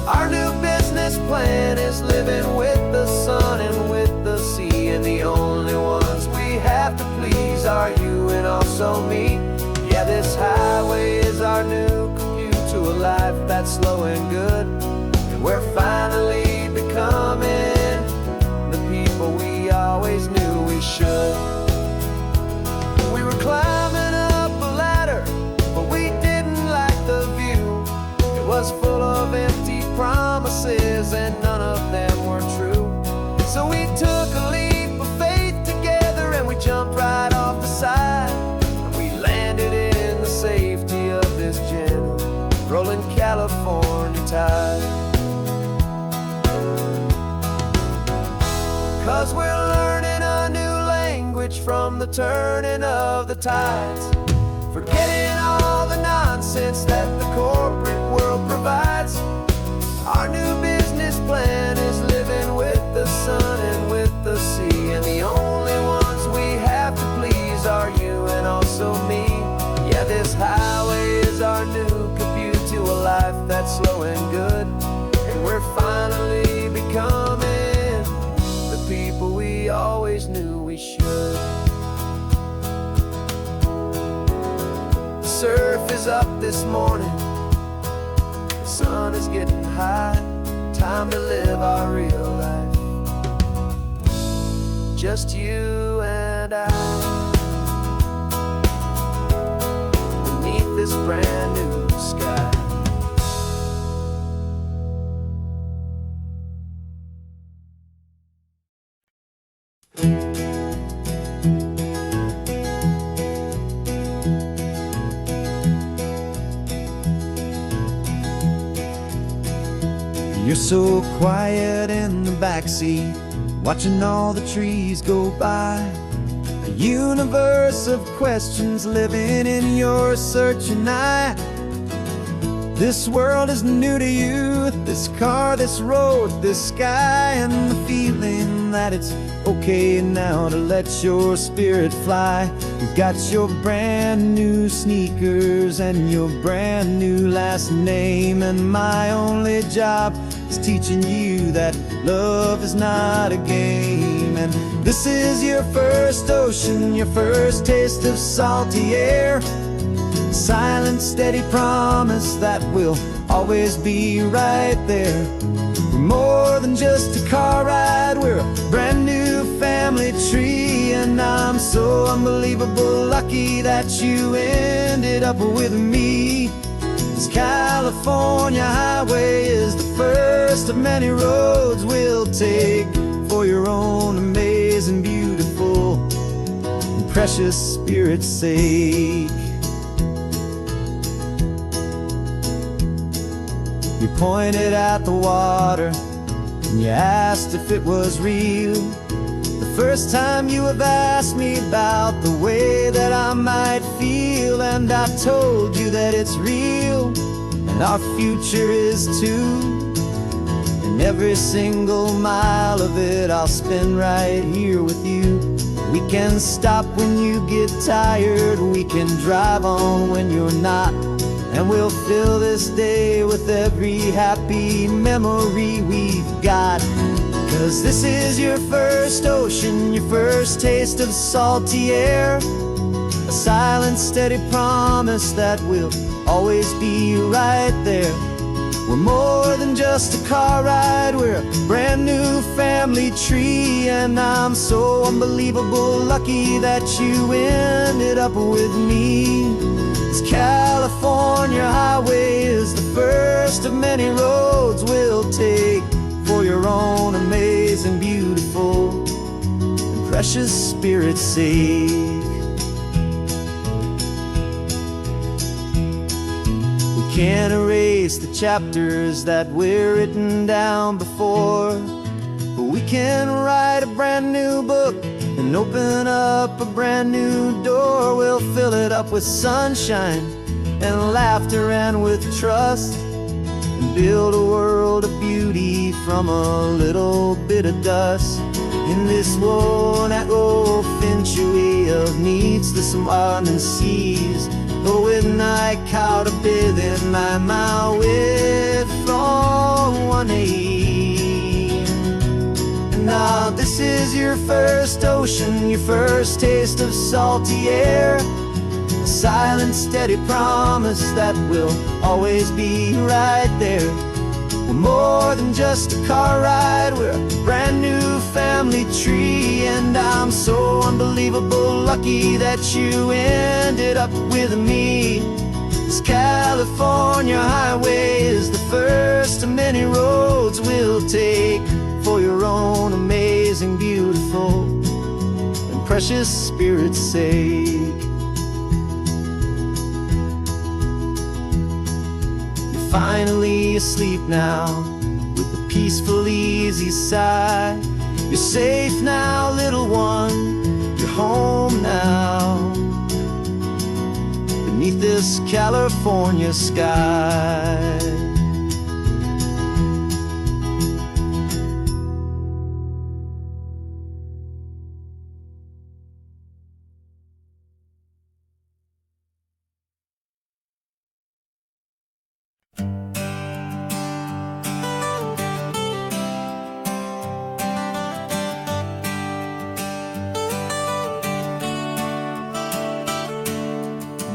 Our new business plan is living with the sun and with the sea, and the only ones we have to please are you and also me. Yeah, this highway is our new commute to a life that's slow and good, and we're finally becoming the people we always knew we should. We were climbing up a ladder, but we didn't like the view. It was full of empty promises and none of them were true. So we took a leap of faith together and we jumped right off the side, and we landed in the safety of this gentle rolling California tide. 'Cause we're learning a new language from the turning of the tides, forgetting all the nonsense that the corporate world provides. Our new business plan is living with the sun and with the sea, and the only ones we have to please are you and also me. Yeah, this highway is our new commute to a life that's slow and good, and we're finally becoming the people we always knew we should. The surf is up this morning, the sun is getting high, time to live our real life, just you and I, beneath this brand new sky. You're so quiet in the backseat, watching all the trees go by. A universe of questions living in your searching eye. This world is new to you, this car, this road, this sky, and the feeling that it's okay now to let your spirit fly. You've got your brand new sneakers and your brand new last name, and my only job is teaching you that love is not a game. And this is your first ocean, your first taste of salty air, silent, steady promise that we'll always be right there. We're more than just a car ride, we're a brand new family tree, and I'm so unbelievable lucky that you ended up with me. This California highway is the first of many roads we'll take for your own amazing, beautiful, and precious spirit's sake. You pointed at the water and you asked if it was real. The first time you have asked me about the way that I might feel, and I told you that it's real and our future is too. And every single mile of it I'll spend right here with you. We can stop when you get tired, we can drive on when you're not, and we'll fill this day with every happy memory we've got. 'Cause this is your first ocean, your first taste of salty air, a silent, steady promise that we'll always be right there. We're more than just a car ride, we're a brand new family tree. And I'm so unbelievable lucky that you ended up with me. This California highway is the first of many roads we'll take for your own amazing, beautiful, and precious spirit's sake. We can't erase the chapters that were written down before, but we can write a brand new book and open up a brand new door. We'll fill it up with sunshine and laughter and with trust, and build a world of beauty from a little bit of dust. In this world that century of needs the surrounding seas, but with night caught a bit in my mouth with from one aim. And now this is your first ocean, your first taste of salty air, a silent, steady promise that we'll always be right there. We're more than just a car ride, we're a brand new family tree. And I'm so unbelievable lucky that you ended up with me. This California highway is the first of many roads we'll take for your own amazing, beautiful, and precious spirit's sake. Finally asleep now, with a peaceful, easy sigh. You're safe now, little one, you're home now, beneath this California sky.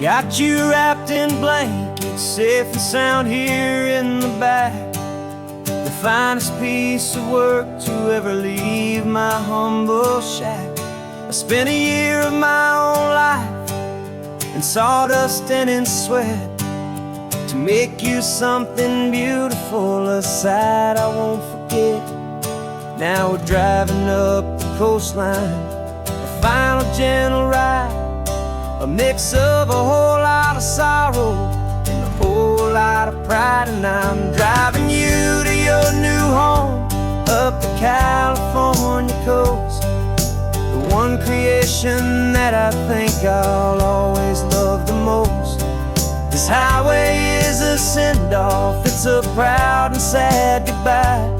Got you wrapped in blankets, safe and sound here in the back. The finest piece of work to ever leave my humble shack. I spent a year of my own life in sawdust and in sweat to make you something beautiful, a sight I won't forget. Now we're driving up the coastline, a final gentle ride, a mix of a whole lot of sorrow and a whole lot of pride. And I'm driving you to your new home up the California coast, the one creation that I think I'll always love the most. This highway is a send-off, it's a proud and sad goodbye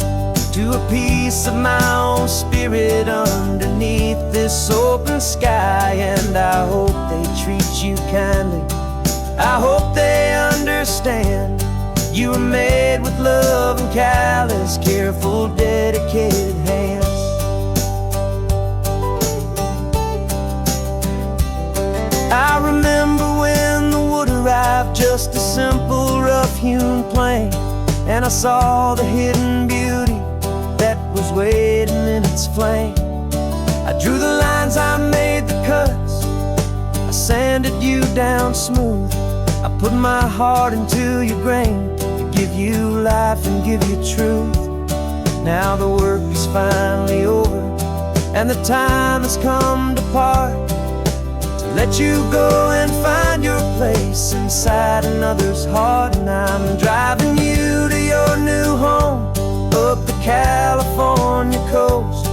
to a piece of my own spirit underneath this open sky. And I hope they treat you kindly, I hope they understand you were made with love and callous, careful, dedicated hands. I remember when the wood arrived, just a simple rough-hewn plank, and I saw the hidden beauty that was waiting in its flame. I drew the lines, I made the cuts, I sanded you down smooth. I put my heart into your grain to give you life and give you truth. Now the work is finally over, and the time has come to part, to let you go and find your place inside another's heart. And I'm driving you to your your new home up the California coast.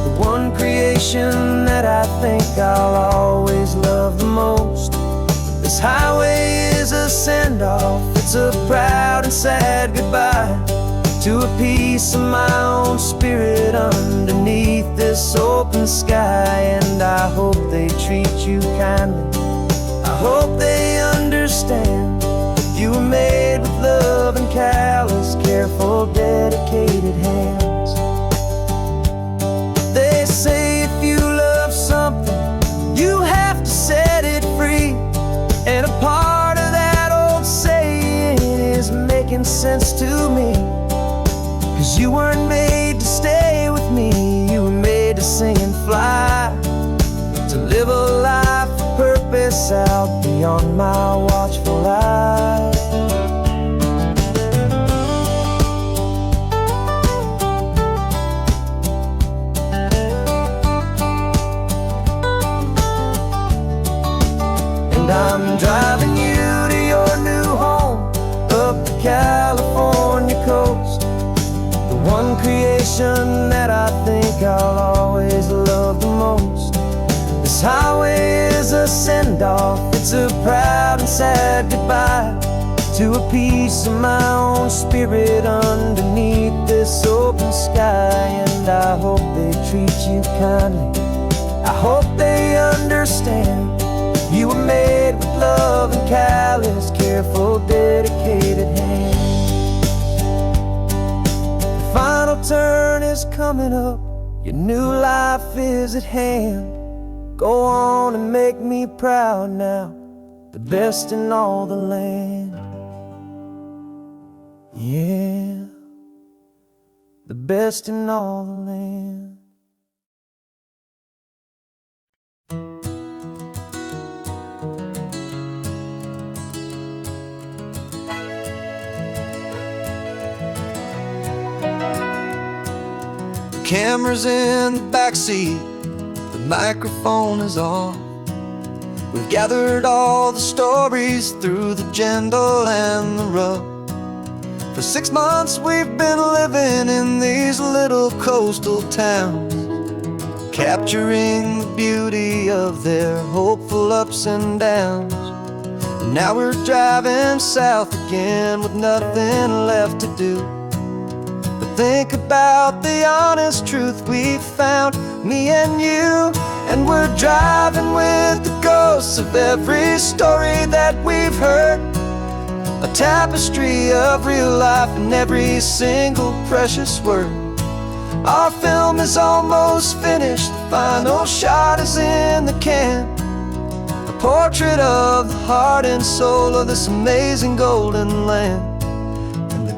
The one creation that I think I'll always love the most. This highway is a send-off, it's a proud and sad goodbye to a piece of my own spirit underneath this open sky. And I hope they treat you kindly, I hope they understand you were made with love and callous, careful, dedicated hands. They say if you love something, you have to set it free. And a part of that old saying is making sense to me. 'Cause you weren't made to stay with me, you were made to sing and fly, to live a life of purpose out beyond my watchful eye. And I'm driving you to your new home up the California coast. The one creation that I think I'll always love the most. This highway is a send-off, it's a proud and sad goodbye to a piece of my own spirit underneath this open sky. And I hope they treat you kindly, I hope they understand you were made with love and callous, careful, dedicated hands. The final turn is coming up, your new life is at hand. Go on and make me proud now, the best in all the land. Yeah, the best in all the land. Camera's in the backseat, the microphone is on. We've gathered all the stories through the gentle and the rough. For 6 months we've been living in these little coastal towns, capturing the beauty of their hopeful ups and downs. And now we're driving south again with nothing left to do. Think about the honest truth we've found, me and you. And we're driving with the ghosts of every story that we've heard, a tapestry of real life in every single precious word. Our film is almost finished, the final shot is in the can, a portrait of the heart and soul of this amazing golden land.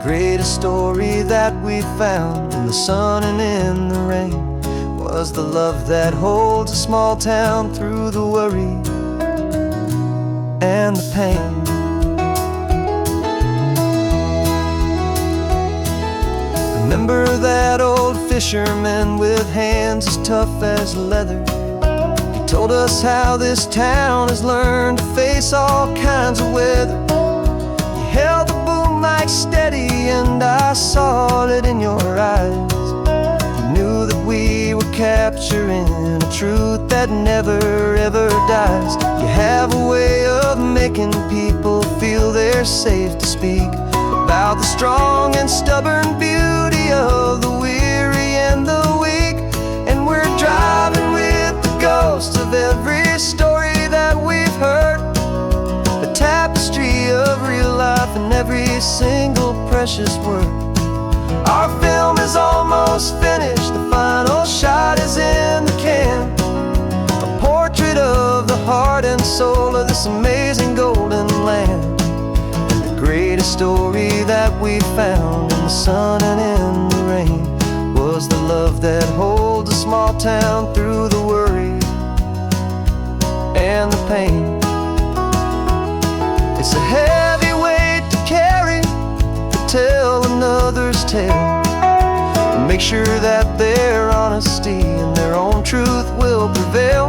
Greatest story that we found in the sun and in the rain was the love that holds a small town through the worry and the pain. Remember that old fisherman with hands as tough as leather? He told us how this town has learned to face all kinds of weather. You held the boom mic steady and I saw it in your eyes. You knew that we were capturing a truth that never ever dies. You have a way of making people feel they're safe to speak about the strong and stubborn beauty of the weary and the weak. And we're driving with the ghosts of every story that we've heard, a tapestry of real life in every single precious word. Our film is almost finished, the final shot is in the can, a portrait of the heart and soul of this amazing golden land. And the greatest story that we found in the sun and in the rain was the love that holds a small town through the worry and the pain. It's a heavy weight to carry, to tell another's tale, and make sure that their honesty and their own truth will prevail.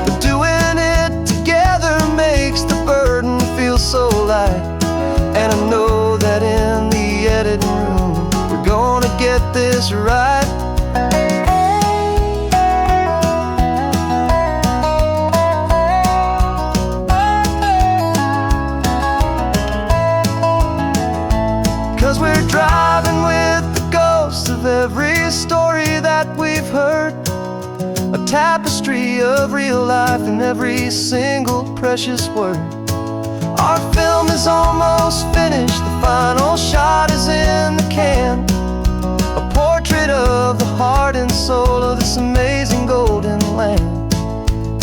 But doing it together makes the burden feel so light, and I know that in the tapestry of real life in every single precious word. Our film is almost finished, the final shot is in the can. A portrait of the heart and soul of this amazing golden land.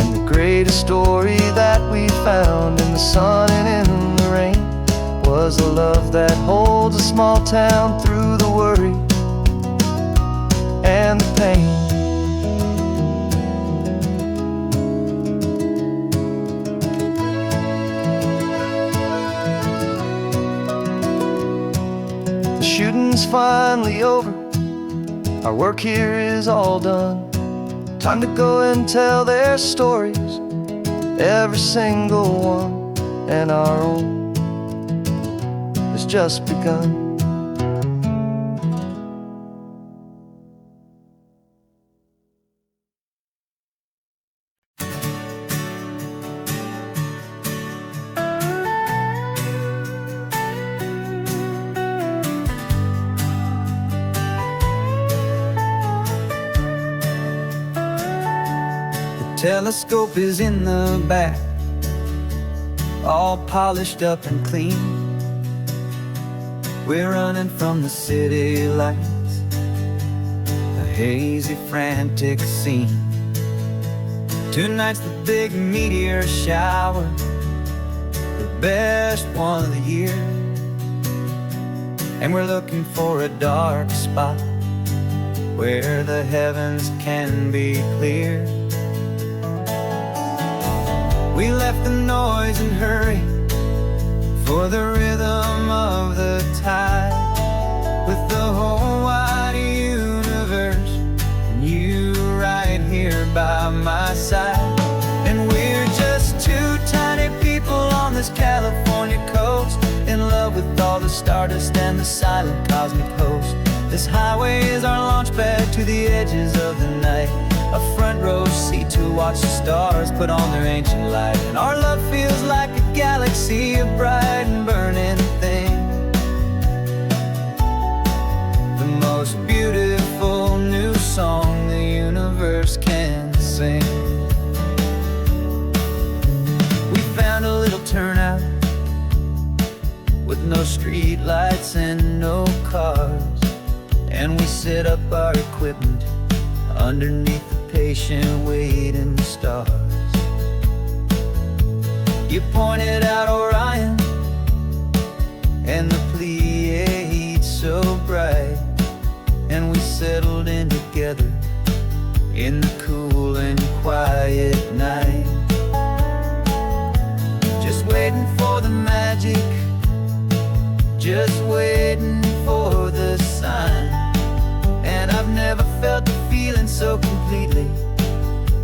And the greatest story that we found in the sun and in the rain was the love that holds a small town through the worry and the pain. The shooting's finally over, our work here is all done. Time to go and tell their stories, every single one, and our own has just begun. Telescope is in the back, all polished up and clean. We're running from the city lights, a hazy, frantic scene. Tonight's the big meteor shower, the best one of the year. And we're looking for a dark spot where the heavens can be clear. We left the noise and hurry for the rhythm of the tide, with the whole wide universe and you right here by my side. And we're just two tiny people on this California coast, in love with all the stardust and the silent cosmic host. This highway is our launch pad to the edges of the night, a front row seat to watch the stars put on their ancient light. And our love feels like a galaxy, a bright and burning thing, the most beautiful new song the universe can sing. We found a little turnout with no street lights and no cars, and we set up our equipment underneath the patient waiting stars. You pointed out Orion and the Pleiades so bright, and we settled in together in the cool and quiet night, just waiting for the magic, just waiting for the sign. And I've never felt the feeling so completely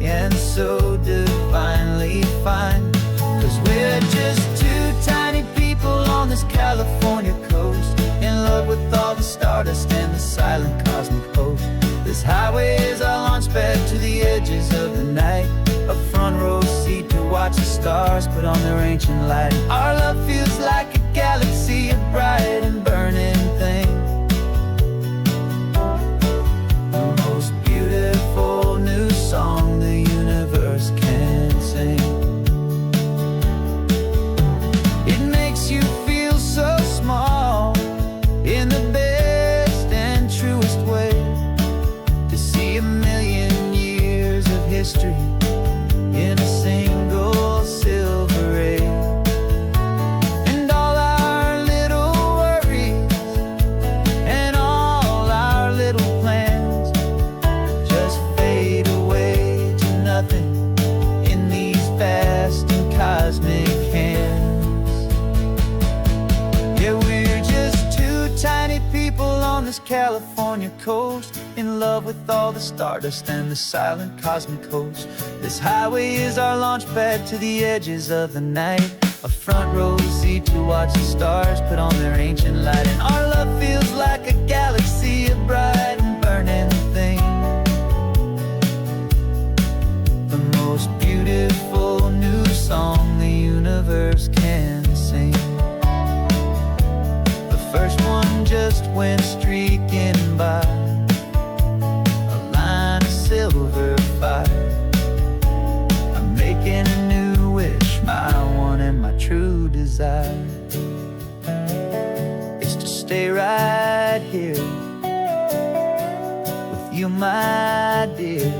and so divinely fine. 'Cause we're just two tiny people on this California coast, in love with all the stardust and the silent cosmic host. This highway is our launch pad to the edges of the night, a front row seat to watch the stars put on their ancient light. Our love feels like a galaxy, a bright and burning thing, new song the universe can sing. It makes you feel so small in the best and truest way, to see a million years of history in a single silver ray. And all our little worries and all our little plans just fade away to nothing in these vast and cosmic hands. Yeah, we're just two tiny people on this California coast, in love with all the stardust and the silent cosmic host. This highway is our launch pad to the edges of the night, a front row seat to watch the stars put on their ancient light. And our love feels like a galaxy, a bright and burning thing, the most beautiful new song the universe can sing. The first one just went streaking by, a line of silver fire. my dear.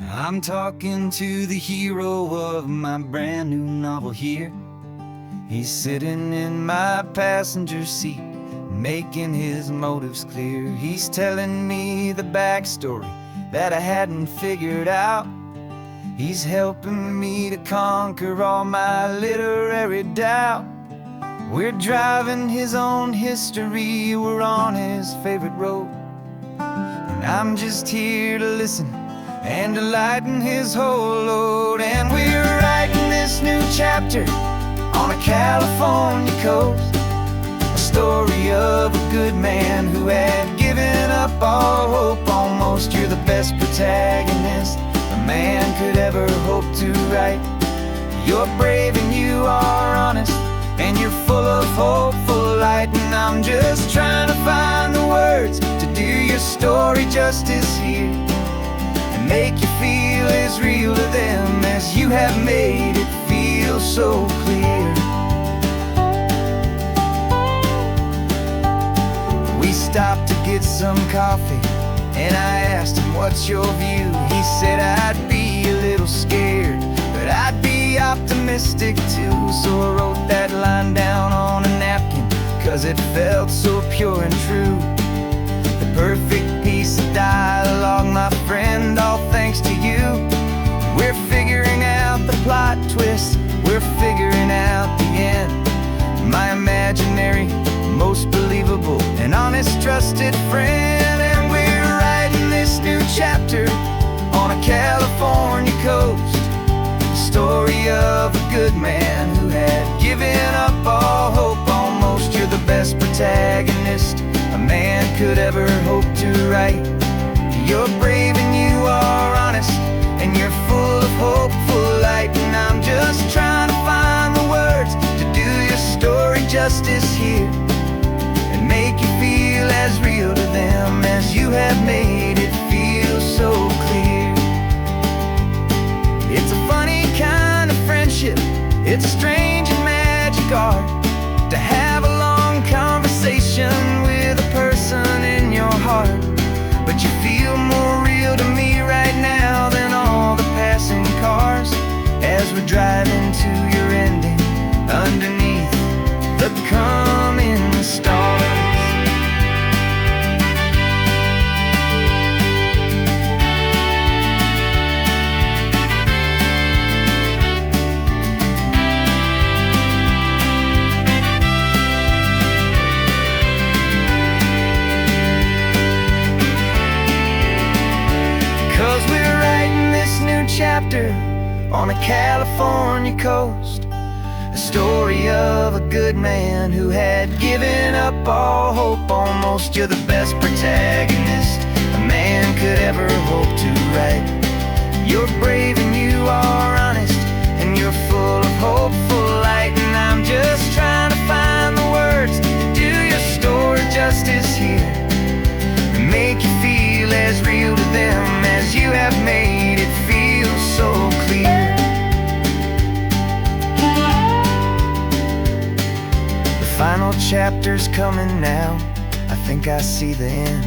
I'm talking to the hero of my brand new novel here. He's sitting in my passenger seat, making his motives clear. He's telling me the backstory that I hadn't figured out. He's helping me to conquer all my literary doubt. We're driving his own history, we're on his favorite road, and I'm just here to listen and to lighten his whole load. And we're writing this new chapter on a California coast, a story of a good man who had given up all hope almost. You're the best protagonist a man could ever hope to write. You're brave and you are honest, and you're full of hopeful light. And I'm just trying to find the words to do your story justice here, and make you feel as real to them as you have made it feel so clear. We stopped to get some coffee, and I asked him, what's your view? He said, I'd be a little scared, but I'd be optimistic too. So I wrote that line down on a napkin, 'cause it felt so pure and true. The perfect piece of dialogue, my friend, all thanks to you. We're figuring out the plot twist, we're figuring out the end. My imaginary, most believable and honest trusted friend. And we're writing this new chapter on a California coast, the story of a good man who had given up all hope almost. You're the best protagonist a man could ever hope to write. You're brave and you are honest, and you're full of hopeful light. And I'm just trying to find the words to do your story justice here, and make you feel as real to them as you have made it feel so clear. It's a funny kind of friendship, it's strange and magic art to have a long conversation with a person in your heart. But you feel more real to me right now than all the passing cars, as we're driving to your ending underneath the coming stars. 'Cause we're writing this new chapter on a California coast, a story of a good man who had given up all hope almost. You're the best protagonist a man could ever hope to write. You're brave and you are honest, and you're full of hopeful light. And I'm just trying to find the words to do your story justice here, and make you feel as real to them as you have made it feel so clear. The final chapter's coming now, I think I see the end.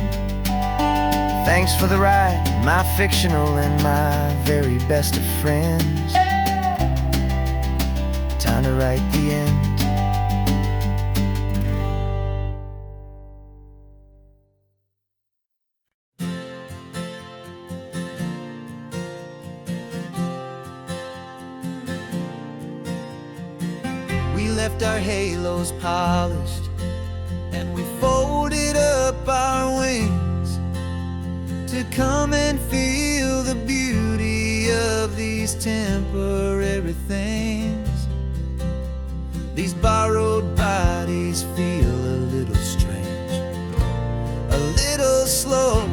Thanks for the ride, my fictional and my very best of friends. Time to write the end. We left our halos polished, and we folded up our wings to come and feel the beauty of these temporary things. These borrowed bodies feel a little strange, a little slow,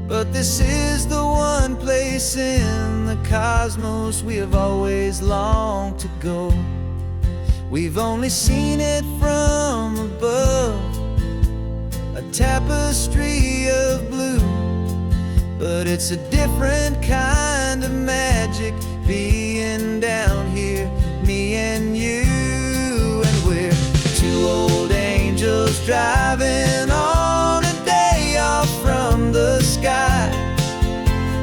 but this is the one place in the cosmos we have always longed to go. We've only seen it from above, a tapestry of blue, but it's a different kind of magic being down here, me and you. And we're two old angels driving on a day off from the sky,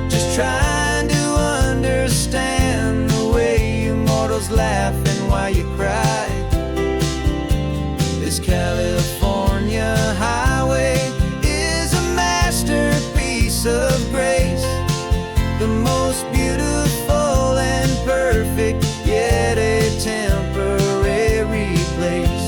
just trying to understand the way you mortals laugh and why you cry. This California highway is a masterpiece of grace, the most beautiful and perfect, yet a temporary place.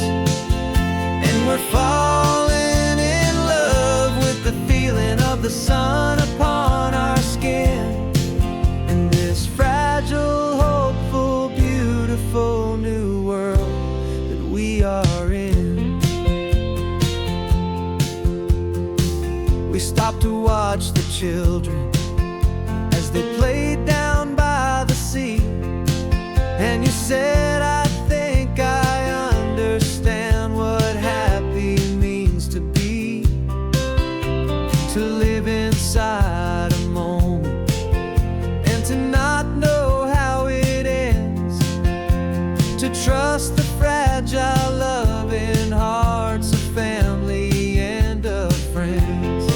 And we're falling in love with the feeling of the sun upon our skin, in this fragile, hopeful, beautiful new world that we are in. We stopped to watch the children as they played down by the sea, and you said, I think I understand what happy means to be, to live inside a moment and to not know how it ends, to trust the fragile loving hearts of family and of friends,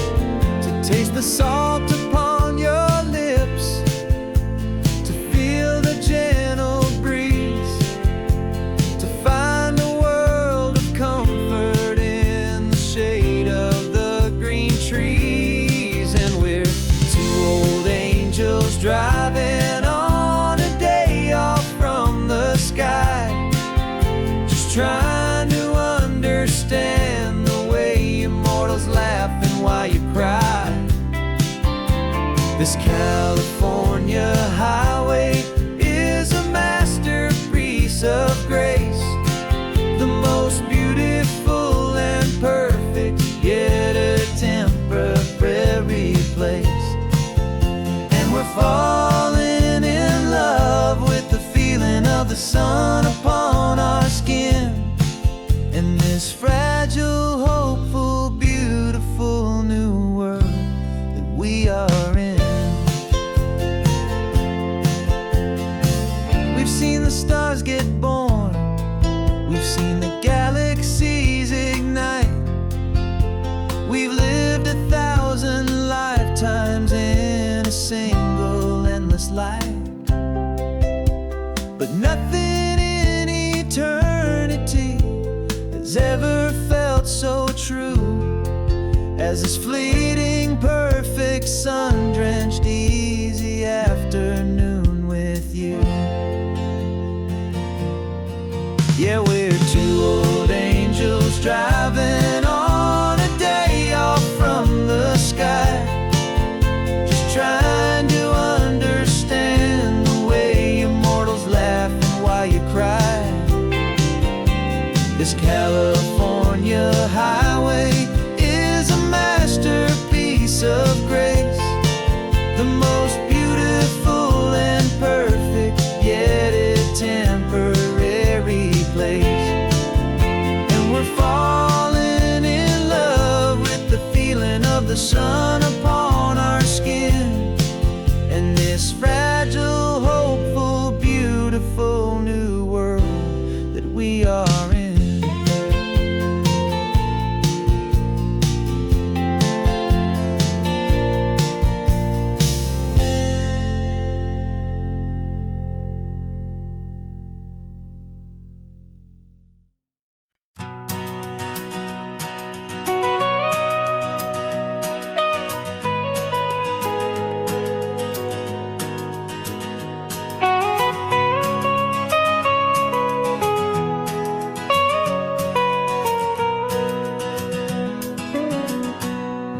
to taste the salt upon your lips, to feel the gentle breeze, to find a world of comfort in the shade of the green trees. And we're two old angels driving on a day off from the sky, just trying to understand the way you mortals laugh and why you cry. This California highway is a masterpiece of grace, the most beautiful and perfect, yet a temporary place. And we're falling in love with the feeling of the sun upon our skin, in this fragile, hopeful, beautiful new world that we are in. We've seen the stars get born, we've seen the galaxies ignite, we've lived 1,000 lifetimes in a single endless life. But nothing in eternity has ever felt so true as this fleeting, perfect, sun-drenched, easy afternoon with you. Yeah, we're two old angels driving on a day off from the sky, just trying to understand the way you mortals laugh and why you cry. This California highway is a masterpiece of grace, the most beautiful and perfect, yet a temporary place. And we're falling in love with the feeling of the sun upon our skin, and this fragile, hopeful, beautiful new world that we are in.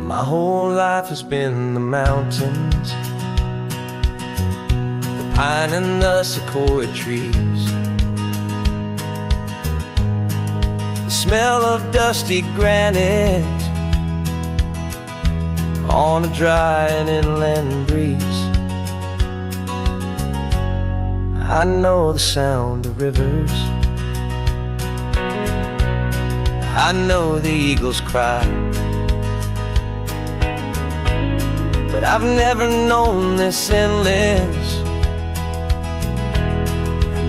My whole life has been the mountains, the pine and the sequoia trees, the smell of dusty granite on a dry and inland breeze. I know the sound of rivers, I know the eagles cry, but I've never known this endless,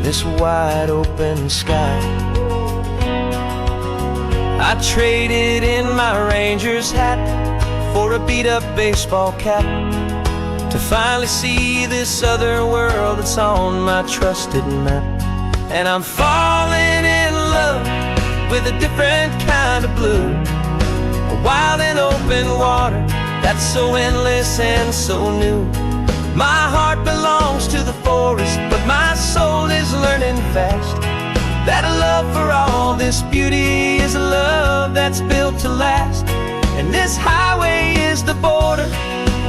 this wide open sky. I traded in my Ranger's hat for a beat-up baseball cap, to finally see this other world that's on my trusted map. And I'm falling in love with a different kind of blue, a wild and open water that's so endless and so new. My heart belongs to the forest, but my soul is learning fast that a love for all this beauty is a love that's built to last. And this highway is the border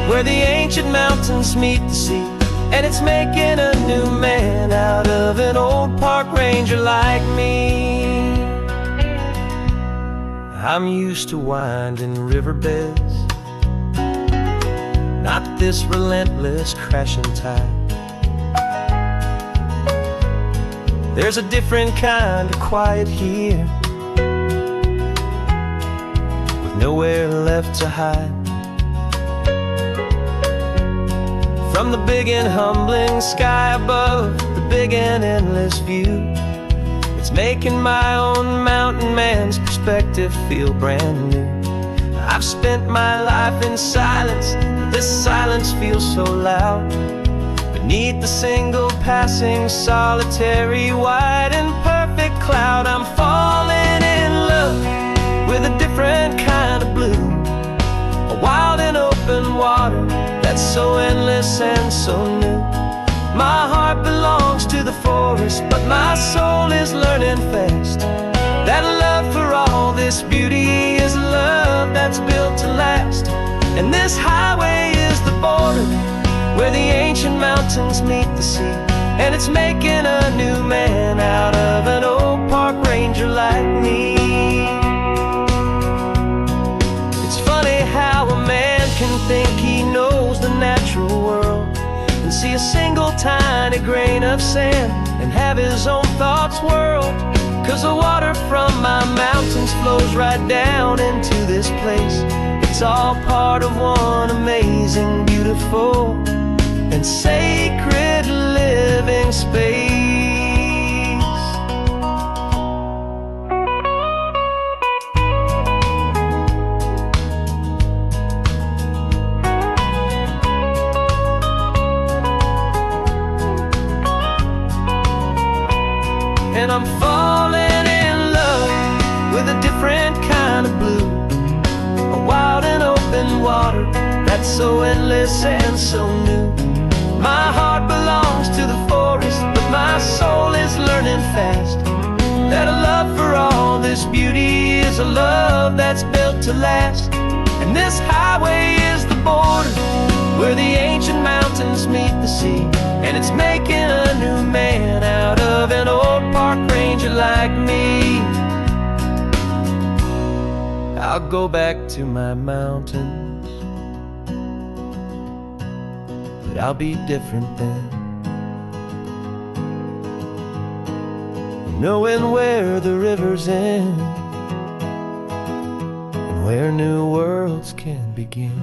where the ancient mountains meet the sea, and it's making a new man out of an old park ranger like me. I'm used to winding riverbeds, not this relentless crashing tide. There's a different kind of quiet here, with nowhere left to hide. From the big and humbling sky above, the big and endless view, it's making my own mountain man's perspective feel brand new. I've spent my life in silence, this silence feels so loud. Beneath the single passing solitary white and perfect cloud, I'm falling in love with a different kind of blue, a wild and open water that's so endless and so new. My heart belongs to the forest, but my soul is learning fast that a love for all this beauty is a love that's built to last. And this highway is the border where the ancient mountains meet the sea, and it's making a new man out of an old park ranger like me. It's funny how a man can think he knows the natural world and see a single tiny grain of sand and have his own thoughts whirled. 'Cause the water from my mountains flows right down into this place. It's all part of one amazing, beautiful, and sacred living space. And I'm falling in love with a different kind of blue, a wild and open water that's so endless and so new. My heart belongs to the forest, but my soul is learning fast that a love for all this beauty is a love that's built to last. And this highway is the border where the ancient mountains meet the sea, and it's making a new man out of an old park ranger like me. I'll go back to my mountains, but I'll be different then, knowing where the rivers end and where new worlds can begin.